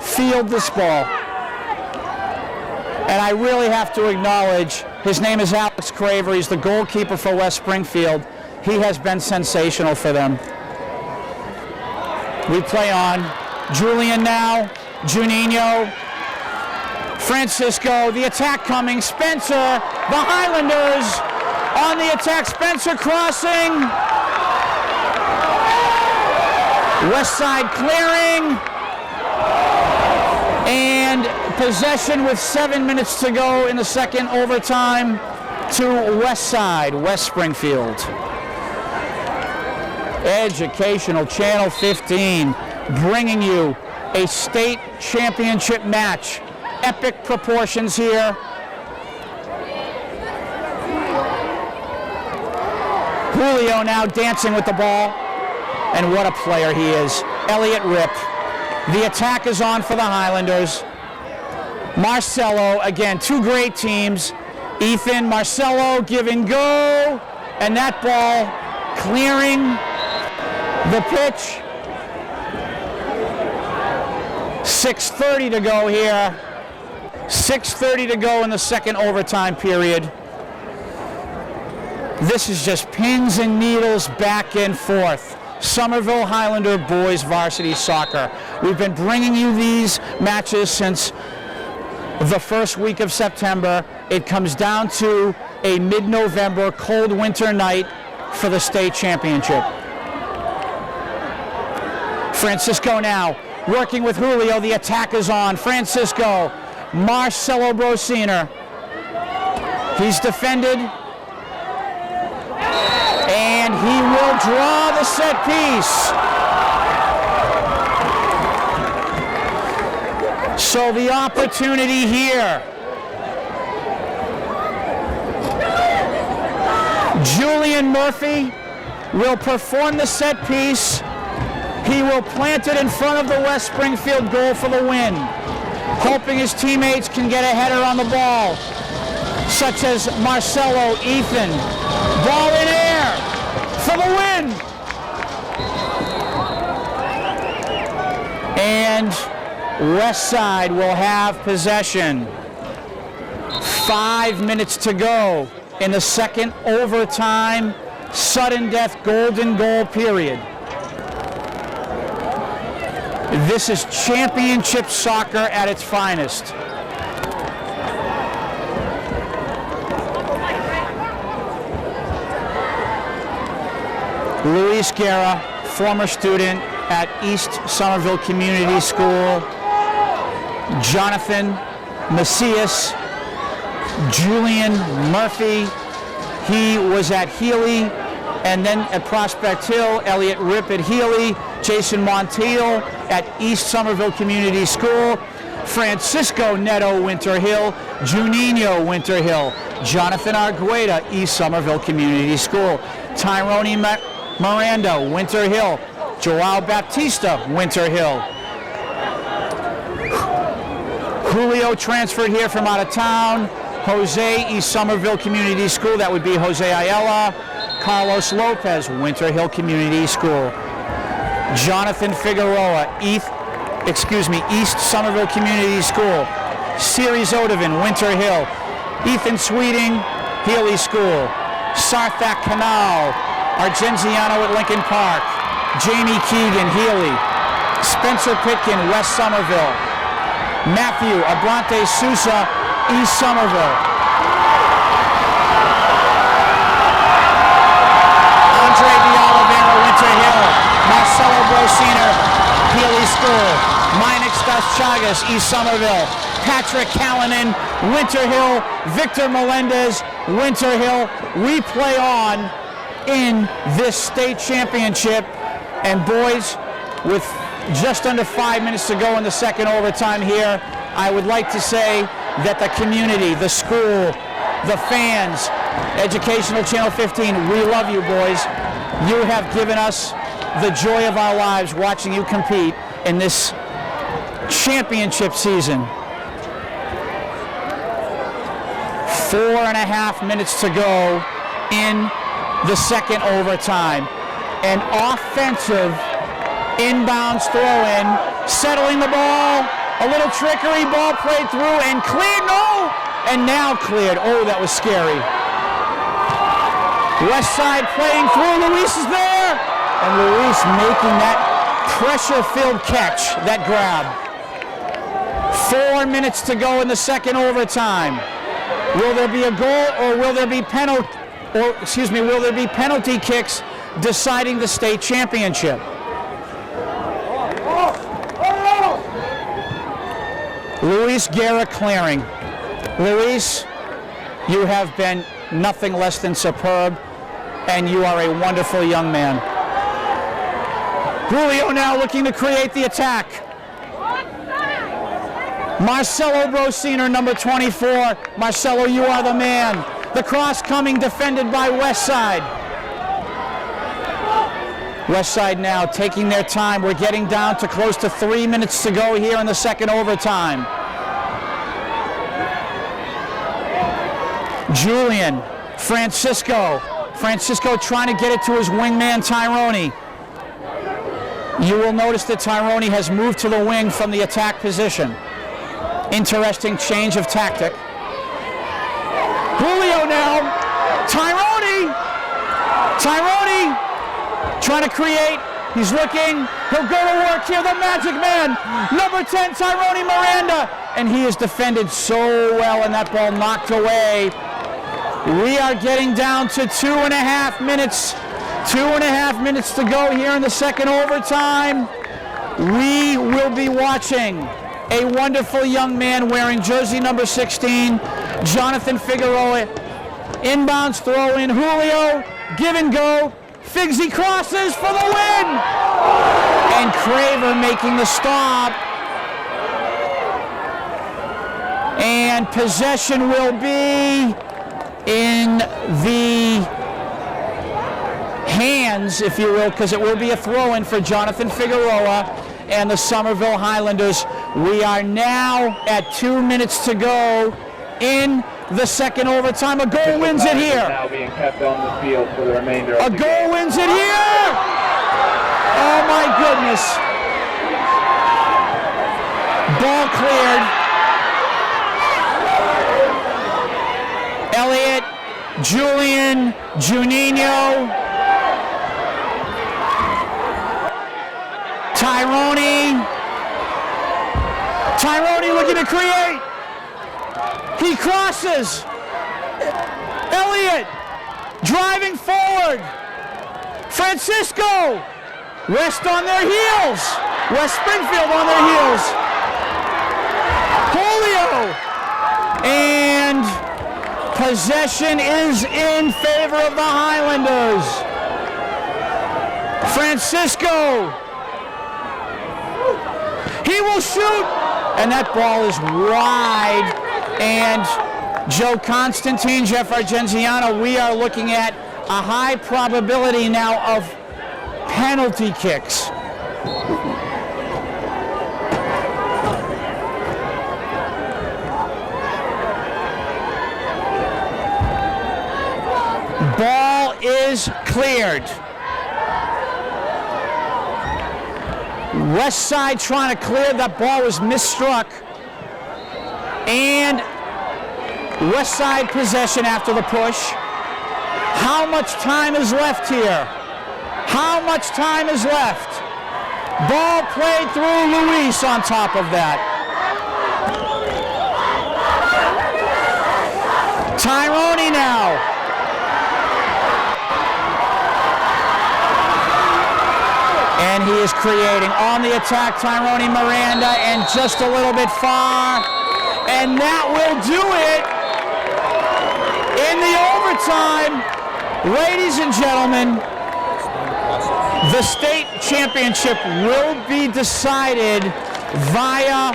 field this ball. And I really have to acknowledge, his name is Alex Craver. He's the goalkeeper for West Springfield. He has been sensational for them. We play on. Julian now. Juninho. Francisco. The attack coming. Spencer. The Highlanders on the attack. Spencer crossing. West Side clearing. And possession with 7 minutes to go in the second overtime to West Side, West Springfield. Educational Channel 15 bringing you a state championship match. Epic proportions here. Julio now dancing with the ball, and what a player he is. Elliott Rip. The attack is on for the Highlanders. Marcelo, again, two great teams. Ethan, Marcelo, give and go. And that ball clearing the pitch. 6:30 to go here. 6:30 to go in the second overtime period. This is just pins and needles back and forth. Somerville Highlander boys varsity soccer. We've been bringing you these matches since the first week of September. It comes down to a mid-November cold winter night for the state championship. Francisco now working with Julio. The attack is on. Francisco, Marcelo Brosiner. He's defended. And he will draw the set piece. So the opportunity here. Julian Murphy will perform the set piece. He will plant it in front of the West Springfield goal for the win, hoping his teammates can get a header on the ball, such as Marcelo, Ethan. Ball in air for the win. And West Side will have possession. 5 minutes to go in the second overtime, sudden death, golden goal period. This is championship soccer at its finest. Luis Guerra, former student at East Somerville Community School. Jonathan Macias, Julian Murphy, he was at Healy, and then at Prospect Hill, Elliot Ripp at Healy, Jason Montiel at East Somerville Community School, Francisco Neto Winter Hill, Juninho Winter Hill, Jonathan Argueta, East Somerville Community School, Tyrone Miranda, Winter Hill, Joao Baptista, Winter Hill. Julio transferred here from out of town. Jose, East Somerville Community School, that would be Jose Ayala. Carlos Lopez, Winter Hill Community School. Jonathan Figueroa, East Somerville Community School. Siri Zodovan, Winter Hill. Ethan Sweeting, Healy School. Sarthak Canal, Argenziano at Lincoln Park. Jamie Keegan, Healy. Spencer Pitkin, West Somerville. Matthew Abrante Sousa, East Somerville. Andre de Oliveira, Winter Hill. Marcelo Brosiner, Healy School. Minix Das Chagas, East Somerville. Patrick Callanan, Winter Hill. Victor Melendez, Winter Hill. We play on in this state championship. And boys, with just under 5 minutes to go in the second overtime here, I would like to say that the community, the school, the fans, Educational Channel 15, we love you boys. You have given us the joy of our lives watching you compete in this championship season. 4.5 minutes to go in the second overtime. An offensive inbounds throw-in, settling the ball, a little trickery, ball played through and cleared, no! And now cleared. Oh, that was scary. West side playing through, Luis is there! And Luis making that pressure-filled catch, that grab. 4 minutes to go in the second overtime. Will there be a goal or will there be will there be penalty kicks deciding the state championship? Luis Guerra clearing. Luis, you have been nothing less than superb, and you are a wonderful young man. Julio now looking to create the attack. Marcelo Brosiner, number 24. Marcelo, you are the man. The cross coming, defended by Westside. Westside now taking their time. We're getting down to close to 3 minutes to go here in the second overtime. Julian, Francisco trying to get it to his wingman Tyrone. You will notice that Tyrone has moved to the wing from the attack position. Interesting change of tactic. Julio now, Tyrone trying to create, he's looking, he'll go to work here, the magic man, number 10, Tyrone Miranda, and he is defended so well and that ball knocked away. We are getting down to 2.5 minutes. 2.5 minutes to go here in the second overtime. We will be watching a wonderful young man wearing jersey number 16, Jonathan Figueroa. Inbounds throw in, Julio, give and go. Figsy crosses for the win! And Craver making the stop. And possession will be in the hands, if you will, because it will be a throw-in for Jonathan Figueroa and the Somerville Highlanders. We are now at 2 minutes to go in the second overtime. A goal wins it here. Now being kept on the field for the remainder of A goal wins it here. Oh my goodness. Ball cleared. Elliot Julian, Juninho, Tyrone looking to create. He crosses. Elliott driving forward. Francisco. West on their heels. West Springfield on their heels. Julio. And possession is in favor of the Highlanders. Francisco. He will shoot. And that ball is wide. And Joe Constantine, Jeff Argenziano, we are looking at a high probability now of penalty kicks. Ball is cleared. West side trying to clear. That ball was misstruck. And West side possession after the push. How much time is left here? How much time is left? Ball played through Luis on top of that. Tyrone now. And he is creating on the attack, Tyrone Miranda, and just a little bit far. And that will do it in the overtime. Ladies and gentlemen, the state championship will be decided via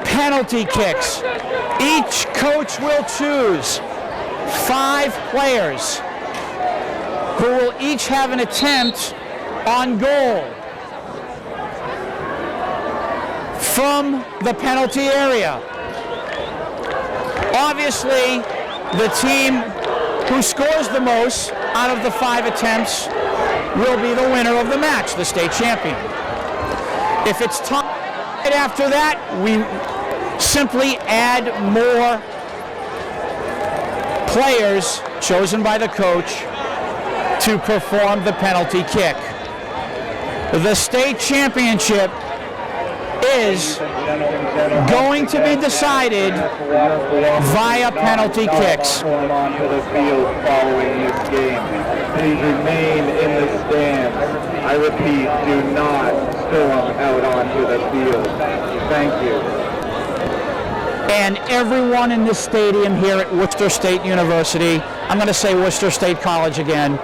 penalty kicks. Each coach will choose 5 players who will each have an attempt on goal from the penalty area. Obviously, the team who scores the most out of the 5 attempts will be the winner of the match, the state champion. If it's tied after that, we simply add more players chosen by the coach to perform the penalty kick. The state championship is going to be decided via penalty kicks. Onto the field following this game. Please remain in the stands. I repeat, do not storm out onto the field. Thank you. And everyone in this stadium here at Worcester State University, I'm going to say Worcester State College again,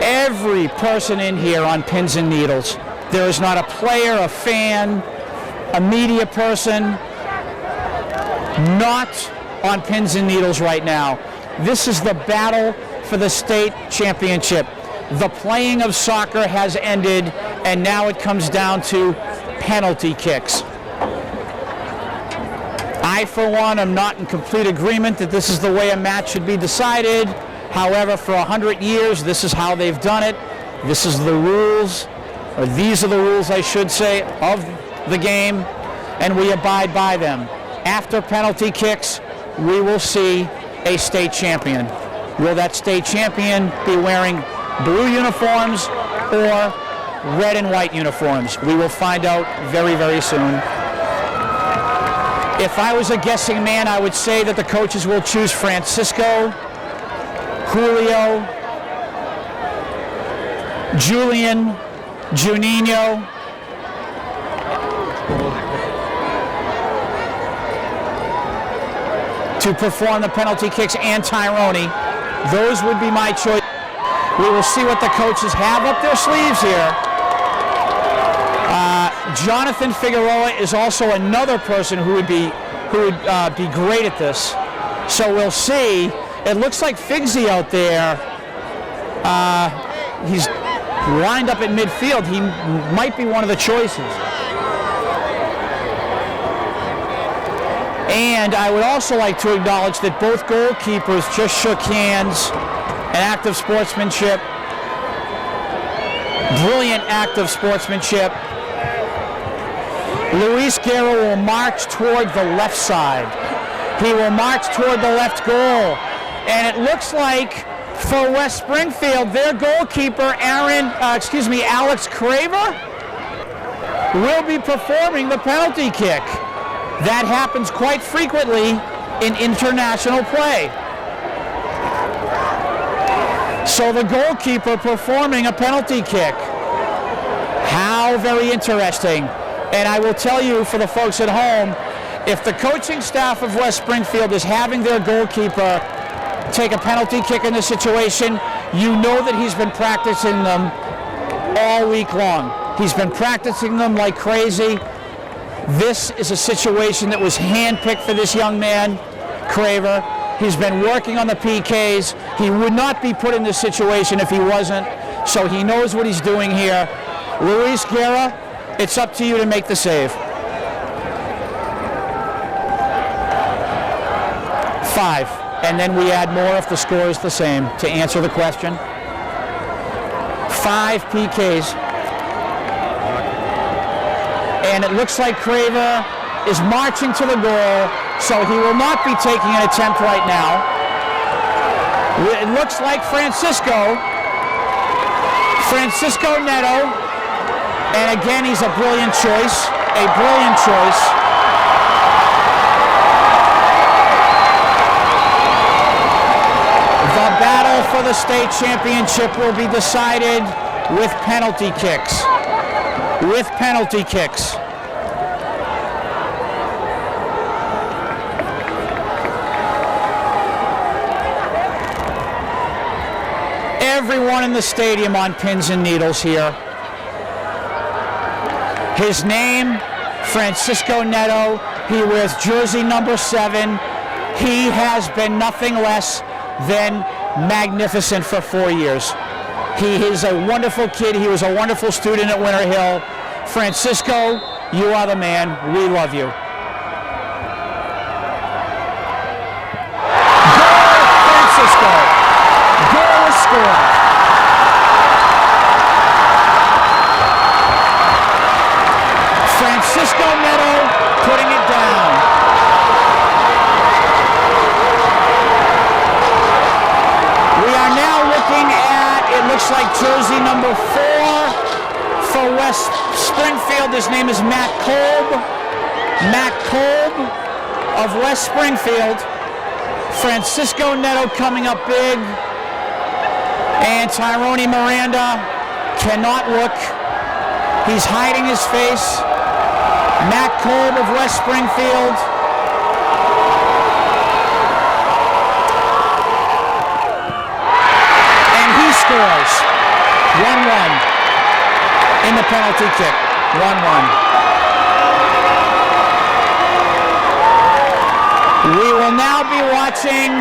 every person in here on pins and needles. There is not a player, a fan, a media person not on pins and needles right now. This is the battle for the state championship. The playing of soccer has ended, and now it comes down to penalty kicks. I, for one, am not in complete agreement that this is the way a match should be decided. However, for 100 years, this is how they've done it. This is the rules, or these are the rules, I should say, of the game, and we abide by them. After penalty kicks, we will see a state champion. Will that state champion be wearing blue uniforms or red and white uniforms? We will find out very, very soon. If I was a guessing man, I would say that the coaches will choose Francisco, Julio, Julian, Juninho, to perform the penalty kicks, and Tyrone. Those would be my choice. We will see what the coaches have up their sleeves here. Jonathan Figueroa is also another person who would be great at this. So we'll see. It looks like Figsy out there. He's lined up at midfield. He might be one of the choices. And I would also like to acknowledge that both goalkeepers just shook hands. An act of sportsmanship. Brilliant act of sportsmanship. Luis Guerra will march toward the left side. He will march toward the left goal. And it looks like for West Springfield, their goalkeeper, Alex Craver, will be performing the penalty kick. That happens quite frequently in international play. So the goalkeeper performing a penalty kick. How very interesting. And I will tell you, for the folks at home, if the coaching staff of West Springfield is having their goalkeeper take a penalty kick in this situation, you know that he's been practicing them all week long. He's been practicing them like crazy. This is a situation that was handpicked for this young man, Craver. He's been working on the PKs. He would not be put in this situation if he wasn't, so he knows what he's doing here. Luis Guerra, it's up to you to make the save. 5, and then we add more if the score is the same to answer the question. 5 PKs. And it looks like Craver is marching to the goal, so he will not be taking an attempt right now. It looks like Francisco Neto, and again he's a brilliant choice, The battle for the state championship will be decided with penalty kicks. Everyone in the stadium on pins and needles here. His name, Francisco Neto. He wears jersey number 7. He has been nothing less than magnificent for 4 years. He is a wonderful kid. He was a wonderful student at Winter Hill. Francisco, you are the man. We love you. Goal, Francisco. Goal is scored. Francisco Neto putting it down. We are now looking at, it looks like jersey number 4 for West Springfield. His name is Matt Kolb. Matt Kolb of West Springfield. Francisco Neto coming up big. And Tyrone Miranda cannot look. He's hiding his face. Matt Kolb of West Springfield. And he scores. 1-1 in the penalty kick. 1-1. We will now be watching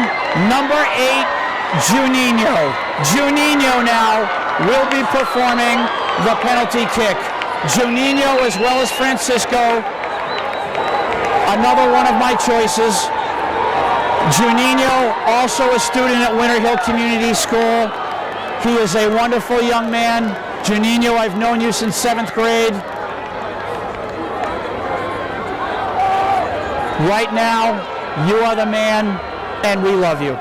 number 8, Juninho. Juninho now will be performing the penalty kick. Juninho as well as Francisco, another one of my choices. Juninho, also a student at Winter Hill Community School. He is a wonderful young man. Juninho, I've known you since 7th grade. Right now, you are the man, and we love you.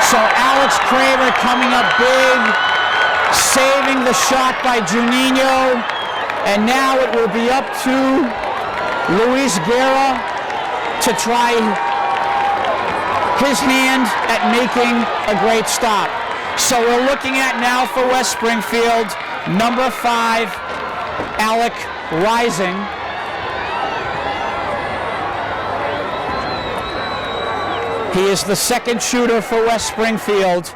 So Alex Craver coming up big, saving the shot by Juninho, and now it will be up to Luis Guerra to try his hand at making a great stop. So we're looking at now for West Springfield, number 5, Alec Rising. He is the second shooter for West Springfield.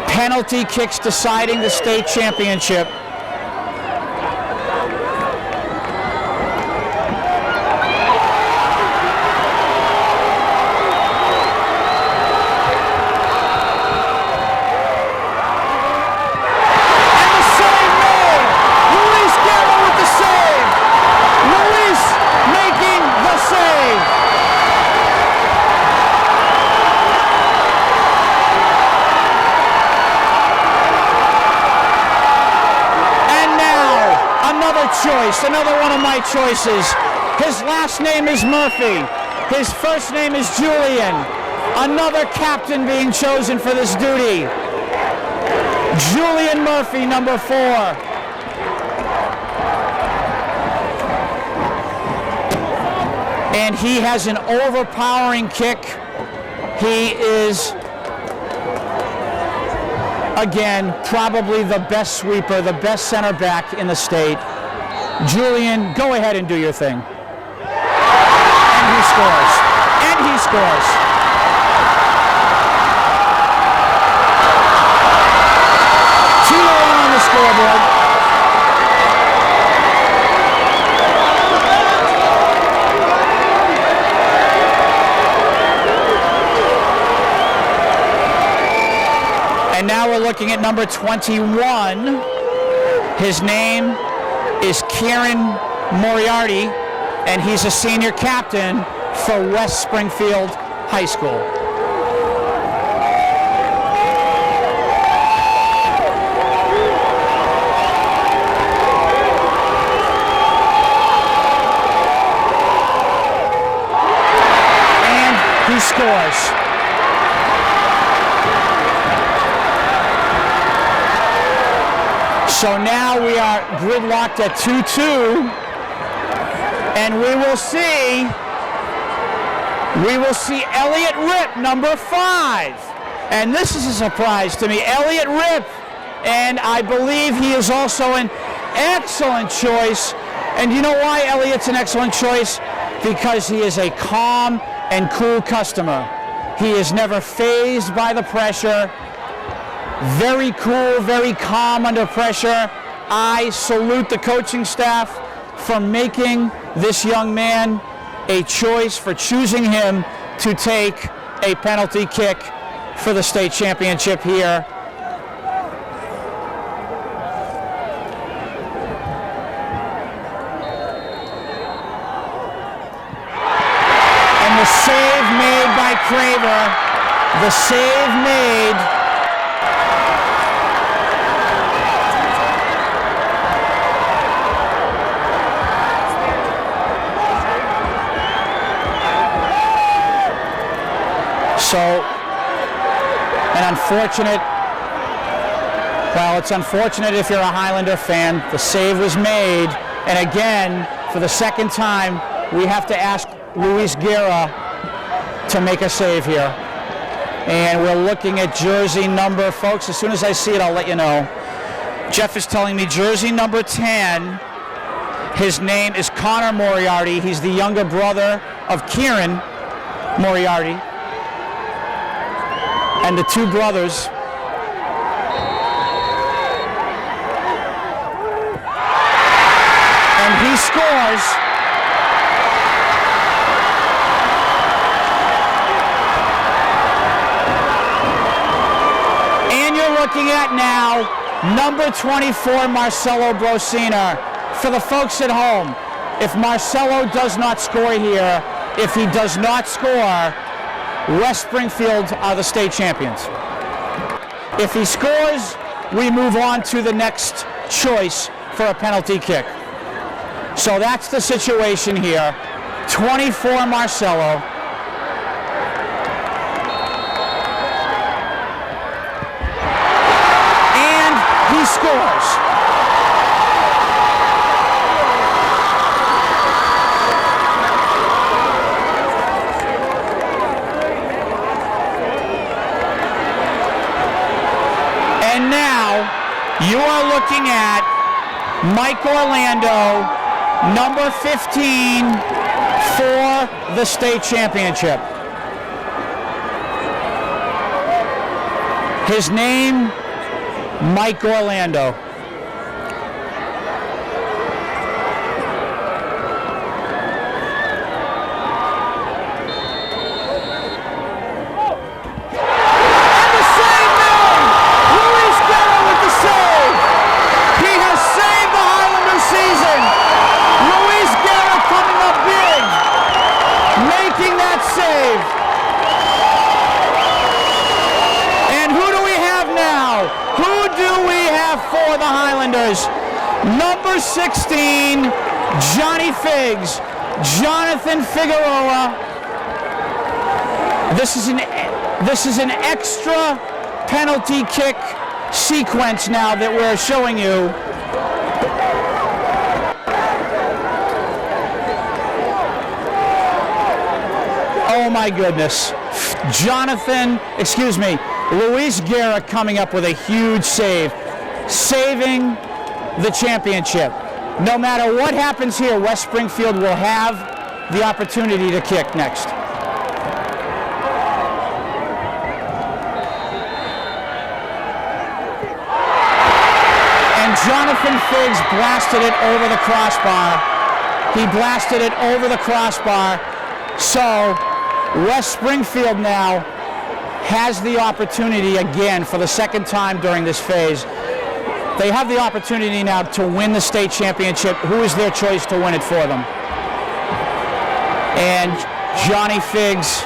Penalty kicks deciding the state championship. choice, another one of my choices. His last name is Murphy. His first name is Julian. Another captain being chosen for this duty. Julian Murphy, number 4. And he has an overpowering kick. He is, again, probably the best sweeper, the best center back in the state. Julian, go ahead and do your thing. And he scores. And he scores. On the scoreboard. And now we're looking at number 21. His name is Kieran Moriarty, and he's a senior captain for West Springfield High School. He scores. So now we are gridlocked at 2-2, and we will see Elliot Ripp, number 5. And this is a surprise to me. Elliot Ripp, and I believe he is also an excellent choice. And you know why Elliot's an excellent choice? Because he is a calm and cool customer. He is never fazed by the pressure. Very cool, very calm under pressure. I salute the coaching staff for making this young man a choice, for choosing him to take a penalty kick for the state championship here. The save made by Craver. The save made. So, it's unfortunate if you're a Highlander fan. The save was made, and again, for the second time, we have to ask Luis Guerra to make a save here. And we're looking at jersey number, folks, as soon as I see it, I'll let you know. Jeff is telling me jersey number 10, his name is Connor Moriarty. He's the younger brother of Kieran Moriarty. And the two brothers. And he scores. Looking at now, number 24, Marcelo Brosina. For the folks at home, if Marcelo does not score here, if he does not score, West Springfield are the state champions. If he scores, we move on to the next choice for a penalty kick. So that's the situation here. 24, Marcelo. Scores. And now you are looking at Mike Orlando, number 15, for the state championship. His name, Mike Orlando. Number 16, Johnny Figs, Jonathan Figueroa. This is an extra penalty kick sequence now that we're showing you. Oh my goodness. Luis Guerra coming up with a huge save, saving the championship. No matter what happens here, West Springfield will have the opportunity to kick next. And Jonathan Figs blasted it over the crossbar. He blasted it over the crossbar. So West Springfield now has the opportunity again for the second time during this phase. They have the opportunity now to win the state championship. Who is their choice to win it for them? And Johnny Figs,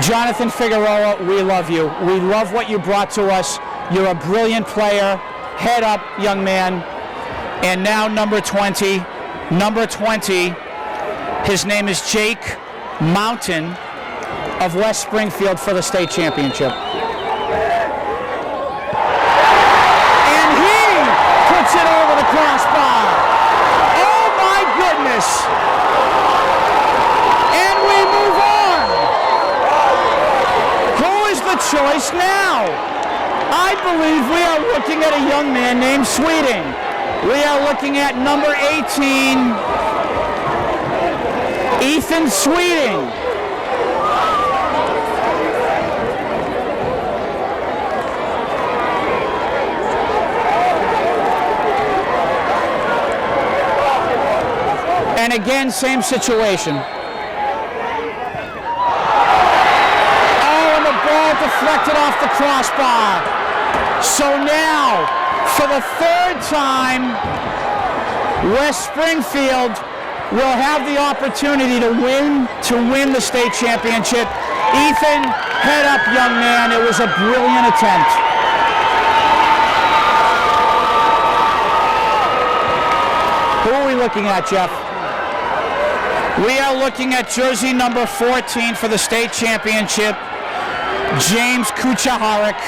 Jonathan Figueroa, we love you. We love what you brought to us. You're a brilliant player. Head up, young man. And now number 20. Number 20, his name is Jake Mountain of West Springfield for the state championship. And he puts it over the crossbar. Oh my goodness. And we move on. Who is the choice now? I believe we are looking at a young man named Sweeting. We are looking at number 18, Ethan Sweeting. And again, same situation. Oh, and the ball deflected off the crossbar. So now, for the third time, West Springfield will have the opportunity to win the state championship. Ethan, head up, young man. It was a brilliant attempt. Who are we looking at, Jeff? We are looking at jersey number 14 for the state championship, James Kuchaharik.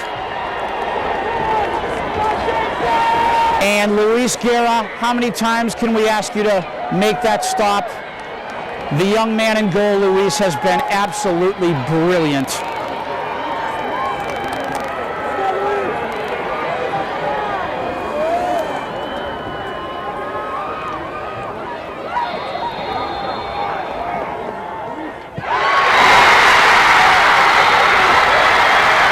And Luis Guerra, how many times can we ask you to make that stop? The young man in goal, Luis, has been absolutely brilliant.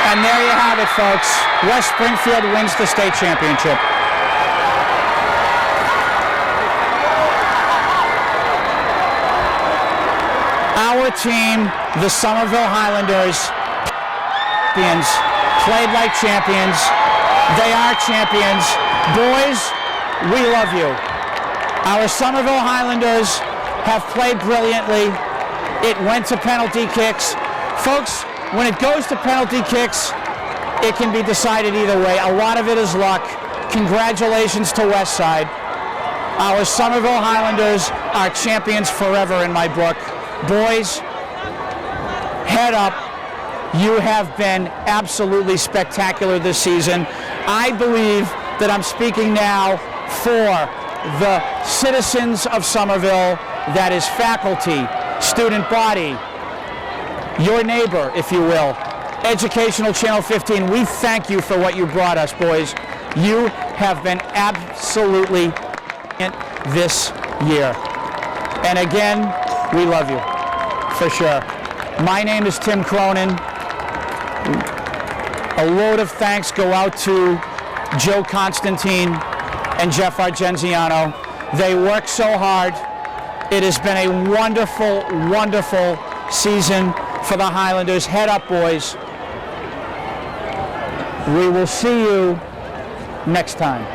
And there you have it, folks. West Springfield wins the state championship. Our team, the Somerville Highlanders, played like champions. They are champions. Boys, we love you. Our Somerville Highlanders have played brilliantly. It went to penalty kicks. Folks, when it goes to penalty kicks, it can be decided either way. A lot of it is luck. Congratulations to Westside. Our Somerville Highlanders are champions forever in my book. Boys, head up. You have been absolutely spectacular this season. I believe that I'm speaking now for the citizens of Somerville, that is faculty, student body, your neighbor, if you will. Educational Channel 15, we thank you for what you brought us, boys. You have been absolutely this year. And again, we love you, for sure. My name is Tim Cronin. A load of thanks go out to Joe Constantine and Jeff Argenziano. They work so hard. It has been a wonderful, wonderful season for the Highlanders. Head up, boys. We will see you next time.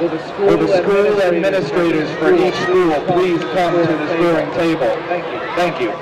Will the school administrators for each school please come to the scoring table? Thank you.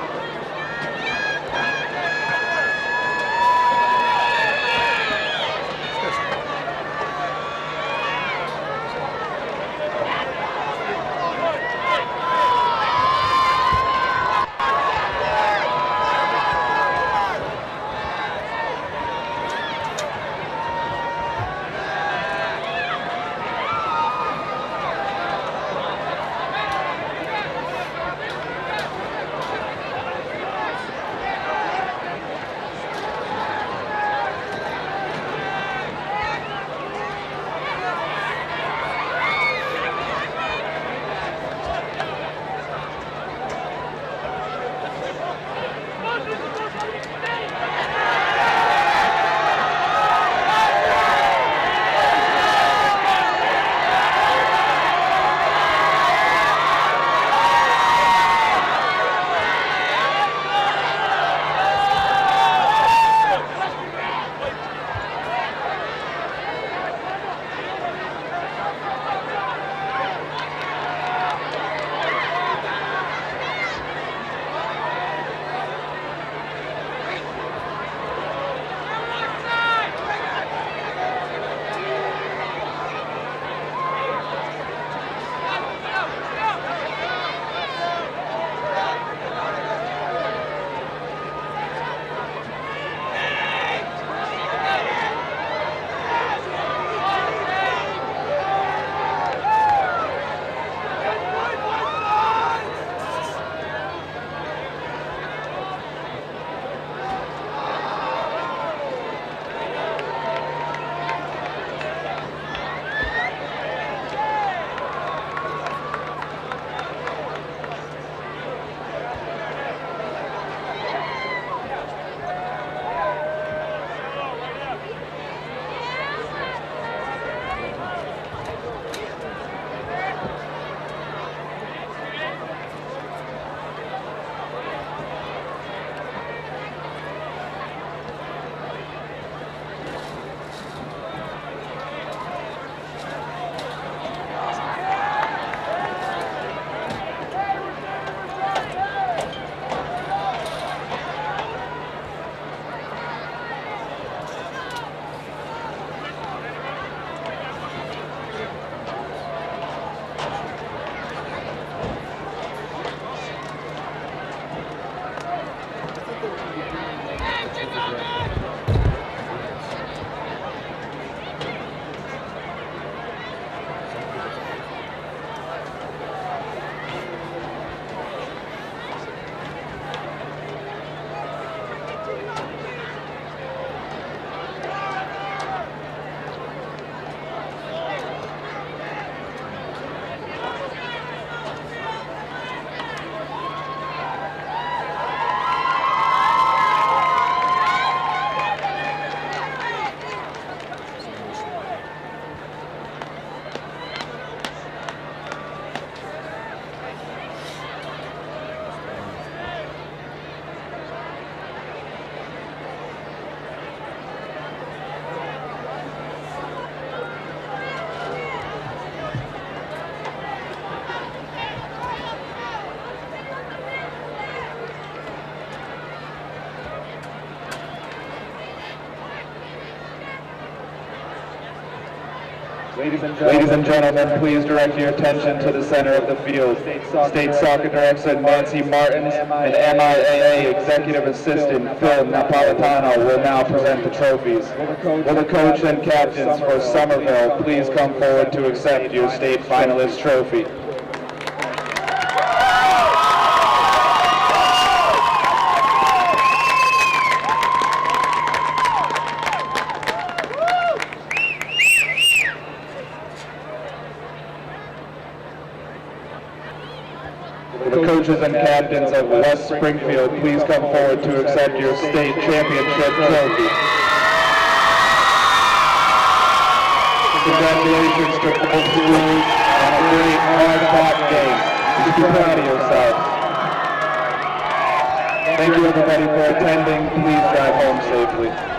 Ladies and gentlemen, please direct your attention to the center of the field. State Soccer Director Nancy Martins and MIAA Executive Assistant Phil Napolitano will now present the trophies. Will the coach and captains for Somerville please come forward to accept your state finalist trophy? The coaches and captains of West Springfield, please come forward to accept your state championship trophy. Congratulations to both schools on a great hard-fought game. You should be proud of yourselves. Thank you everybody for attending. Please drive home safely.